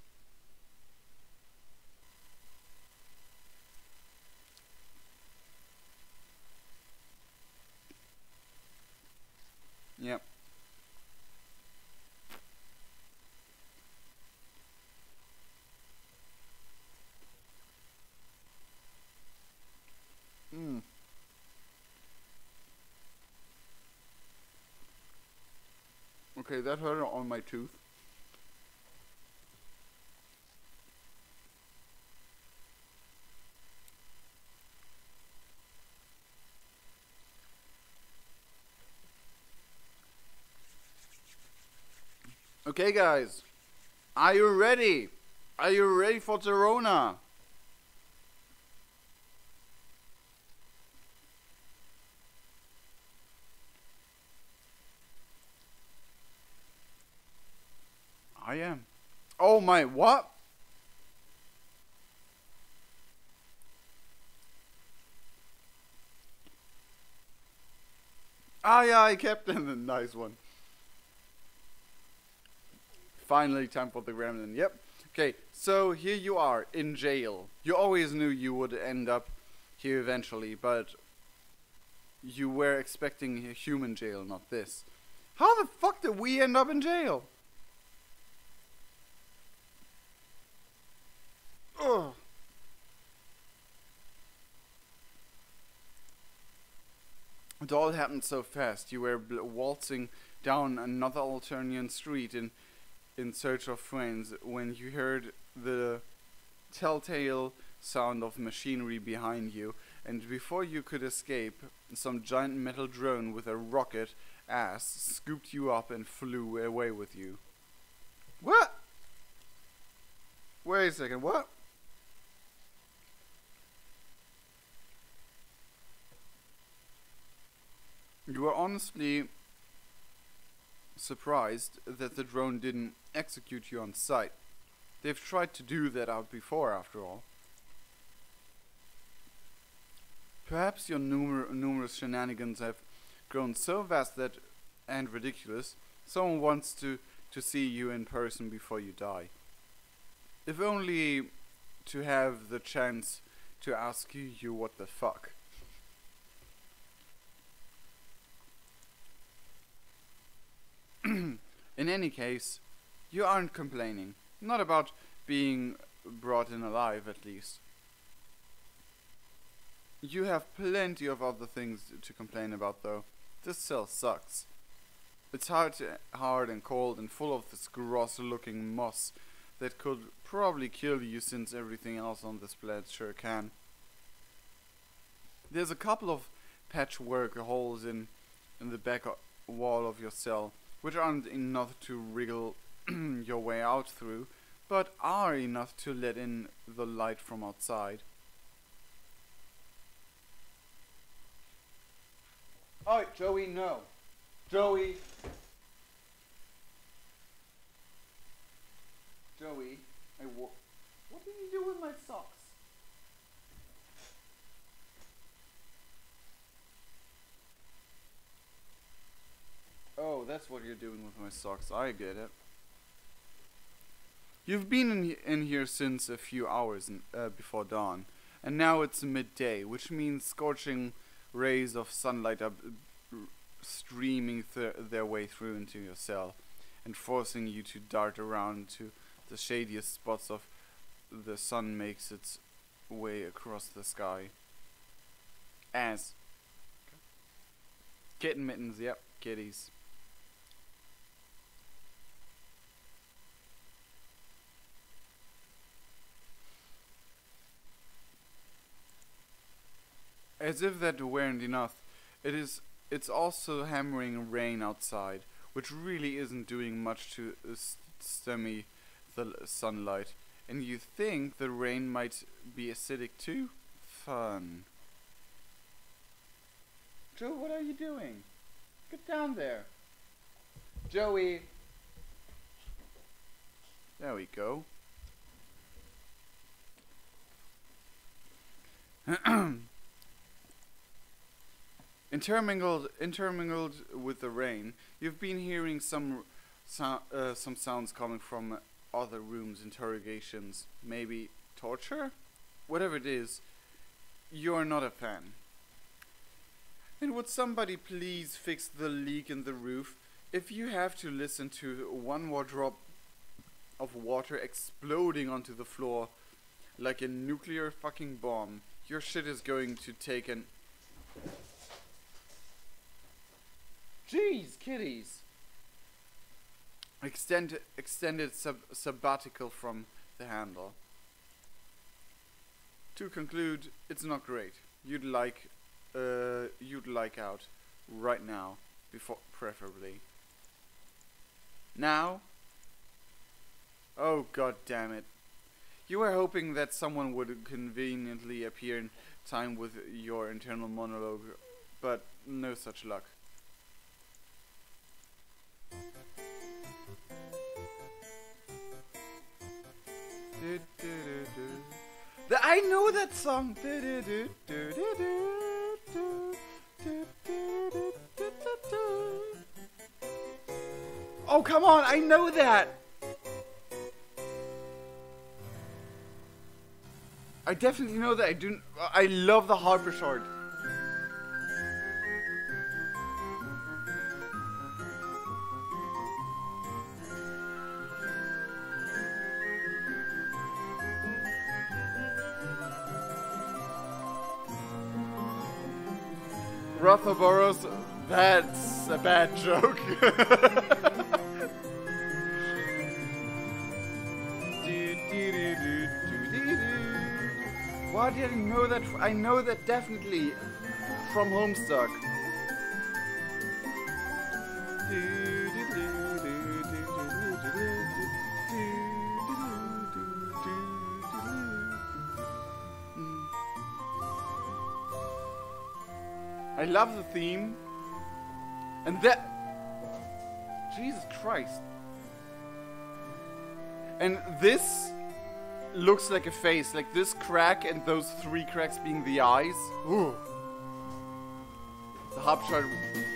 Yep. Okay, that hurt on my tooth. Okay, guys. Are you ready? Are you ready for Torona? Oh my, what? Aye aye, Captain. A nice one. Finally, time for the gremlin. Yep. Okay, so here you are, in jail. You always knew you would end up here eventually, but you were expecting a human jail, not this. How the fuck did we end up in jail? Ugh. It all happened so fast. You were waltzing down another Alternian street in search of friends when you heard the telltale sound of machinery behind you, and before you could escape, some giant metal drone with a rocket ass scooped you up and flew away with you. What? Wait a second, what? You were honestly surprised that the drone didn't execute you on sight. They've tried to do that out before, after all. Perhaps your numerous shenanigans have grown so vast that, and ridiculous, someone wants to see you in person before you die. If only to have the chance to ask you what the fuck. In any case, you aren't complaining. Not about being brought in alive, at least. You have plenty of other things to complain about, though. This cell sucks. It's hard and cold and full of this gross-looking moss that could probably kill you, since everything else on this planet sure can. There's a couple of patchwork holes in the back wall of your cell, which aren't enough to wriggle your way out through, but are enough to let in the light from outside. Oh, Joey, no. Joey. Joey, what did you do with my socks? Oh, that's what you're doing with my socks. I get it. You've been in here since a few hours before dawn, and now it's midday, which means scorching rays of sunlight are streaming their way through into your cell, and forcing you to dart around to the shadiest spots of the sun makes its way across the sky. As kitten mittens, yep, kitties. As if that weren't enough, it's also hammering rain outside, which really isn't doing much to stem the sunlight. And you think the rain might be acidic too? Fun. Joe, what are you doing? Get down there. Joey. There we go. Intermingled with the rain, you've been hearing some sounds coming from other rooms, interrogations, maybe torture? Whatever it is, you're not a fan. And would somebody please fix the leak in the roof? If you have to listen to one more drop of water exploding onto the floor like a nuclear fucking bomb, your shit is going to take an... Jeez, kitties! Extended sabbatical from the handle. To conclude, it's not great. You'd like out right now, before preferably. Now? Oh, god damn it. You were hoping that someone would conveniently appear in time with your internal monologue, but no such luck. I know that song. Oh, come on, I know that. I definitely know that. I love the Harper short. Rothaboros, that's a bad joke. Why did I know that? I know that definitely from Homestuck. I love the theme. And that... Jesus Christ. And this looks like a face. Like this crack and those 3 cracks being the eyes. Ooh. The hop shot.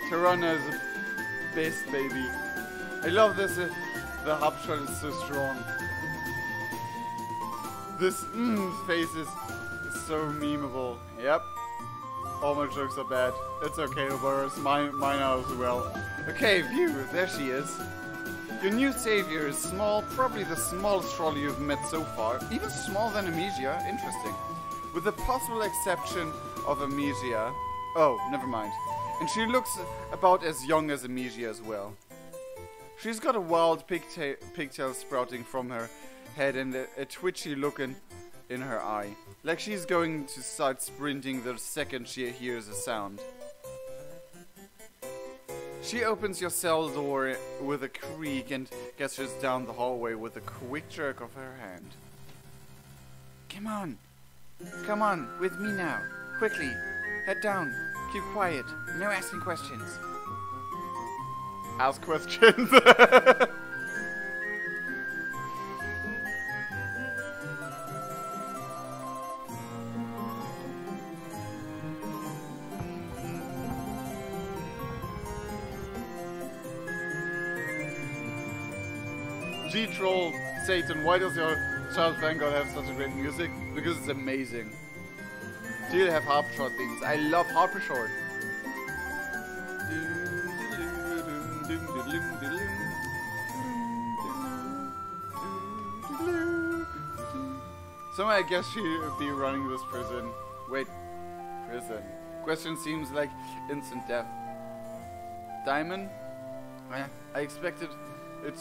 Tirana is the best, baby. I love this. The hop shot is so strong. This face is so memeable. Yep. All my jokes are bad. It's okay, Boris. Mine are as well. Okay, view. There she is. Your new savior is small, probably the smallest troll you've met so far. Even smaller than Amesia. Interesting. With the possible exception of Amesia. Oh, never mind. And she looks about as young as Amesia as well. She's got a wild pigtail sprouting from her head and a twitchy look in her eye. Like she's going to start sprinting the second she hears a sound. She opens your cell door with a creak and gestures down the hallway with a quick jerk of her hand. Come on. Come on, with me now. Quickly. Head down. Keep quiet. No asking questions. Ask questions. G-Troll Satan, why does your child Vanguard have such a great music? Because it's amazing. Do you have Harper Short themes? I love Harper Short. So I guess she would be running this prison. Wait, prison. Question seems like instant death. Diamond? I expected it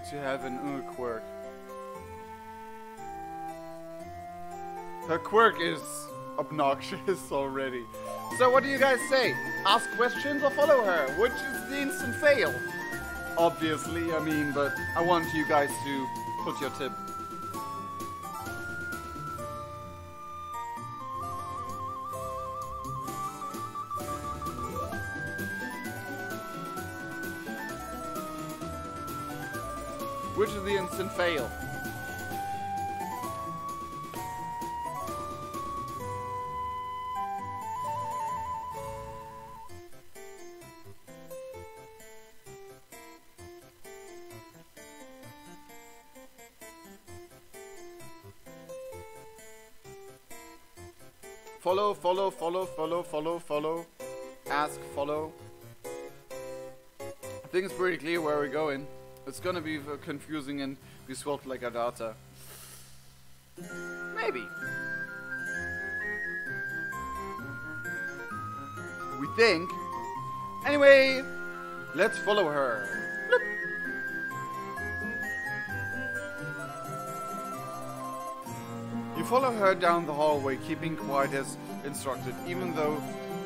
to have an quirk. Her quirk is obnoxious already. So what do you guys say? Ask questions or follow her? Which is the instant fail? Obviously, I mean, but I want you guys to put your tip. Which is the instant fail? Follow, follow, follow, follow, follow, follow. Ask, follow. I think it's pretty clear where we're going. It's gonna be confusing and be swapped like a data. Maybe. We think. Anyway, let's follow her. Bloop. You follow her down the hallway, keeping quiet as instructed, even though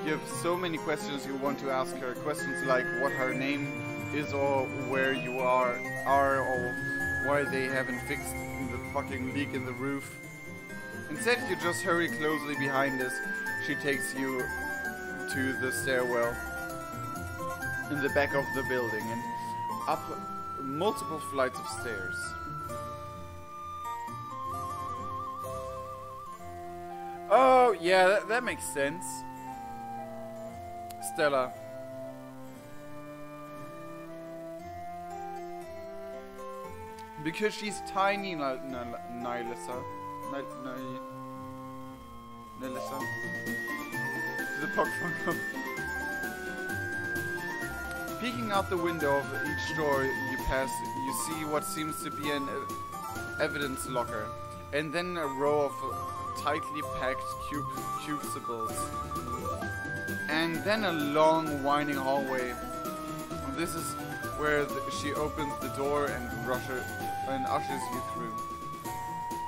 you have so many questions you want to ask her. Questions like what her name is or where you are or why they haven't fixed the fucking leak in the roof. Instead, you just hurry closely behind us. She takes you to the stairwell in the back of the building and up multiple flights of stairs. Yeah, that makes sense. Stella. Because she's tiny, Nylissa. Nylissa. The Pokemon. Peeking out the window of each door you pass, you see what seems to be an evidence locker, and then a row of tightly packed crucibles, and then a long, winding hallway. This is where she opens the door and ushers you through.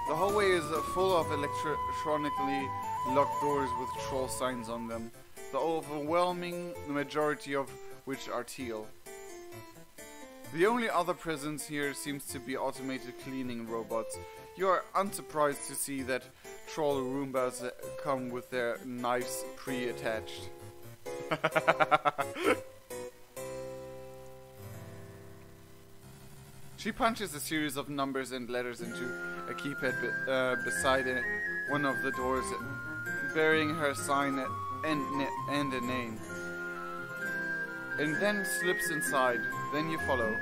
The hallway is full of electronically locked doors with troll signs on them, the overwhelming majority of which are teal. The only other presence here seems to be automated cleaning robots. You are unsurprised to see that troll Roombas come with their knives pre-attached. She punches a series of numbers and letters into a keypad beside one of the doors, bearing her sign and a name. And then slips inside. Then you follow.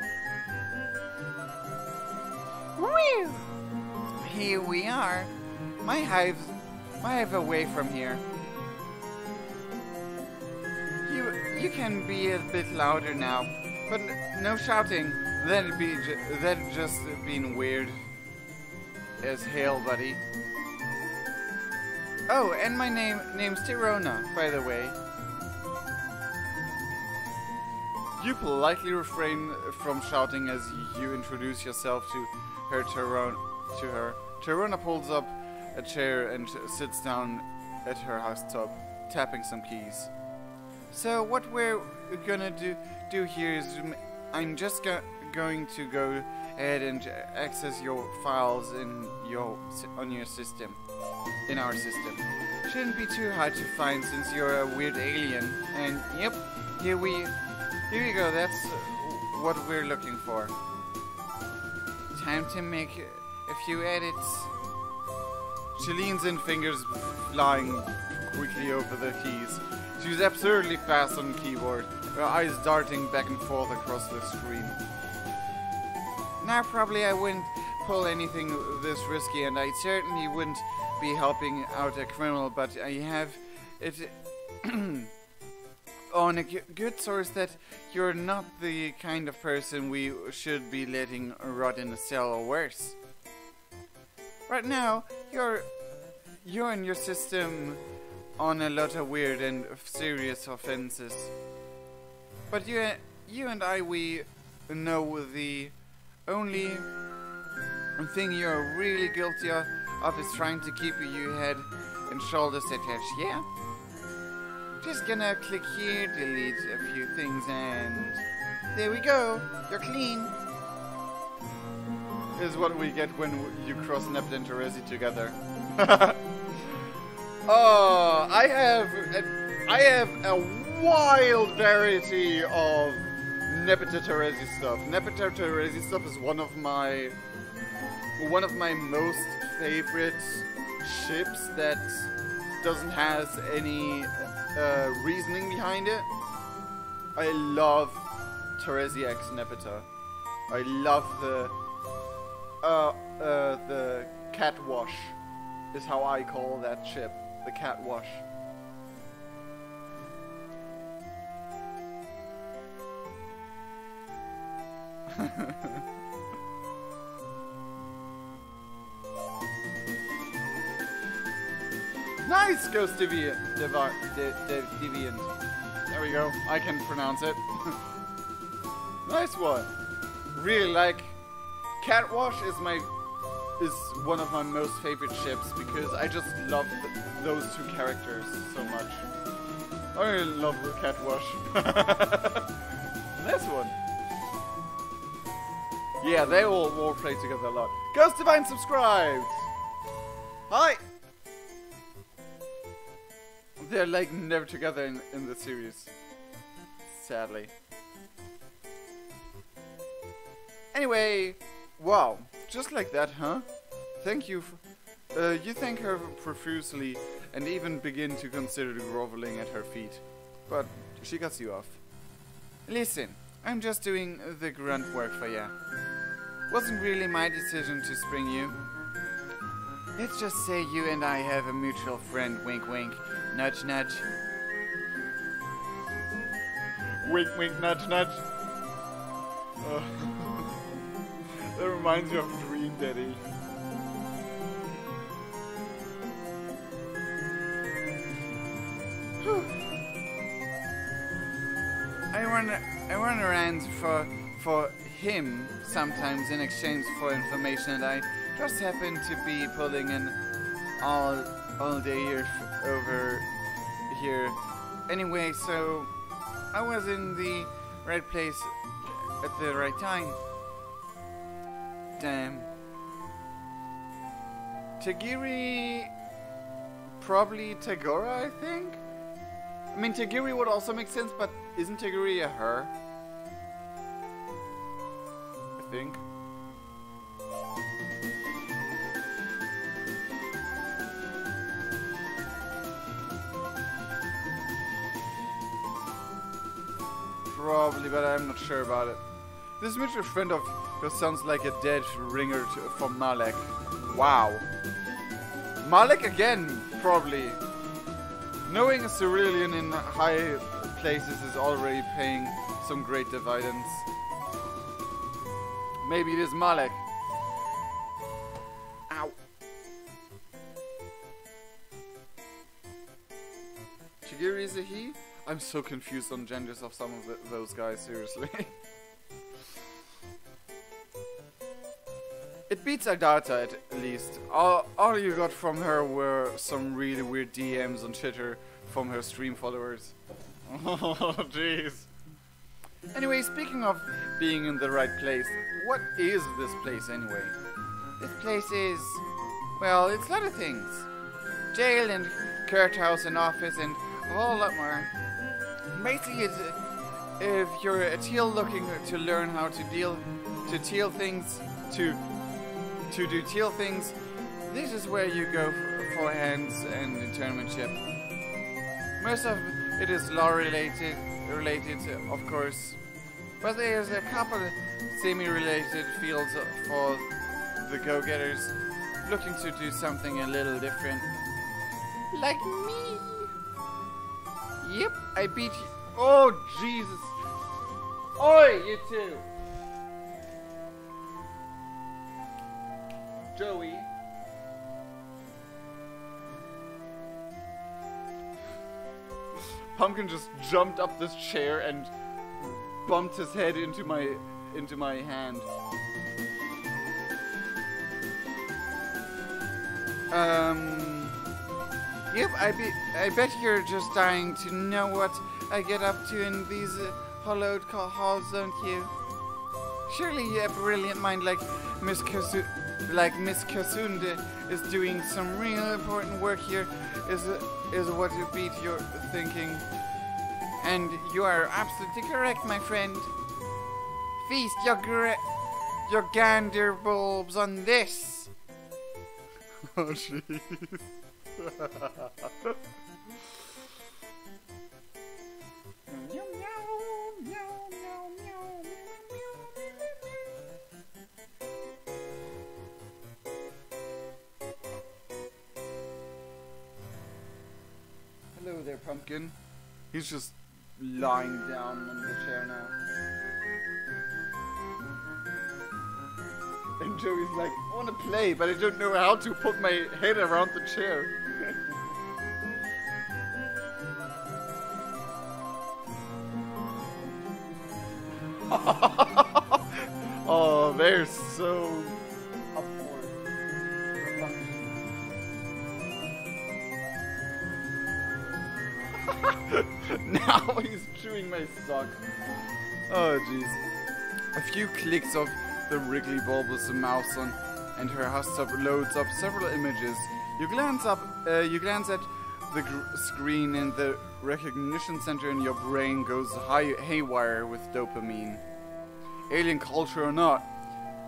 Whew! Here we are. My hive away from here. You can be a bit louder now, but no shouting. That'd just been weird as hell, buddy. Oh, and my name's Tirona, by the way. You politely refrain from shouting as you introduce yourself to her. Tirona pulls up a chair and sits down at her housetop, tapping some keys. So what we're gonna do here is I'm just going to go ahead and access your files in our system. Shouldn't be too hard to find since you're a weird alien. And yep, here we go. That's what we're looking for. Time to make a few edits. She leans in, fingers flying quickly over the keys. She's absurdly fast on the keyboard, her eyes darting back and forth across the screen. Now, probably I wouldn't pull anything this risky, and I certainly wouldn't be helping out a criminal, but I have it on a good source that you're not the kind of person we should be letting rot in a cell or worse. Right now, you're in your system on a lot of weird and serious offenses. But you and I, we know the only thing you're really guilty of is trying to keep your head and shoulders attached, yeah? Just gonna click here, delete a few things, and there we go. You're clean. This is what we get when you cross Neptune and Terezi together. Oh, I have a wild variety of Nepeta Terezi stuff. Nepeta Terezi stuff is one of my most favorite ships that doesn't have any reasoning behind it. I love Terezi X Nepeta. I love the cat wash is how I call that ship. The cat wash. Nice, Ghost Deviant. There we go. I can pronounce it. Nice one. Really like Catwash is one of my most favorite ships because I just love those two characters so much. I really love the Catwash. Nice one. Yeah, they all play together a lot. Ghost Divine subscribed! Hi! They're like never together in the series. Sadly. Anyway, wow. Just like that, huh? Thank you. You thank her profusely and even begin to consider groveling at her feet. But she cuts you off. Listen, I'm just doing the grunt work for ya. Wasn't really my decision to spring you. Let's just say you and I have a mutual friend, wink wink, nudge nudge. Wink wink, nudge nudge. That reminds me of Dream Daddy. I run around for him sometimes in exchange for information, and I just happen to be pulling in all day here over here. Anyway, so I was in the right place at the right time. Damn. Tagiri, probably Tagora, I think? I mean, Tagiri would also make sense, but isn't Tagiri a her? I think. Probably, but I'm not sure about it. This mutual friend of yours sounds like a dead ringer from Malek. Wow. Malek again, probably. Knowing a Cerulean in high places is already paying some great dividends. Maybe it is Malek. Ow. Chigiri is a he? I'm so confused on genders of some of those guys, seriously. It beats Agatha at least. All you got from her were some really weird DMs on Twitter from her stream followers. Oh, jeez. Anyway, speaking of being in the right place, what is this place anyway? This place is, well, it's a lot of things. Jail and courthouse and office and a whole lot more. Basically, it's, if you're a teal looking to learn how to do teal things, this is where you go for hands and internmentship. Most of it is law related, of course, but there's a couple of semi-related fields for the go-getters looking to do something a little different. Like me. Yep, I beat you. Oh, Jesus. Oi, you two. Joey. Pumpkin just jumped up this chair and bumped his head into my hand. Yep, I bet you're just dying to know what I get up to in these hollowed halls, don't you? Surely a brilliant mind like Miss Kasunda is doing some real important work here, is what you beat your thinking. And you are absolutely correct, my friend. Feast your gander bulbs on this. Oh, jeez. Hello there, Pumpkin. He's just lying down on the chair now. And Joey's like, I want to play, but I don't know how to put my head around the chair. Oh, they're so upward. Now he's chewing my sock. Oh, jeez. A few clicks of the wriggly bulbous mouse on, and her husband loads up several images. You glance at the screen, and the recognition center in your brain goes haywire with dopamine. Alien culture or not,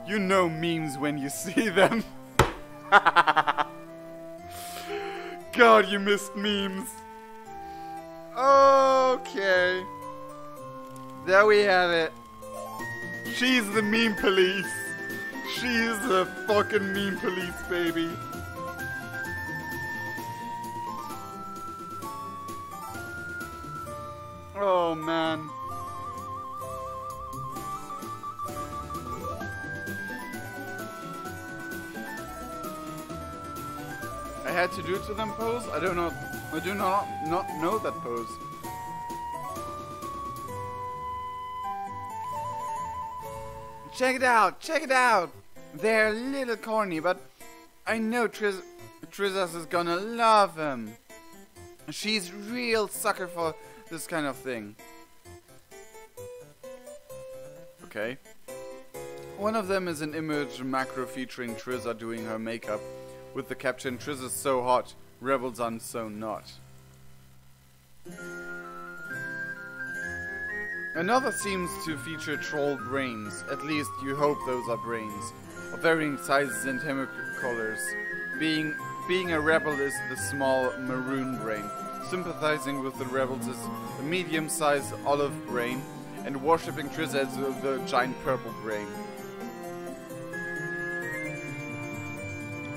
you know memes when you see them. God, you missed memes. Okay. There we have it. She's the meme police. She's the fucking meme police, baby. Oh, man. I had to do to them pose? I don't know. I do not know that pose. Check it out! Check it out! They're a little corny, but I know Trizas is gonna love him. She's real sucker for this kind of thing. Okay. One of them is an image macro featuring Triza doing her makeup with the caption, "Triza's so hot, rebels are so not." Another seems to feature troll brains, at least you hope those are brains, of varying sizes and hemicolors. Being a rebel is the small maroon brain, sympathizing with the rebels is the medium-sized olive brain, and worshipping Triza is the giant purple brain.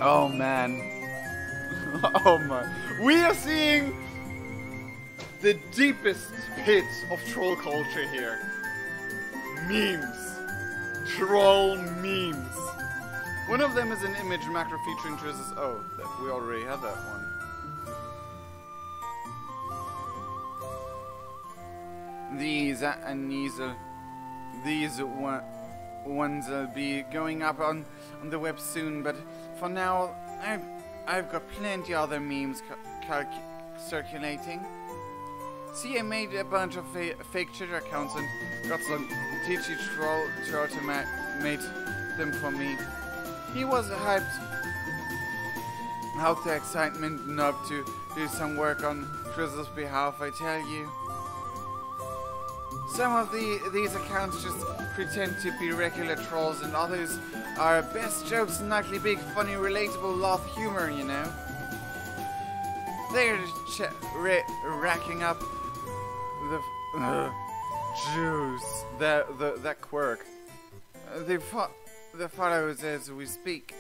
Oh man. Oh man. We are seeing the deepest pit of troll culture here. Memes. Troll memes. One of them is an image macro featuring Triza's. Oh, we already had that one. These ones will be going up on the web soon, but for now, I've got plenty other memes circulating. See, I made a bunch of fake Twitter accounts and got some TG troll to automate them for me. He was hyped out the excitement enough to do some work on Triza's behalf, I tell you. Some of these accounts just pretend to be regular trolls, and others are best jokes and ugly, big, funny, relatable laugh humor, you know. They're racking up the juice, that quirk. The follows as we speak.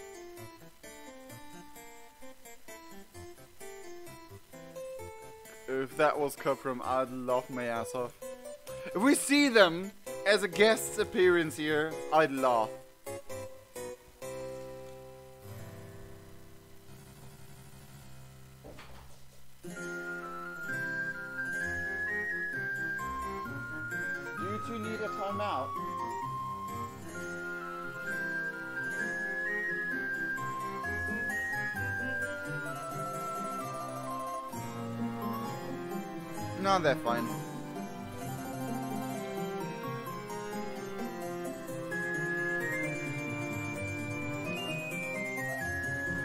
If that was Cuprum, I'd laugh my ass off. If we see them as a guest appearance here, I'd laugh. Do you two need a timeout? No, they're fine.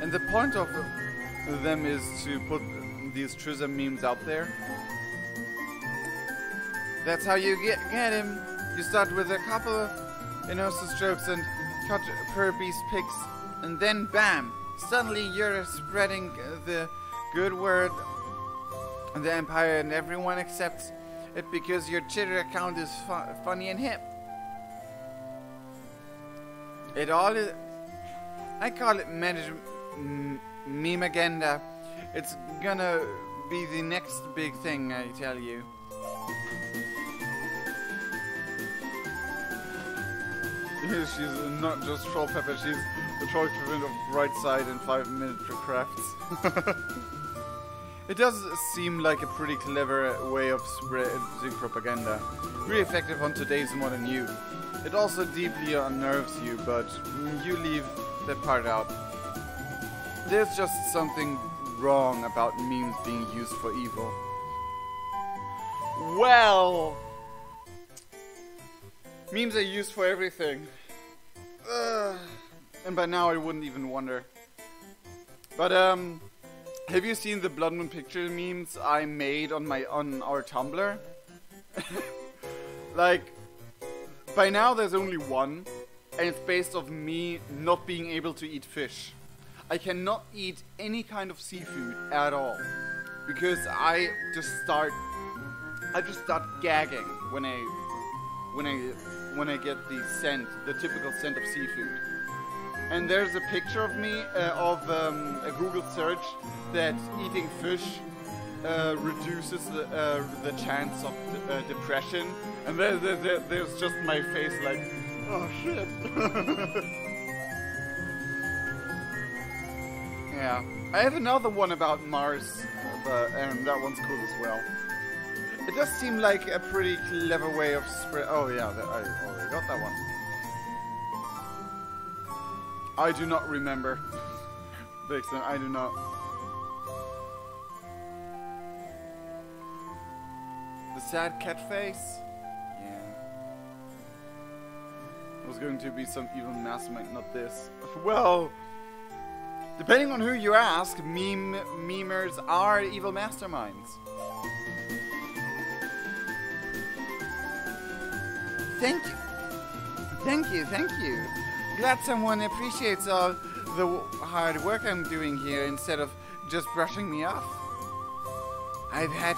And the point of them is to put these Triza memes out there. That's how you get him. You start with a couple of innocent jokes and cut per beast pics, and then bam! Suddenly you're spreading the good word on the empire, and everyone accepts it because your Twitter account is funny and hip. It all is. I call it meme agenda. It's gonna be the next big thing, I tell you. She's not just troll pepper, she's the troll equivalent of Bright Side and 5-minute crafts. It does seem like a pretty clever way of spreading propaganda. Really effective on today's modern youth. It also deeply unnerves you, but you leave that part out. There's just something wrong about memes being used for evil. Well, memes are used for everything. And by now I wouldn't even wonder. But have you seen the Blood Moon picture memes I made on our Tumblr? Like, by now there's only one, and it's based off me not being able to eat fish. I cannot eat any kind of seafood at all, because I just start gagging when I get the typical scent of seafood. And there's a picture of me of a Google search that eating fish reduces the chance of depression, and there's just my face like, oh shit. Yeah, I have another one about Mars, and that one's cool as well. It does seem like a pretty clever way of spread. Oh yeah, I already got that one. I do not remember. Vixen, I do not. The sad cat face? Yeah. It was going to be some evil mastermind, not this. Well, depending on who you ask, memers are evil masterminds. Thank you. Thank you, thank you. Glad someone appreciates all the hard work I'm doing here instead of just brushing me off. I've had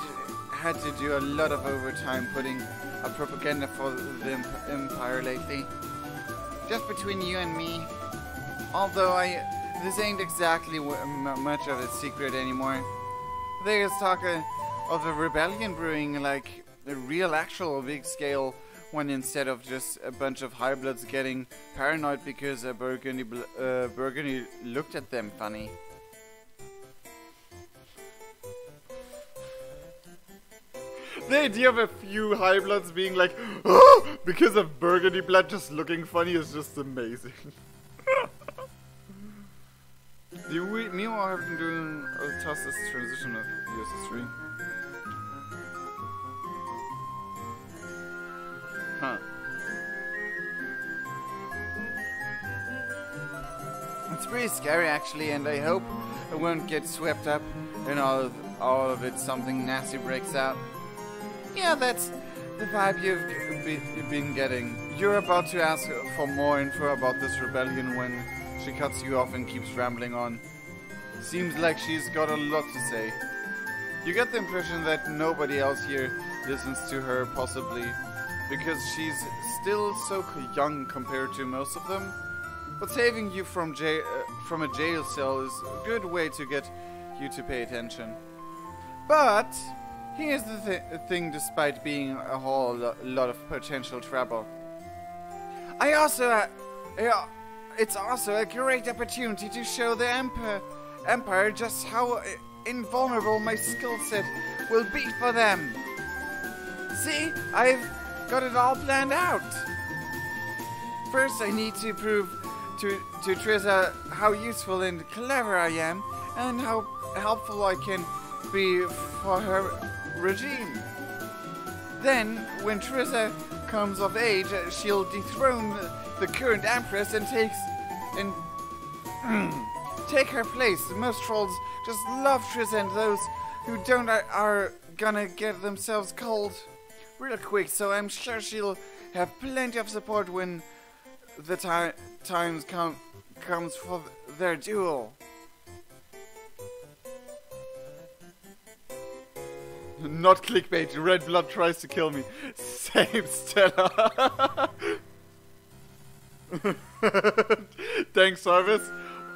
to do a lot of overtime putting up propaganda for the Empire lately. Just between you and me. Although this ain't exactly much of a secret anymore. There's talk of a rebellion brewing, like a real actual big scale one, instead of just a bunch of highbloods getting paranoid because a Burgundy looked at them funny. The idea of a few highbloods being like, oh, because of Burgundy blood just looking funny is just amazing. Meanwhile, I've been doing a toughest transition of US history. Huh. It's pretty scary actually, and I hope I won't get swept up in all of it. Something nasty breaks out. Yeah, that's the vibe you've been getting. You're about to ask for more info about this rebellion when she cuts you off and keeps rambling on. Seems like she's got a lot to say. You get the impression that nobody else here listens to her, possibly because she's still so young compared to most of them. But saving you from a jail cell is a good way to get you to pay attention. But here's the thing, despite being a whole lot of potential trouble, it's also a great opportunity to show the Empire just how invulnerable my skill set will be for them. See, I've got it all planned out. First, I need to prove to Trissa how useful and clever I am, and how helpful I can be for her regime. Then, when Trissa comes of age, she'll dethrone the current Empress and take her place. Most trolls just love Trissa, and those who don't are gonna get themselves cold real quick, so I'm sure she'll have plenty of support when the times comes for their duel. Not clickbait, red blood tries to kill me. Same, Stella. Thanks, Service.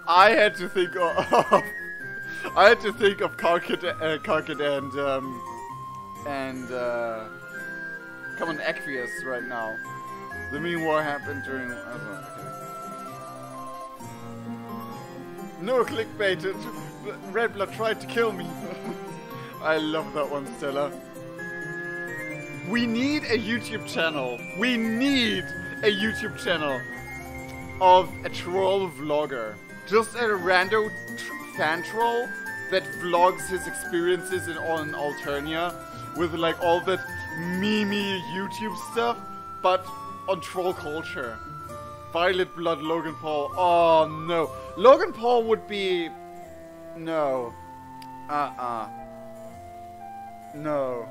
I had to think of Karkit and come on, Equius right now. The mean war happened during. No clickbait. Red blood tried to kill me. I love that one, Stella. We need a YouTube channel. We need a YouTube channel of a troll vlogger. Just a random fan troll that vlogs his experiences on Alternia with like all that memey YouTube stuff, but on troll culture. Violet Blood Logan Paul. Oh no. Logan Paul would be... No. No.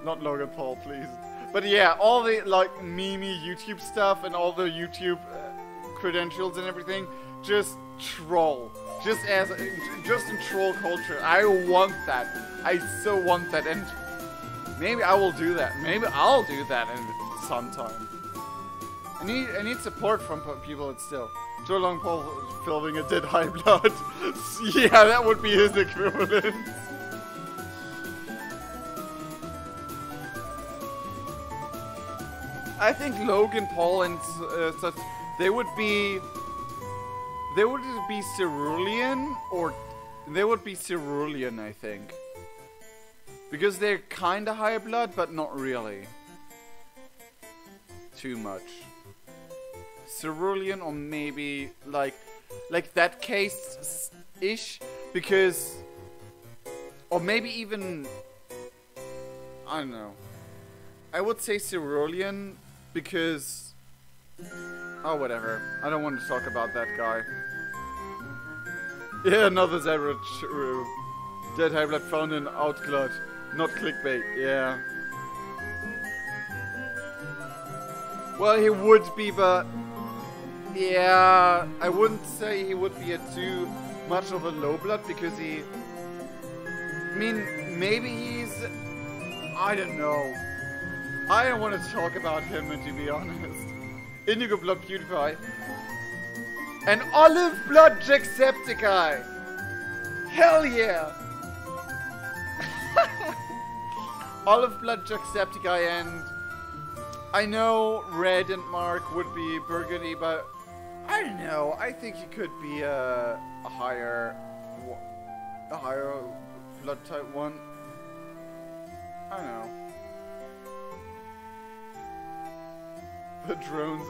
Not Logan Paul, please. But yeah, all the like memey YouTube stuff and all the YouTube credentials and everything, just troll. Just in troll culture. I want that. I so want that, and maybe I will do that. Maybe I'll do that sometime. I need support from people still. Joe Long Paul filming a dead high blood. Yeah, that would be his equivalent. I think Logan Paul and such, they would be cerulean, or they would be cerulean, I think. Because they're kinda high blood, but not really. Too much. Cerulean, or maybe like that case-ish, because, or maybe even, I don't know. I would say cerulean because, oh, whatever. I don't want to talk about that guy. Yeah, another zebra true. Dead high blood found in outglood. Not clickbait, yeah. Well, he would be, but yeah, I wouldn't say he would be a too much of a low blood, because I mean, maybe he's, I don't know. I don't want to talk about him, to be honest. Indigo blood PewDiePie. An olive blood Jacksepticeye. Hell yeah! Olive blood Jacksepticeye, and I know Red and Mark would be Burgundy, but I don't know. I think he could be a higher blood type one. I don't know. The drones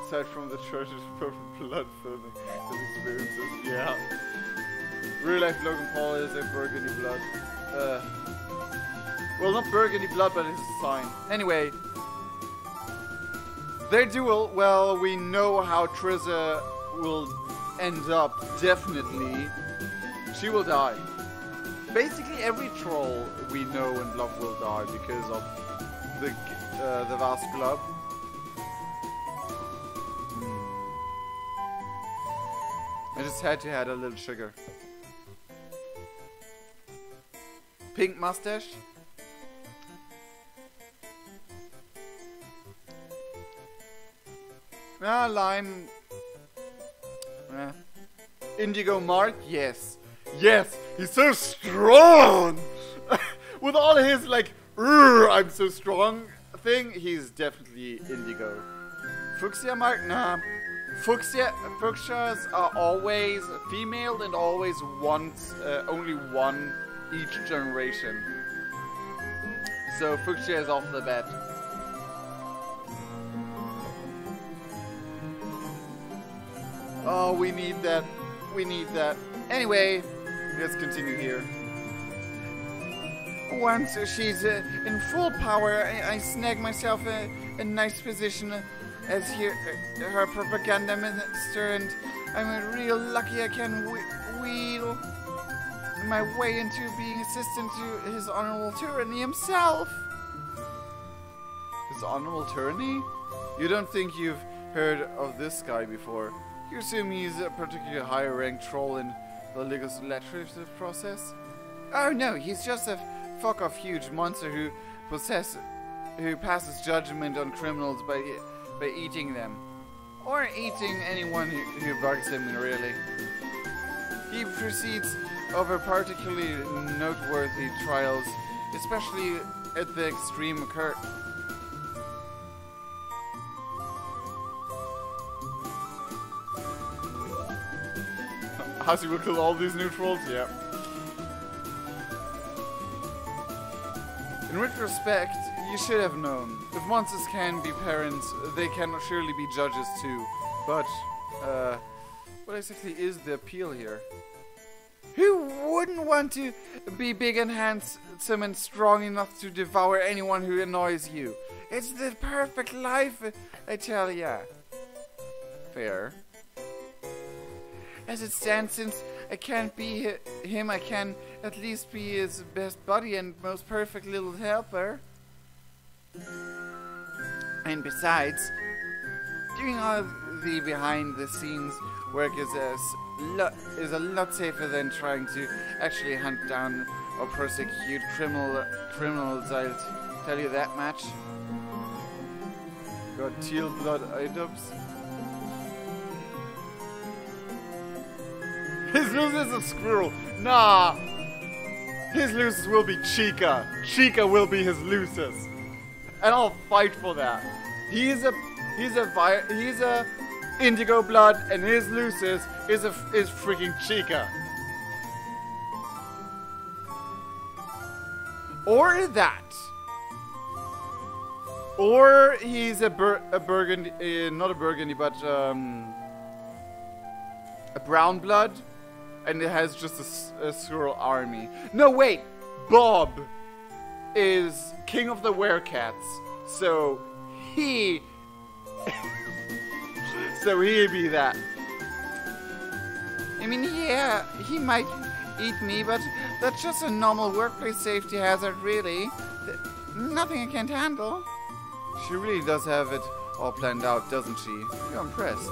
aside from the treasures for blood filming his experiences. Yeah. Real life Logan Paul is a Burgundy blood. Well, not Burgundy blood, but it's a sign. Anyway. Their duel, well, we know how Trissa will end up, definitely. She will die. Basically every troll we know and love will die because of the vast club. I just had to add a little sugar. Pink mustache. Ah, lime. Indigo Mark, yes. Yes, he's so strong! With all his, like, I'm so strong thing, he's definitely Indigo. Fuchsia Mark, nah. Fuchsias are always female and always want only one each generation. So Fuchsia is off the bat. Oh, we need that. We need that. Anyway, let's continue here. Once she's in full power, I snag myself a nice position as her propaganda minister, and I'm real lucky I can wheel my way into being assistant to His Honorable Tyranny himself. His Honorable Tyranny? You don't think you've heard of this guy before? You assume he's a particularly high-ranked troll in the legislative process? Oh no, he's just a fuck-off huge monster who passes judgment on criminals by eating them. Or eating anyone who bugs him, really. He proceeds over particularly noteworthy trials, especially at the extreme occur. Has he will kill all these new trolls? Yeah. In retrospect, you should have known. If monsters can be parents, they can surely be judges too. But, what exactly is the appeal here? Who wouldn't want to be big and handsome and strong enough to devour anyone who annoys you? It's the perfect life, I tell ya. Fair. As it stands, since I can't be him, I can at least be his best buddy and most perfect little helper. And besides, doing all the behind-the-scenes work is is a lot safer than trying to actually hunt down or prosecute criminals. I'll tell you that much. Got teal blood items. His losers is a squirrel. Nah. His losers will be Chica. Chica will be his losers. And I'll fight for that. He's a indigo blood, and his losers is freaking Chica. Or that. Or he's a burgundy, not a burgundy, but a brown blood, and it has just a squirrel army. No, wait, Bob is king of the werecats, so he be that. I mean, yeah, he might eat me, but that's just a normal workplace safety hazard, really. Nothing I can't handle. She really does have it all planned out, doesn't she? You're impressed.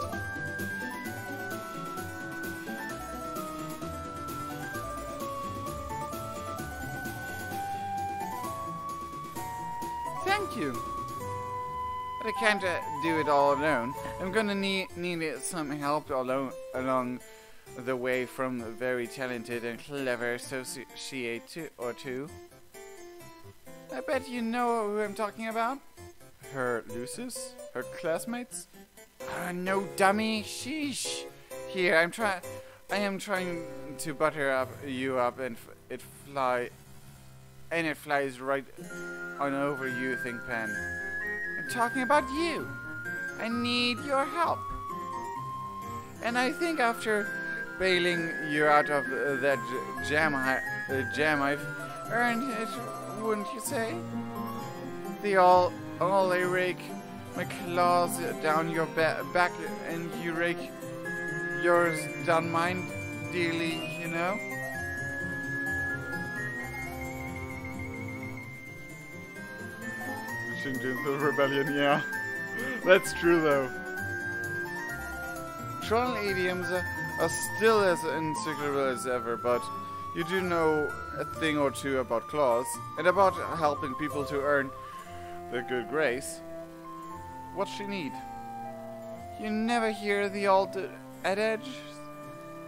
Thank you. But I can't do it all alone. I'm gonna need some help along the way from a very talented and clever associate or two. I bet you know who I'm talking about. Her losers? Her classmates? No, dummy. Sheesh. Here, I am trying to butter you up, and it flies right on over you, Think Pen. I'm talking about you. I need your help. And I think after bailing you out of that jam I've earned it, wouldn't you say? All I rake my claws down your back, and you rake yours down mine, dearly, you know? Into the rebellion, yeah. That's true, though. Troll idioms are still as insecure as ever, but you do know a thing or two about claws, and about helping people to earn their good grace. What's she need? You never hear the old adage?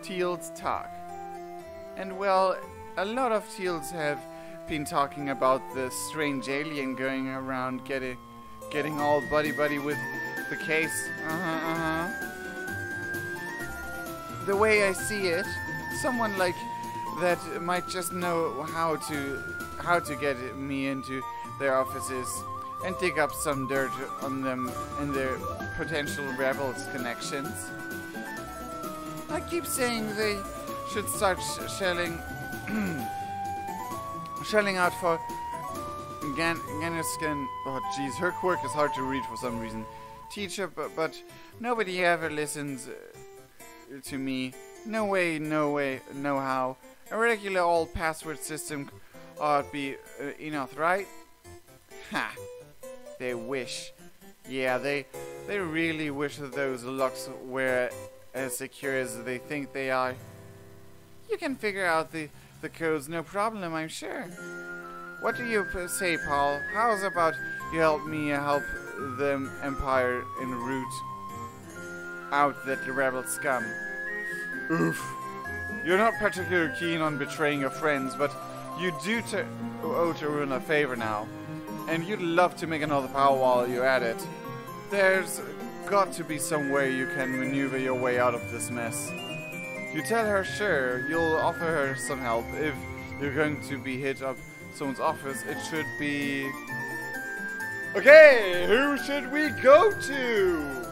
Teals talk. And well, a lot of teals have been talking about the strange alien going around getting all buddy with the case. The way I see it, someone like that might just know how to get me into their offices and dig up some dirt on them and their potential rebels connections. I keep saying they should start shelling out for Ganniskin. Oh jeez, her quirk is hard to read for some reason. Teacher, but nobody ever listens to me. No way, no how. A regular old password system ought be enough, right? Ha! They wish. Yeah, they really wish that those locks were as secure as they think they are. You can figure out the codes, no problem, I'm sure. What do you say, Paul? How's about you help me help the Empire and root out that rebel scum? Oof. You're not particularly keen on betraying your friends, but you do owe Tarun a favor now. And you'd love to make another power while you're at it. There's got to be some way you can maneuver your way out of this mess. You tell her, sure, you'll offer her some help. If you're going to be hit up someone's office, it should be... Okay, who should we go to?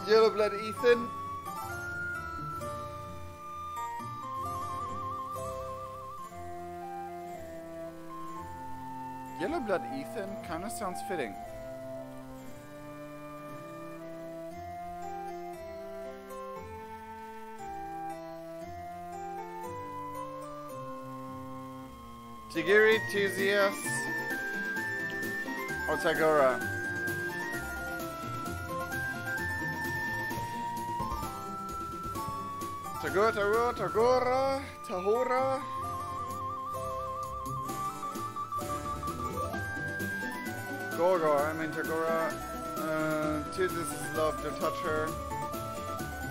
Yellowblood Ethan? Yellowblood Ethan kinda sounds fitting. Tigiri, Tizias, Otagora. Tagora, Tahora. Gorgor, I mean Tagora. Titus love to touch her.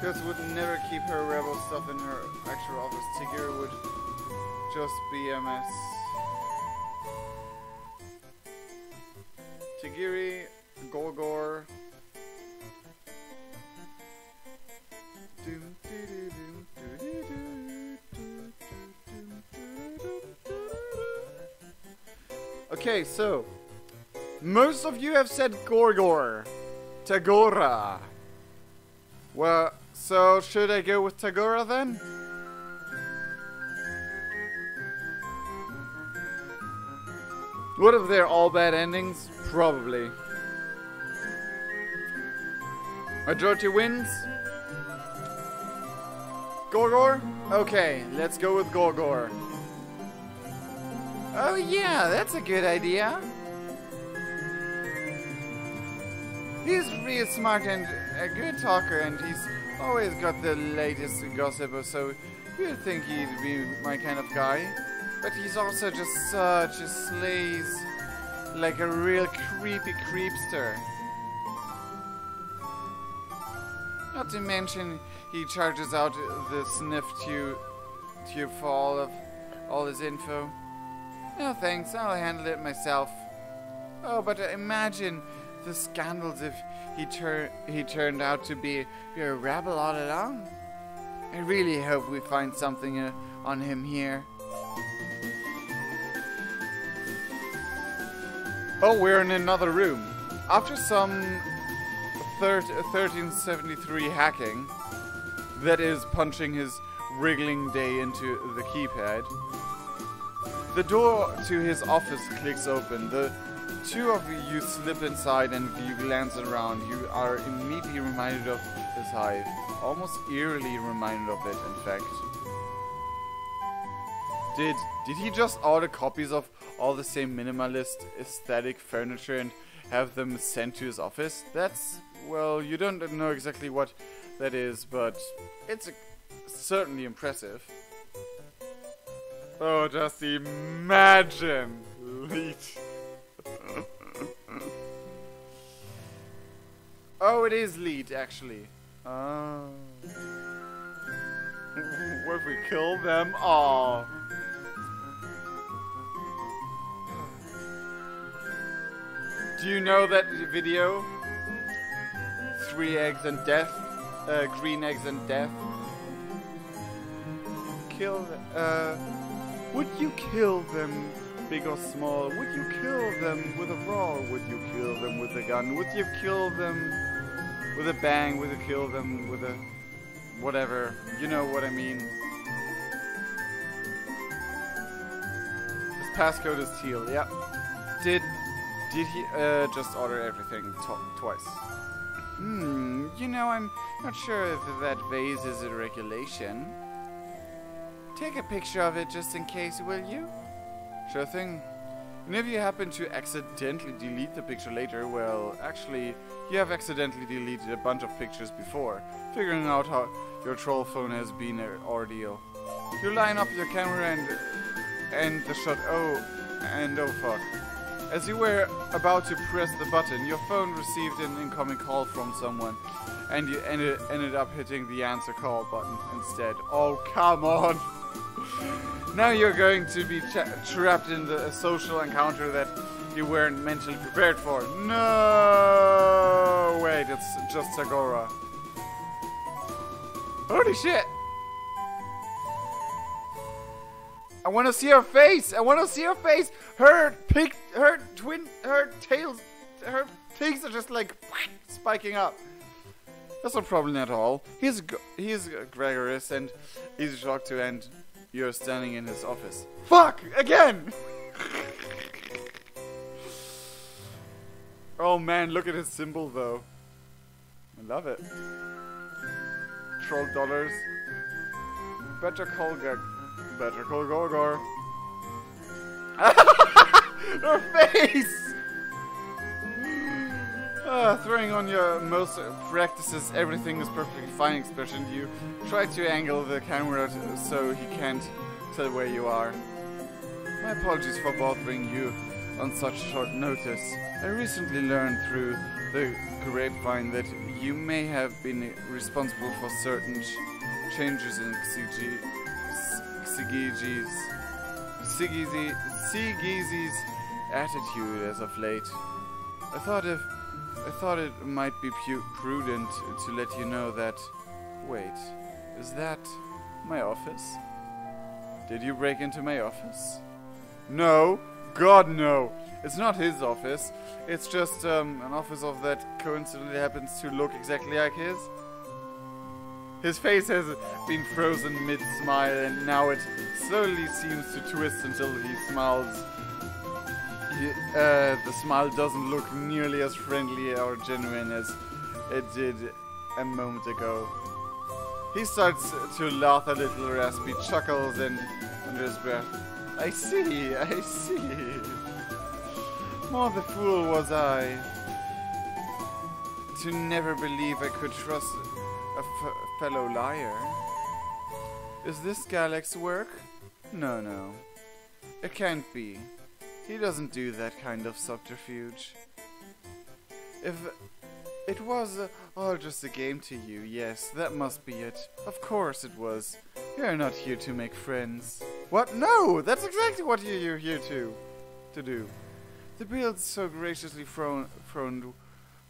Gus would never keep her rebel stuff in her actual office. Tigir would just be a mess. Tigiri, Gorgor. Okay, so most of you have said Gorgor. Tagora. Well, so should I go with Tagora then? What if they're all bad endings? Probably. Majority wins. Gorgor? Okay, let's go with Gorgor. Oh yeah, that's a good idea. He's real smart and a good talker, and he's always got the latest gossip, so you'd think he'd be my kind of guy. But he's also just such a slaze, like a real creepy creepster. Not to mention, he charges out the sniff tube for all his info. No thanks, I'll handle it myself. Oh, but imagine the scandals if he turned out to be a rebel all along. I really hope we find something on him here. Oh, we're in another room. After some 1373 hacking, that is punching his wriggling day into the keypad, the door to his office clicks open. The two of you slip inside, and if you glance around, you are immediately reminded of this hive. Almost eerily reminded of it, in fact. Did he just order copies of all the same minimalist aesthetic furniture and have them sent to his office? That's, well, you don't know exactly what that is, but it's certainly impressive. Oh, just imagine! Leech. Oh, it is Lead, actually. Oh. What if we kill them all? Do you know that video? 3 eggs and death? Green eggs and death? Kill them. Would you kill them, big or small? Would you kill them with a raw? Would you kill them with a gun? Would you kill them with a bang? Would you kill them with a whatever? You know what I mean. His passcode is teal. Yeah. Did he just order everything twice? You know, I'm not sure if that vase is a regulation. Take a picture of it just in case, will you? Sure thing. And if you happen to accidentally delete the picture later, well, actually, you have accidentally deleted a bunch of pictures before. Figuring out how your troll phone has been an ordeal. You line up your camera and the shot. Oh fuck. As you were about to press the button, your phone received an incoming call from someone, and you ended up hitting the answer call button instead. Oh, come on! Now you're going to be trapped in a social encounter that you weren't mentally prepared for. No! Wait, it's just Tagora. Holy shit! I want to see her face! I want to see her face! Her tails, her pigs are just like spiking up. That's no problem at all. He's gregarious and easy to talk to, and you're standing in his office. Fuck! Again! Oh man, look at his symbol though. I love it. Troll dollars. Better call Gorgor. Her face! Throwing on your most practices everything is perfectly fine expression, you try to angle the camera so he can't tell where you are. My apologies for bothering you on such short notice. I recently learned through the grapevine that you may have been responsible for certain changes in Sigizi's attitude as of late. I thought it might be prudent to let you know that... Wait, is that my office? Did you break into my office? No, God no! It's not his office. It's just an office of that coincidentally happens to look exactly like his. His face has been frozen mid-smile and now it slowly seems to twist until he smiles. The smile doesn't look nearly as friendly or genuine as it did a moment ago. He starts to laugh a little raspy, chuckles and under his breath. I see. More the fool was I to never believe I could trust a fellow liar. Is this Galax's work? No. It can't be. He doesn't do that kind of subterfuge. If it was all just a game to you, yes, that must be it. Of course it was. You're not here to make friends. What? No! That's exactly what you're here to do. The build's so graciously thrown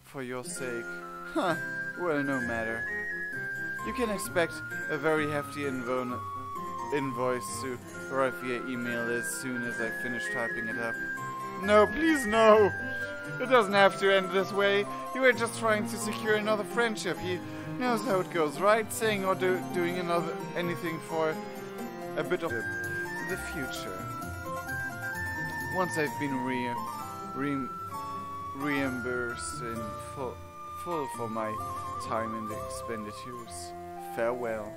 for your sake. Huh. Well, no matter. You can expect a very hefty invoice to arrive via email as soon as I finish typing it up. No, please no! It doesn't have to end this way. You were just trying to secure another friendship. He knows how it goes, right? Saying or doing anything for a bit of the future. Once I've been reimbursed in full for my time and expenditures. Farewell.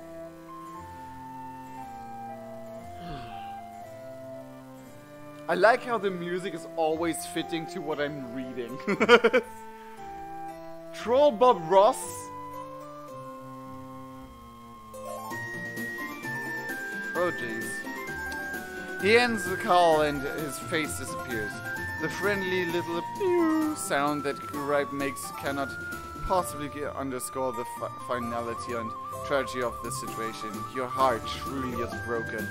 I like how the music is always fitting to what I'm reading. Troll Bob Ross. Oh jeez. He ends the call and his face disappears. The friendly little pew sound that Gripe makes cannot possibly underscore the finality and tragedy of the situation. Your heart truly is broken.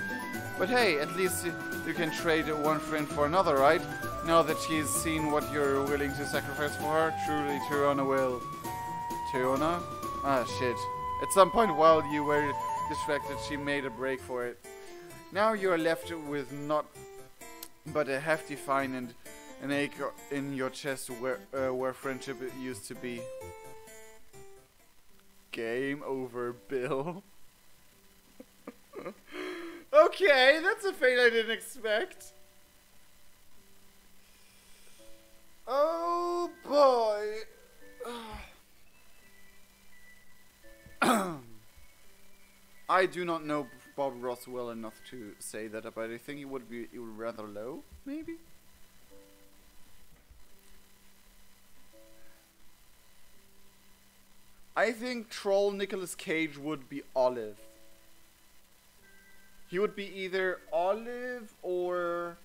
But hey, at least you can trade one friend for another, right? Now that she's seen what you're willing to sacrifice for her, truly Tirona will. Tirona? Ah, shit. At some point while you were distracted, she made a break for it. Now you're left with not but a hefty fine and an ache in your chest where friendship used to be. Game over, Bill. Okay, that's a fate I didn't expect. Oh boy. I do not know Bob Ross well enough to say that, but I think it would be rather low, maybe? I think Troll Nicolas Cage would be Olive. He would be either Olive or...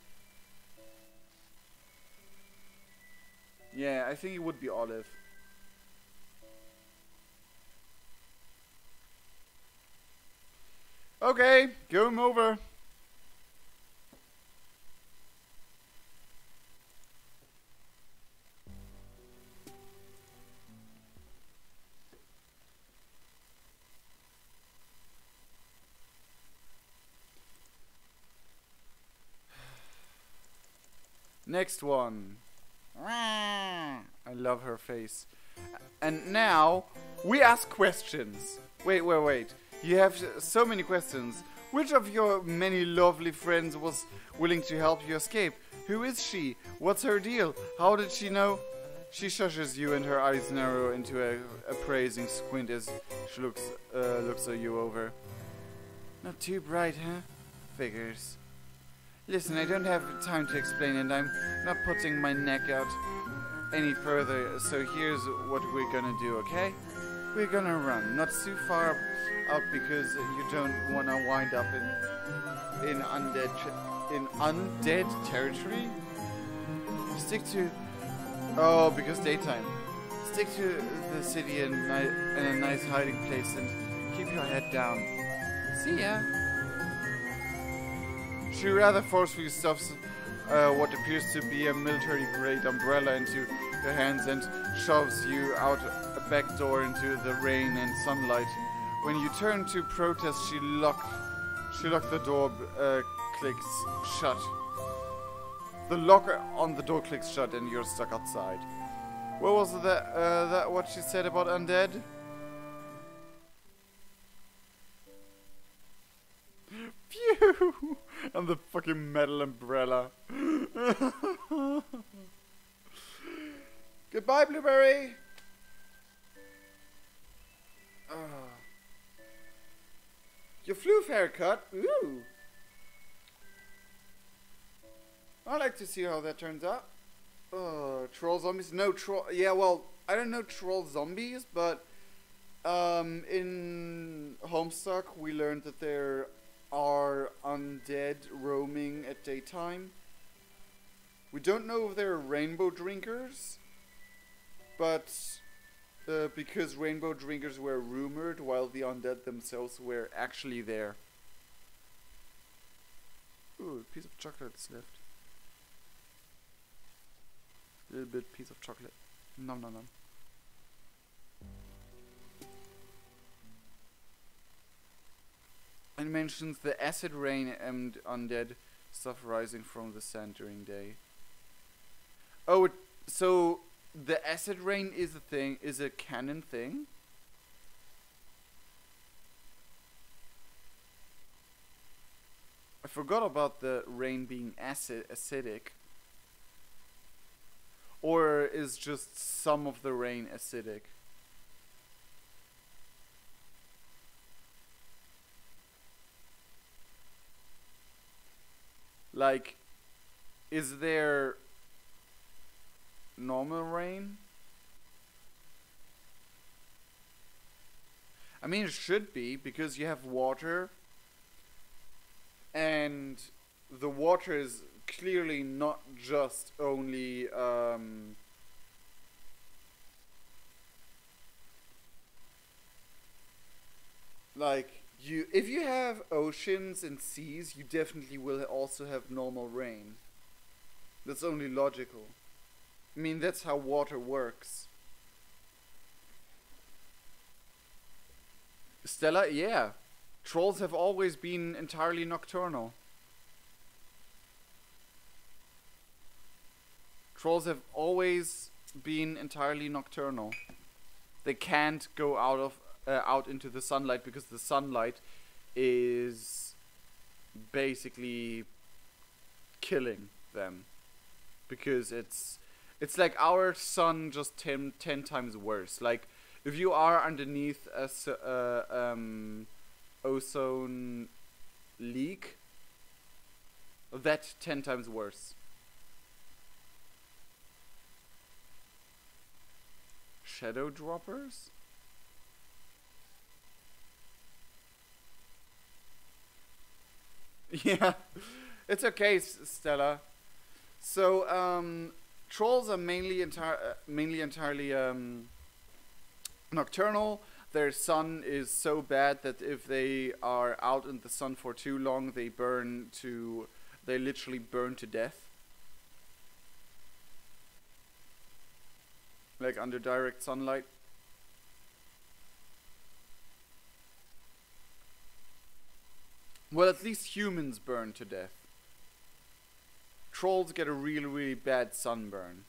Yeah, I think he would be Olive. Okay, game over. Next one. I love her face. And now, we ask questions. Wait. You have so many questions. Which of your many lovely friends was willing to help you escape? Who is she? What's her deal? How did she know? She shushes you and her eyes narrow into a appraising squint as she looks at you over. Not too bright, huh? Figures. Listen, I don't have time to explain and I'm not putting my neck out. any further, so here's what we're gonna do, okay? We're gonna run, not too far up because you don't wanna wind up in undead territory. Stick to because daytime. Stick to the city in a nice hiding place and keep your head down. See ya. She rather forcefully stuffs what appears to be a military-grade umbrella into your hands and shoves you out a back door into the rain and sunlight. When you turn to protest, she locked the door clicks shut. The lock on the door clicks shut and you're stuck outside. What was that what she said about undead? Phew! And the fucking metal umbrella. Goodbye, Blueberry! Your floof haircut? Ooh! I'd like to see how that turns out. Troll zombies? No, troll... Yeah, well, I don't know troll zombies, but... in Homestuck, we learned that there are undead roaming at daytime. We don't know if they're rainbow drinkers, but... because rainbow drinkers were rumored, while the undead themselves were actually there. Ooh, a piece of chocolate is left. A little bit piece of chocolate. Nom nom nom. And mentions the acid rain and undead stuff rising from the sand during day. Oh, so the acid rain is a thing, is a canon thing? I forgot about the rain being acidic. Or is just some of the rain acidic? Like, is there normal rain? I mean, it should be, because you have water, and the water is clearly not just only like if you have oceans and seas, you definitely will also have normal rain. That's only logical. I mean, that's how water works. Stella, yeah. Trolls have always been entirely nocturnal. Trolls have always been entirely nocturnal. They can't go out into the sunlight because the sunlight is basically killing them. Because it's like our sun, just 10 times worse. Like, if you are underneath a ozone leak, that 10 times worse. Shadow droppers? Yeah, it's okay, Stella. So, trolls are mainly entirely nocturnal. Their sun is so bad that if they are out in the sun for too long, they literally burn to death. Like under direct sunlight. Well, at least humans burn to death. Trolls get a really, really bad sunburn.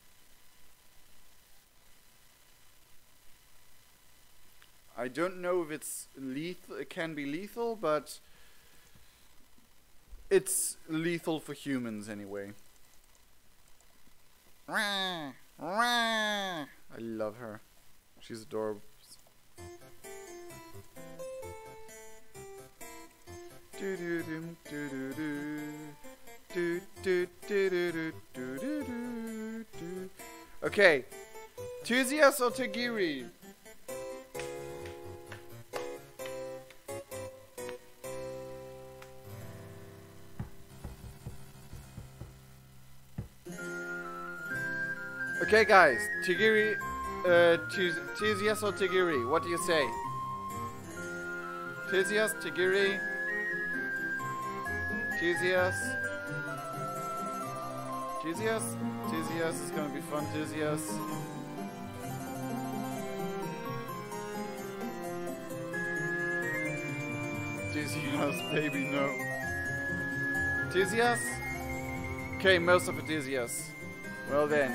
I don't know if it's lethal. It can be lethal, but it's lethal for humans anyway. I love her. She's adorable. Okay. Tuzias or Tagiri? Okay, guys. Tagiri, Tuzias or Tagiri? What do you say? Tuzias, Tagiri? Tuzias? Tuzias? Tuzias is gonna be fun, Tuzias. Tuzias, baby, no. Tuzias? Okay, most of it Tuzias. Well then.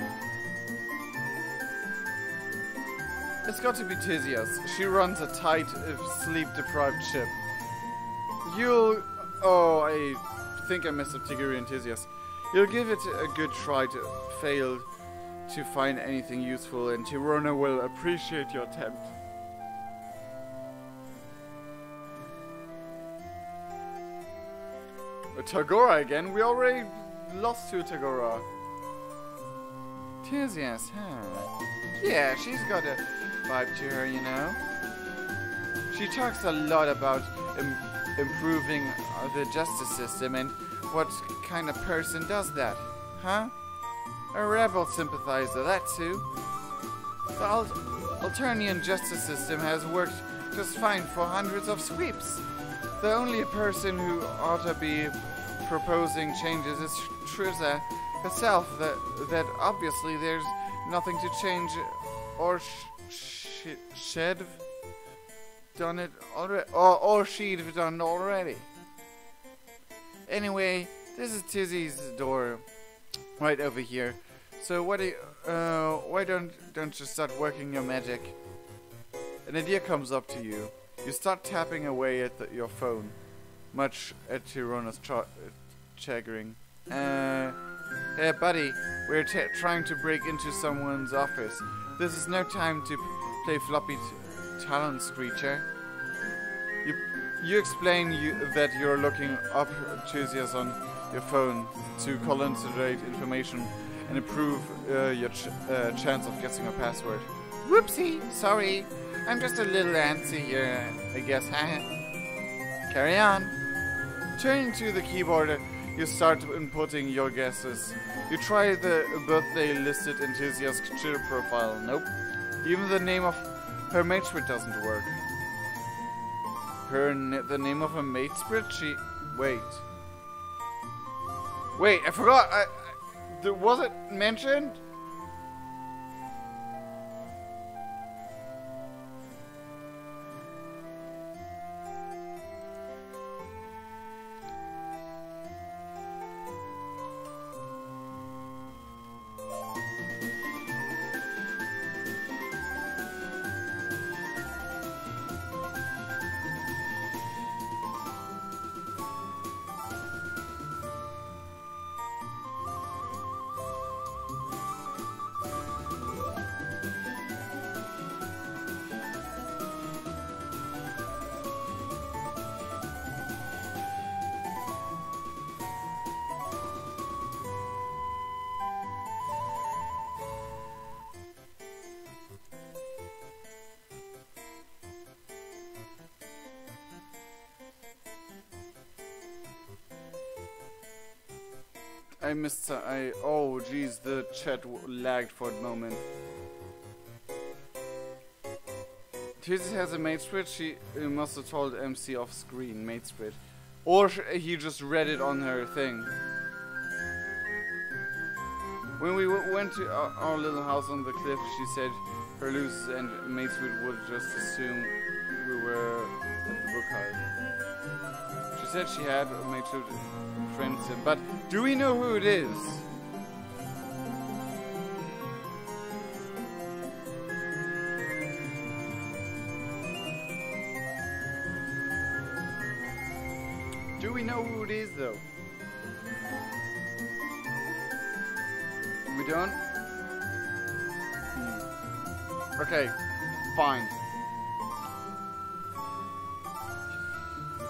It's got to be Tuzias. She runs a tight, sleep-deprived ship. You'll... Oh, I think I messed up Tigiri and Tuzias. You'll give it a good try to fail to find anything useful, and Tirona will appreciate your attempt. A Tagora again? We already lost to Tagora. Tuzias, huh? Yeah, she's got a vibe to her, you know. She talks a lot about improving the justice system, and what kind of person does that? Huh? A rebel sympathizer, that too. The Alternian justice system has worked just fine for hundreds of sweeps. The only person who ought to be proposing changes is Triza herself. That obviously there's nothing to change, or she'd done it already, or she'd have done it already. Anyway, this is Tizzy's door, right over here. So what do you, why don't you start working your magic? An idea comes up to you. You start tapping away at your phone, much at Tirona's chagrin. Hey buddy, we're trying to break into someone's office. This is no time to play floppy talon screecher. You explain that you're looking up Tuzias on your phone to consolidate information and improve your chance of guessing a password. Whoopsie, sorry. I'm just a little antsy here, I guess. Carry on. Turning to the keyboard, you start inputting your guesses. You try the birthday listed in Tuzia's Twitter profile. Nope. Even the name of her matesprit doesn't work. The name of her matesprit? Wait. Wait, I forgot. Was it mentioned? I missed. Oh, jeez, the chat lagged for a moment. Tizzy has a matesprit. She must have told MC off screen matesprit, or he just read it on her thing. When we went to our little house on the cliff, she said her loose and matesprit would just assume we were at the book hive. She said she had a matesprit Friendsim, but do we know who it is? Do we know who it is, though? We don't? Okay, fine.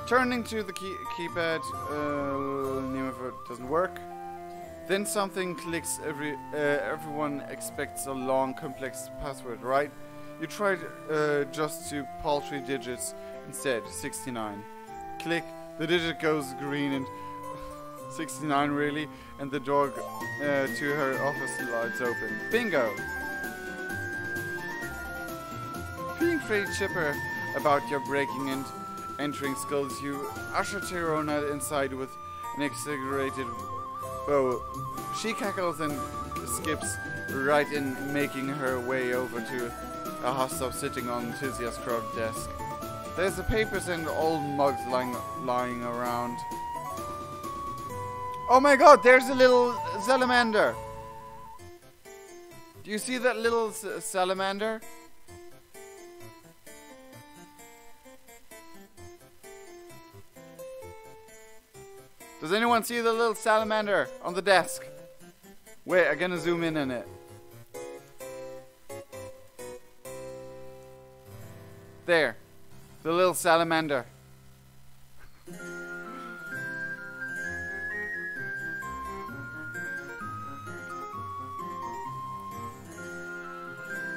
Turning to the keypad, name of it doesn't work. Then something clicks. Everyone expects a long, complex password, right? You tried just 2 paltry digits instead. 69. Click. The digit goes green and 69 really, and the door to her office slides open. Bingo! Feeling pretty chipper about your breaking and entering skills, you usher Tirona inside with an exaggerated bow. She cackles and skips right in, making her way over to a hostile sitting on Tizia's crowd desk. There's the papers and old mugs lying around. Oh my god, there's a little salamander! Do you see that little salamander? Does anyone see the little salamander on the desk? Wait, I'm gonna zoom in on it. There. The little salamander.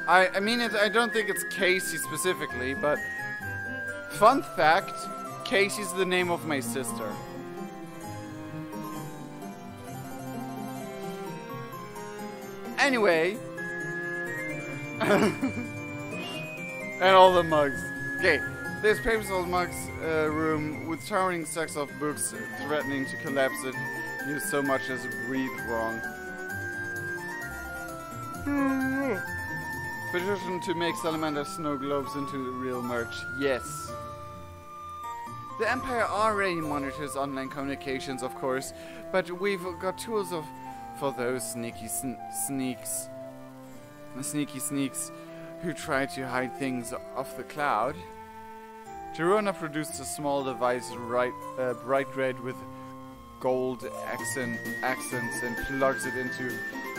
I mean, I don't think it's Casey specifically, but fun fact, Casey's the name of my sister. Anyway. And all the mugs. Okay, there's papers old mugs room with towering stacks of books threatening to collapse it. You so much as breathe wrong. Petition to make salamander snow globes into real merch. Yes. The Empire already monitors online communications, of course, but we've got tools for those sneaky sneaks who try to hide things off the cloud. Girona produced a small device bright red with gold accents and plugs it into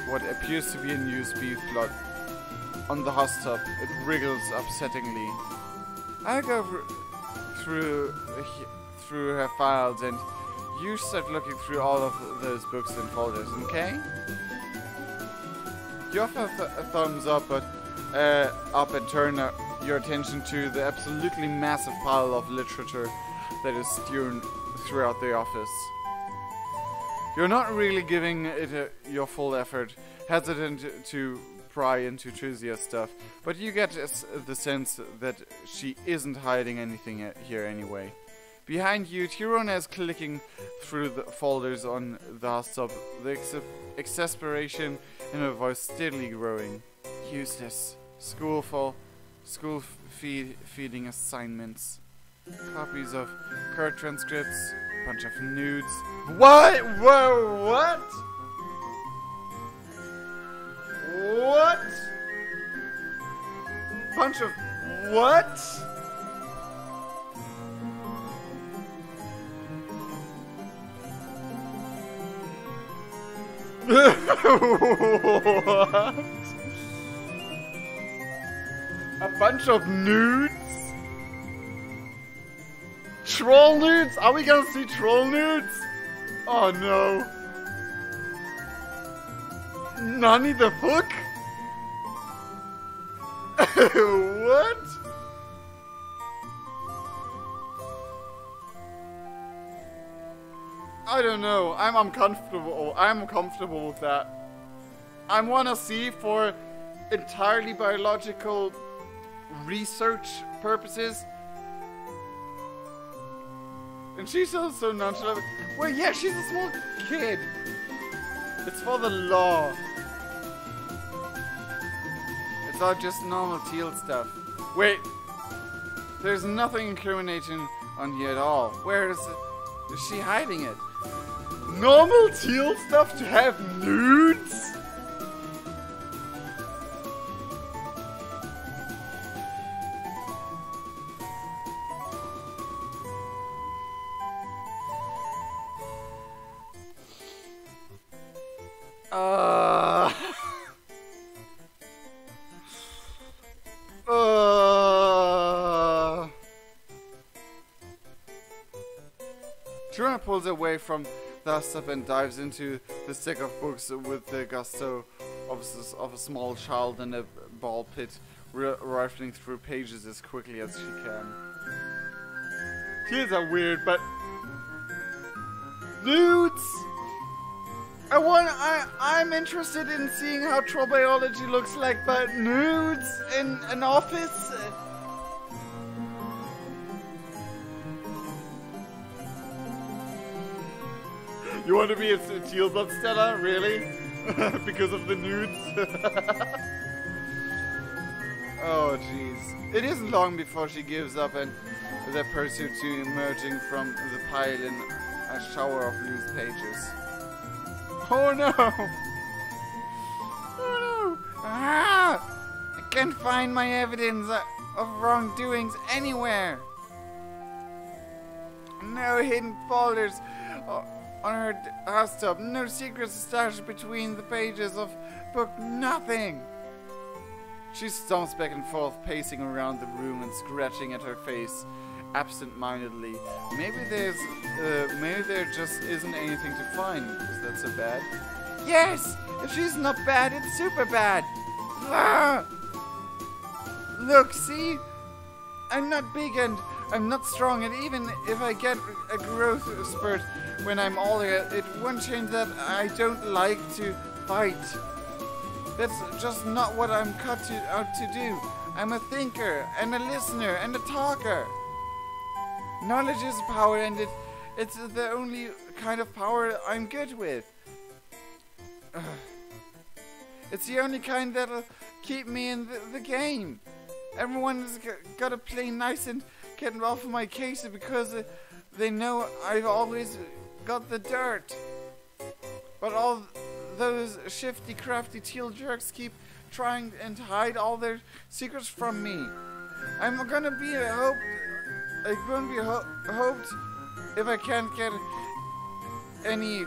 what appears to be a USB plug. On the hosttop, it wriggles upsettingly. I go through her files and you start looking through all of those books and folders, okay? You offer a thumbs up, but and turn your attention to the absolutely massive pile of literature that is strewn throughout the office. You're not really giving it your full effort, hesitant to pry into Trizia's stuff, but you get the sense that she isn't hiding anything here anyway. Behind you, Tirona is clicking through the folders on the hosttop, the exasperation in her voice steadily growing. Useless. Feeding assignments. Copies of court transcripts, bunch of nudes. What? Whoa, what? What? Bunch of what? What? A bunch of nudes? Troll nudes? Are we gonna see troll nudes? Oh no. Nani the fuck? What? I don't know. I'm uncomfortable. I'm comfortable with that. I wanna see for entirely biological research purposes. And she's also nonchalant. Well, yeah, she's a small kid. It's for the law. It's all just normal teal stuff. Wait. There's nothing incriminating on here at all. Where is she hiding it? Normal teal stuff to have nudes? Truna pulls away from the hosttop and dives into the stack of books with the gusto of a small child in a ball pit, rifling through pages as quickly as she can. Tears are weird, but nudes. I'm interested in seeing how troll biology looks like, but nudes in an office. You want to be a teal blood Stella, really? Because of the nudes? Oh jeez. It isn't long before she gives up and the pursuit to emerging from the pile in a shower of loose pages. Oh no! Oh no! Ah! I can't find my evidence of wrongdoings anywhere! No hidden folders on her desktop, no secrets stashed between the pages of book, nothing! She stomps back and forth, pacing around the room and scratching at her face absent-mindedly. Maybe there just isn't anything to find. Is that so bad? Yes! If she's not bad, it's super bad! Ah! Look, see? I'm not big and I'm not strong, and even if I get a growth spurt when I'm older, it won't change that I don't like to fight. That's just not what I'm cut out to do. I'm a thinker, and a listener, and a talker. Knowledge is power, and it's the only kind of power I'm good with. It's the only kind that'll keep me in the game. Everyone's gotta play nice and get off my case because they know I've always got the dirt. But all those shifty, crafty teal jerks keep trying and hide all their secrets from me. I'm gonna be hoped if I can't get any,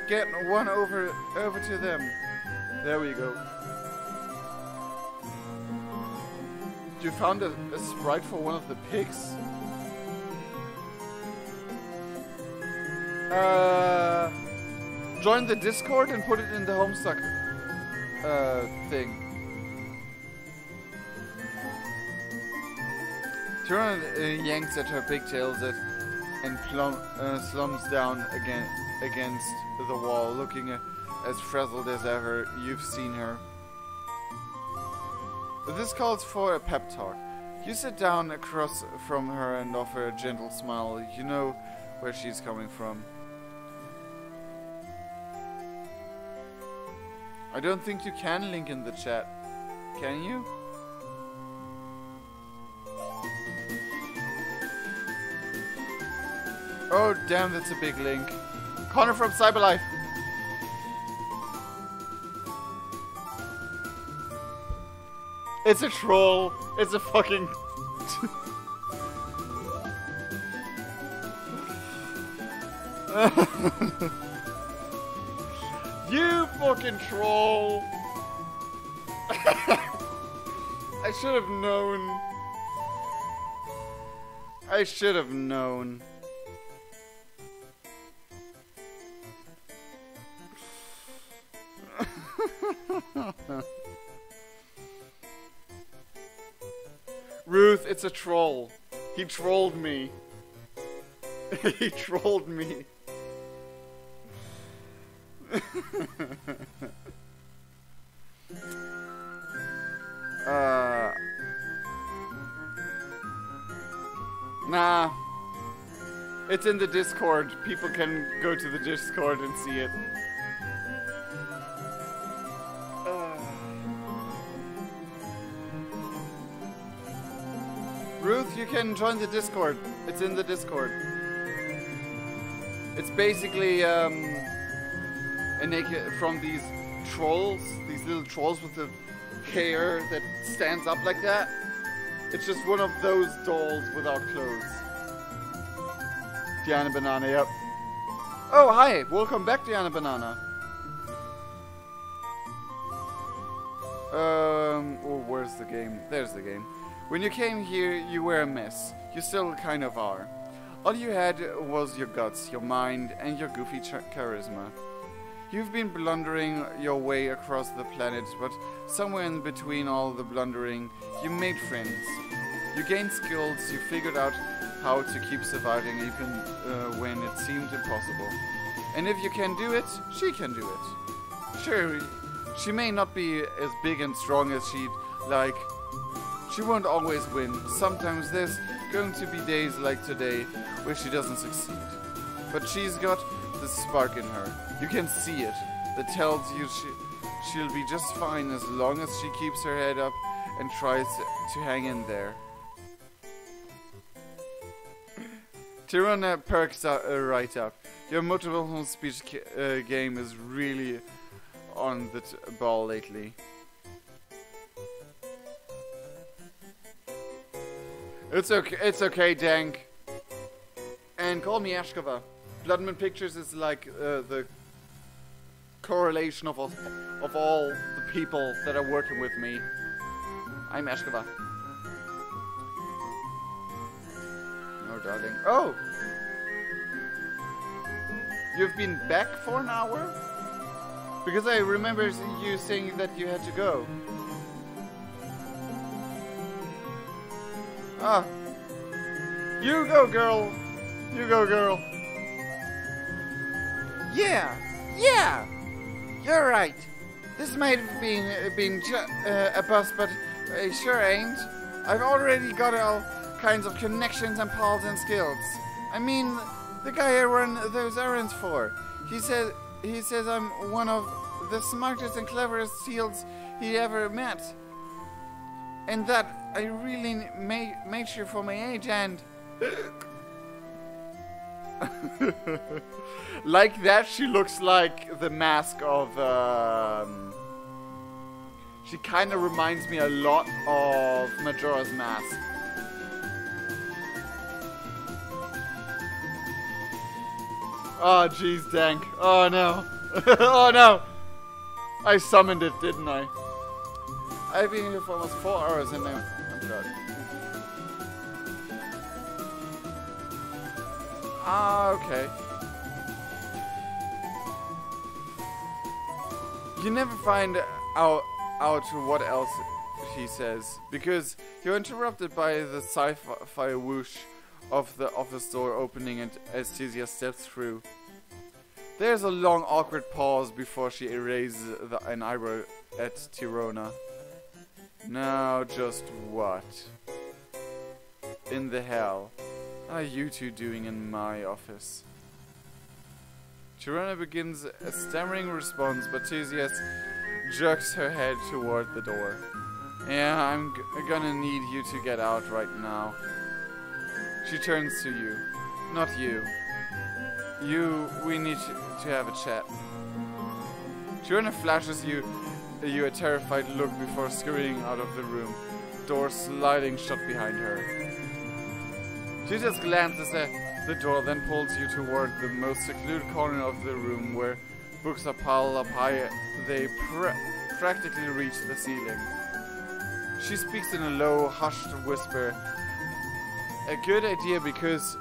get one over to them. There we go. You found a sprite for one of the pigs? Join the Discord and put it in the Homestuck thing. Tyrion yanks at her pigtails and slumps down against the wall, looking as frazzled as ever. You've seen her. This calls for a pep talk. You sit down across from her and offer a gentle smile. You know where she's coming from. I don't think you can link in the chat. Can you? Oh damn, that's a big link. Connor from Cyberlife. It's a troll. It's a fucking... You fucking troll. I should have known. I should have known. Ruth, it's a troll. He trolled me. He trolled me. Nah. It's in the Discord. People can go to the Discord and see it. Ruth, you can join the Discord. It's in the Discord. It's basically from these trolls, these little trolls with the hair that stands up like that. It's just one of those dolls without clothes. Diana Banana, yep. Oh, hi! Welcome back, Diana Banana. Oh, where's the game? There's the game. When you came here, you were a mess. You still kind of are. All you had was your guts, your mind, and your goofy charisma. You've been blundering your way across the planet, but somewhere in between all the blundering, you made friends. You gained skills, you figured out how to keep surviving even when it seemed impossible. And if you can do it, she can do it. Sure, she may not be as big and strong as she'd like. She won't always win. Sometimes there's going to be days like today where she doesn't succeed. But she's got the spark in her. You can see it. That tells you she'll be just fine as long as she keeps her head up and tries to hang in there. Tirona perks right up. Your motivational speech game is really on the ball lately. It's okay, Dank. And call me Ashkava. Bloodman Pictures is like the correlation of all the people that are working with me. I'm Ashkava. Oh, darling. Oh! You've been back for an hour? Because I remember you saying that you had to go. Ah. You go, girl. You go, girl. Yeah. Yeah. You're right. This might have been a bust, but it sure ain't. I've already got all kinds of connections and pals and skills. I mean, the guy I run those errands for. He says I'm one of the smartest and cleverest SEALs he ever met. And that I really made sure for my age and... Like that, she looks like the mask of... She kind of reminds me a lot of Majora's Mask. Oh, jeez, Dank. Oh, no. Oh, no. I summoned it, didn't I? I've been here for almost 4 hours and now I'm done. Ah, okay. You never find out what else he says, because you're interrupted by the sci-fi whoosh of the office door opening and as Tizia steps through. There's a long awkward pause before she raises an eyebrow at Tirona. Now just what in the hell are you two doing in my office? Tirona begins a stammering response, but Tizia jerks her head toward the door. Yeah, I'm gonna need you to get out right now. She turns to you. Not you. We need to have a chat. Tirona flashes you a terrified look before scurrying out of the room, door sliding shut behind her. She just glances at the door, then pulls you toward the most secluded corner of the room where books are piled up high. They practically reach the ceiling. She speaks in a low, hushed whisper. A good idea, because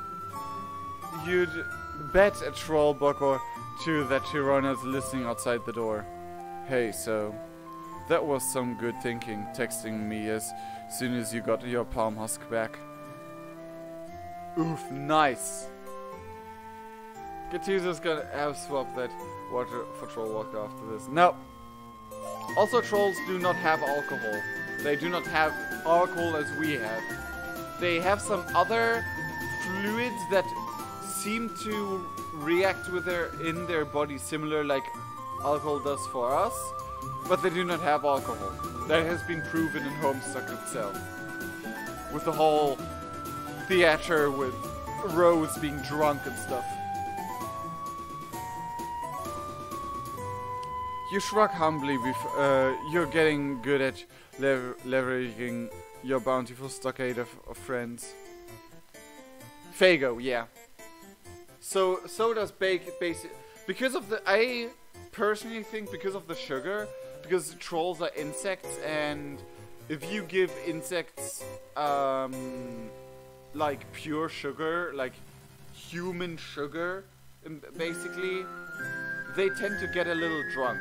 you'd bet a troll book or two that Tirona's listening outside the door. Hey, so that was some good thinking, texting me as soon as you got your palm husk back. Oof, nice. Katiza's gonna have swapped that water for troll water after this. No. Also, trolls do not have alcohol. They do not have alcohol as we have. They have some other fluids that seem to react with in their body similar like alcohol does for us, but they do not have alcohol. That has been proven in Homestuck itself. With the whole theater with Rose being drunk and stuff. You shrug humbly. You're getting good at leveraging your bountiful stockade of friends. Fago, yeah. So does basic because of the. I personally think because of the sugar, because trolls are insects, and if you give insects like pure sugar, like human sugar, and basically, they tend to get a little drunk.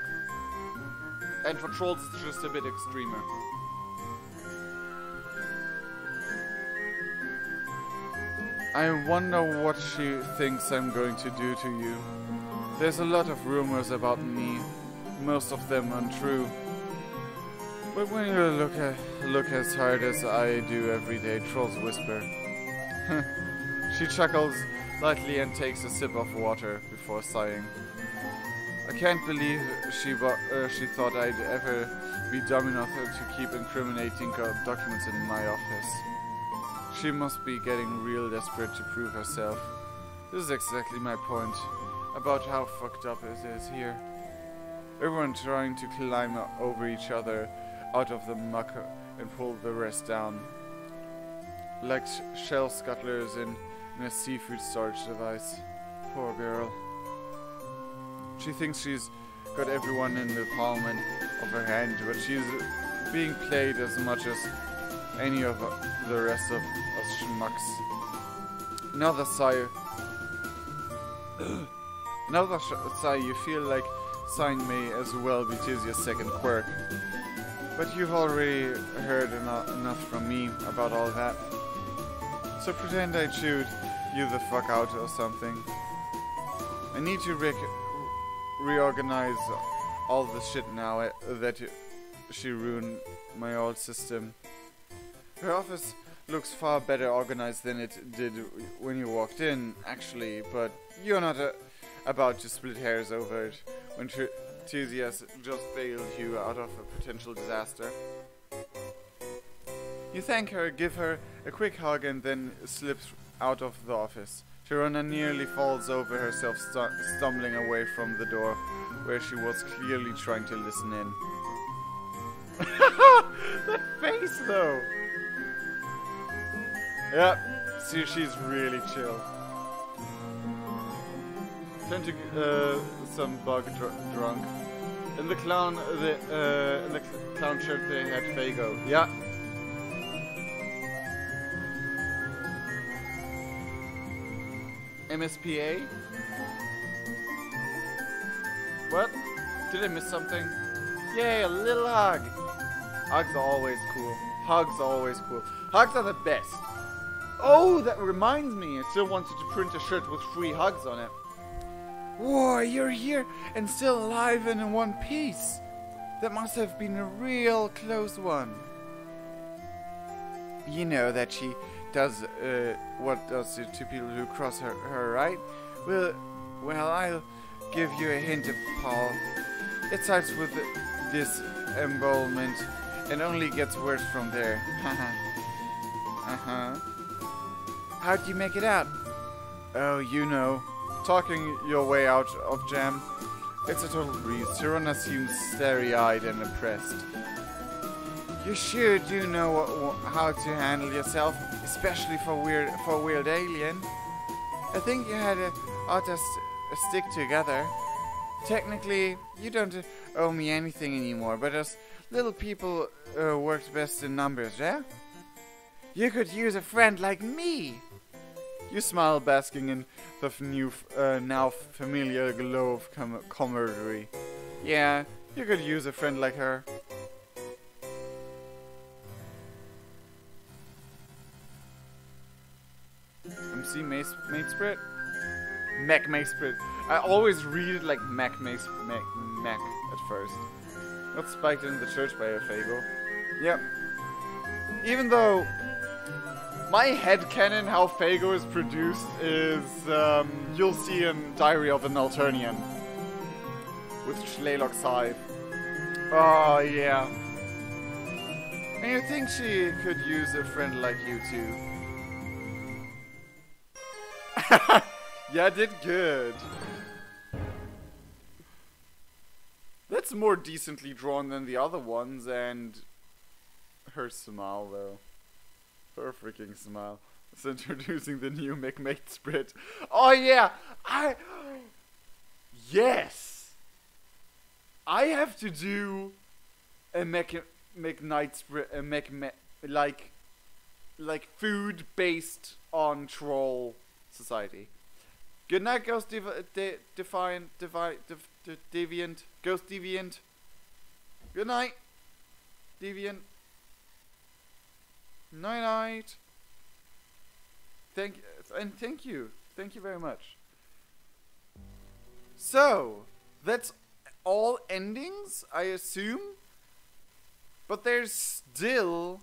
And for trolls, it's just a bit extremer. I wonder what she thinks I'm going to do to you. There's a lot of rumors about me, most of them untrue. But when you look as hard as I do every day, trolls whisper. She chuckles lightly and takes a sip of water before sighing. I can't believe she thought I'd ever be dumb enough to keep incriminating documents in my office. She must be getting real desperate to prove herself. This is exactly my point, about how fucked up it is here. Everyone trying to climb over each other out of the muck and pull the rest down. Like shell scuttlers in a seafood storage device. Poor girl. She thinks she's got everyone in the palm of her hand, but she's being played as much as any of the rest of us schmucks. Another sigh. Another sigh. You feel like sighing may as well be Tizia's second quirk. But you've already heard enough from me about all that. So pretend I chewed you the fuck out or something. I need to reorganize all the shit now that she ruined my old system. Her office looks far better organized than it did when you walked in, actually, but you're not about to split hairs over it when Tizia's just bailed you out of a potential disaster. You thank her, give her a quick hug, and then slips out of the office. Tirona nearly falls over herself, stumbling away from the door, where she was clearly trying to listen in. That face, though! Yep, see, she's really chill. Tend to some bug drunk. In the clown shirt they had Fago. Yeah. MSPA? What? Did I miss something? Yay, a little hug! Hugs are always cool. Hugs are always cool. Hugs are the best. Oh, that reminds me. I still wanted to print a shirt with 3 hugs on it. Whoa, you're here and still alive and in one piece. That must have been a real close one. You know that she does what does it to people who cross her, right? Well, I'll give you a hint, Paul. It starts with this embalmment and only gets worse from there. Uh-huh. How'd you make it out? Oh, you know. Talking your way out of jam. It's a total breeze. Tirona seems starry-eyed and impressed. You sure do know how to handle yourself, especially for a weird alien. I think you ought to stick together. Technically, you don't owe me anything anymore, but us little people works best in numbers, yeah? You could use a friend like me. You smile, basking in the new, now familiar glow of camaraderie. Yeah, you could use a friend like her. MC Makesprit? Mac Makesprit. I always read it like Mac at first. Got spiked in the church by a Fago. Yep. Even though my headcanon how Fago is produced is you'll see in Diary of an Alternian with Schlaylock Scythe. Oh yeah. And you think she could use a friend like you too? Yeah, did good. That's more decently drawn than the other ones, and her smile though. Her freaking smile. It's introducing the new McMate Oh yeah! Yes! I have to do a McKnight Sprit, like food based on Troll Society. Good night, Ghost Deviant. Ghost Deviant. Good night, Deviant. Night night. Thank you. Thank you very much. So, that's all endings, I assume. But there's still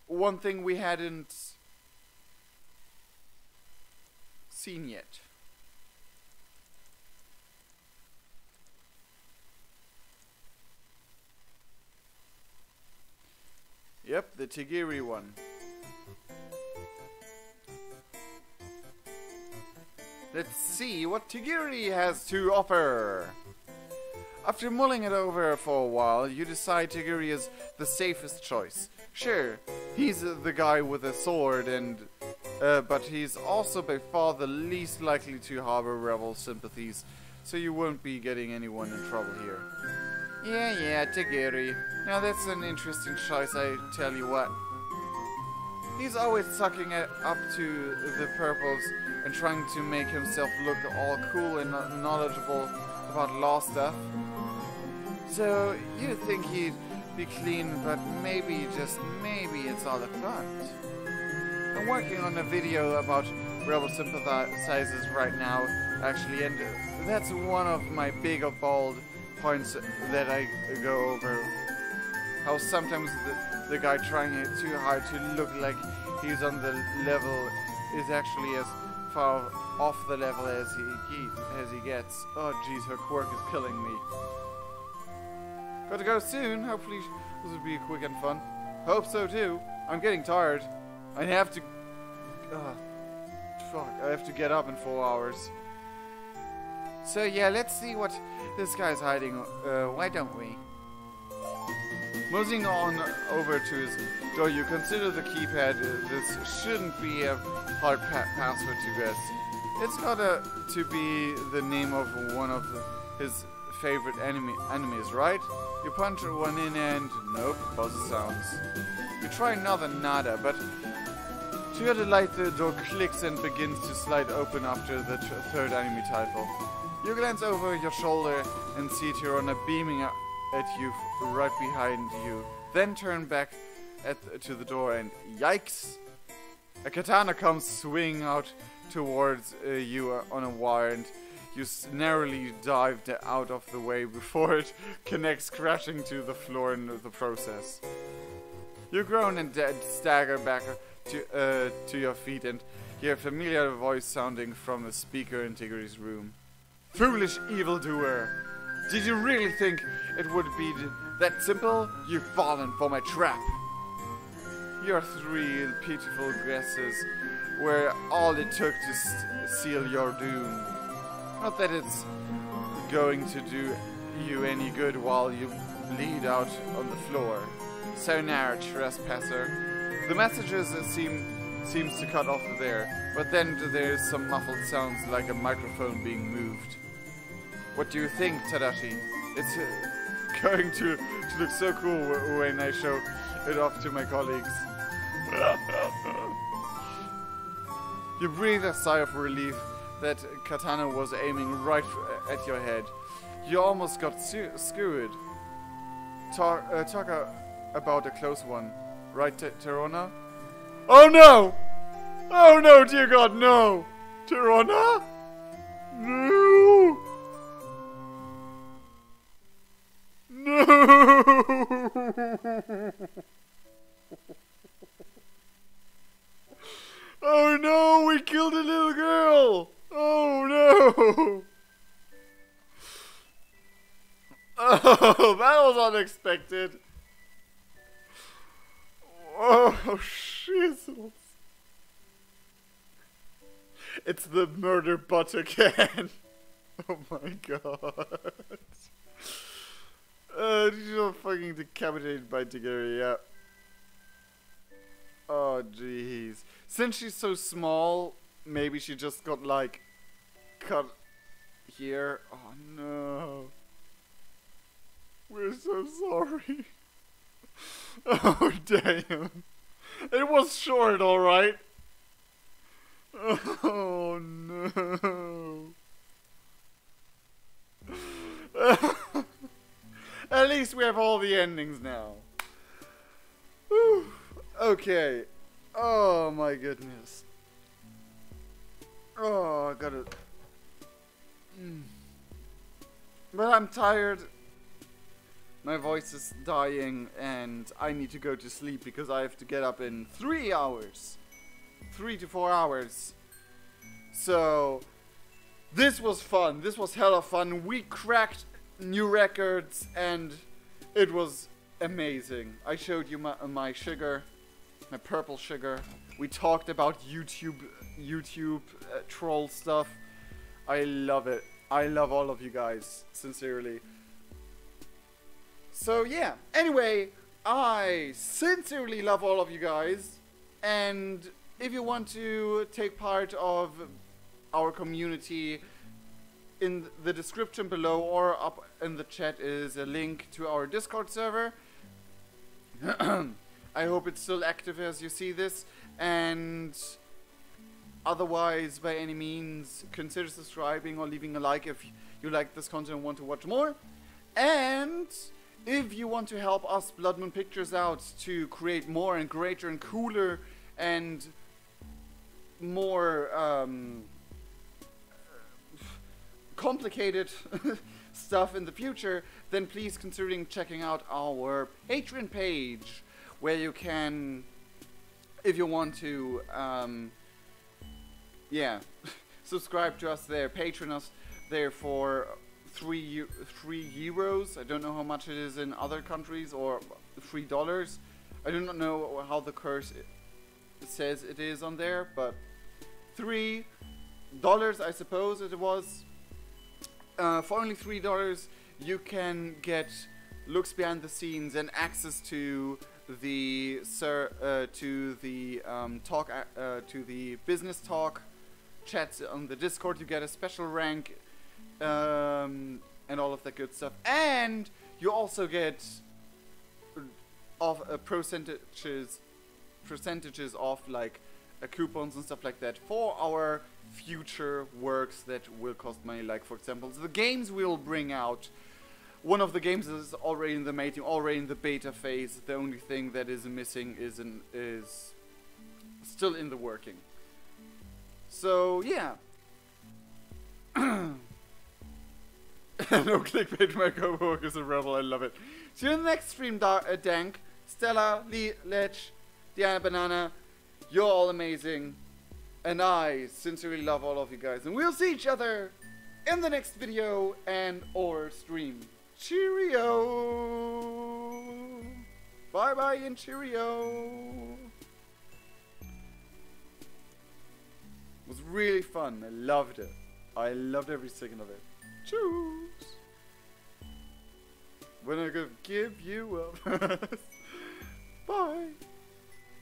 one thing we hadn't seen yet. Yep, the Tigiri one. Let's see what Tigiri has to offer. After mulling it over for a while, you decide Tigiri is the safest choice. Sure, he's the guy with a sword, and but he's also by far the least likely to harbor rebel sympathies, so you won't be getting anyone in trouble here. Yeah, Tigiri. Now that's an interesting choice, I tell you what. He's always sucking it up to the purples and trying to make himself look all cool and knowledgeable about law stuff. So you'd think he'd be clean, but maybe, just maybe, it's all a front. I'm working on a video about rebel sympathizers right now, actually, and that's one of my big or bold points that I go over. How sometimes the guy trying too hard to look like he's on the level is actually as far off the level as he gets. Oh jeez, her quirk is killing me. Got to go soon. Hopefully this will be quick and fun. Hope so too. I'm getting tired. I have to... fuck, I have to get up in 4 hours. So yeah, let's see what this guy's hiding. Why don't we? Moving on over to his door, you consider the keypad. This shouldn't be a hard password to guess. It's gotta to be the name of one of his favorite enemies, right? You punch one in and nope, buzzer sounds. You try another, nada, but to your delight the door clicks and begins to slide open after the third enemy title. You glance over your shoulder and see Tirona beaming at you right behind you. Then turn back to the door and yikes! A katana comes swinging out towards you on a wire, and you narrowly dive out of the way before it connects, crashing to the floor in the process. You groan and stagger back to your feet and hear a familiar voice sounding from a speaker in Tigiri's room. Foolish evildoer! Did you really think it would be that simple? You've fallen for my trap. Your 3 pitiful guesses were all it took to seal your doom. Not that it's going to do you any good while you bleed out on the floor. Sayonara, trespasser. The messages seems to cut off there, but then there's some muffled sounds like a microphone being moved. What do you think, Tadashi? It's going to look so cool when I show it off to my colleagues. You breathe a sigh of relief that katana was aiming right at your head. You almost got skewered. Talk about a close one, right, Tirona? Oh no! Oh no, dear God, no! Tirona? No! No! Oh no, we killed a little girl! Oh no! Oh, that was unexpected. Oh, shizzles. It's the murder bot again. Oh my God. You're fucking decapitated by Tigiri, yeah. Oh, jeez. Since she's so small, maybe she just got, like, cut here. Oh, no. We're so sorry. Oh, damn. It was short, alright. Oh no. At least we have all the endings now. Whew. Okay. Oh my goodness. Oh, I gotta... But I'm tired. My voice is dying and I need to go to sleep because I have to get up in 3 hours. 3 to 4 hours. So, this was fun. This was hella fun. We cracked new records and it was amazing. I showed you my sugar, my purple sugar. We talked about YouTube troll stuff. I love it. I love all of you guys, sincerely. So yeah, anyway, I sincerely love all of you guys, and if you want to take part of our community, in the description below or up in the chat is a link to our Discord server. I hope it's still active as you see this, and otherwise, by any means, consider subscribing or leaving a like if you like this content and want to watch more. And if you want to help us Blood Moon Pictures out to create more and greater and cooler and more complicated stuff in the future, then please consider checking out our Patreon page, where you can, if you want to, yeah, subscribe to us there, patron us there for 3 euros. I don't know how much it is in other countries, or $3. I do not know how the curse says it is on there, but $3, I suppose it was. For only $3, you can get looks behind the scenes and access to the to the business talk chats on the Discord. You get a special rank and all of that good stuff, and you also get percentages off, like coupons and stuff like that for our future works that will cost money, like for example the games we will bring out. One of the games is already in the making, already in the beta phase. The only thing that is missing is still in the working. So yeah. No clickbait, my co-worker is a rebel, I love it. See you in the next stream, Dank, Stella, Lee, Lech, Diana Banana. You're all amazing. And I sincerely love all of you guys. And we'll see each other in the next video and or stream. Cheerio! Bye bye and cheerio! It was really fun. I loved it. I loved every second of it. Choose! When I go give you up.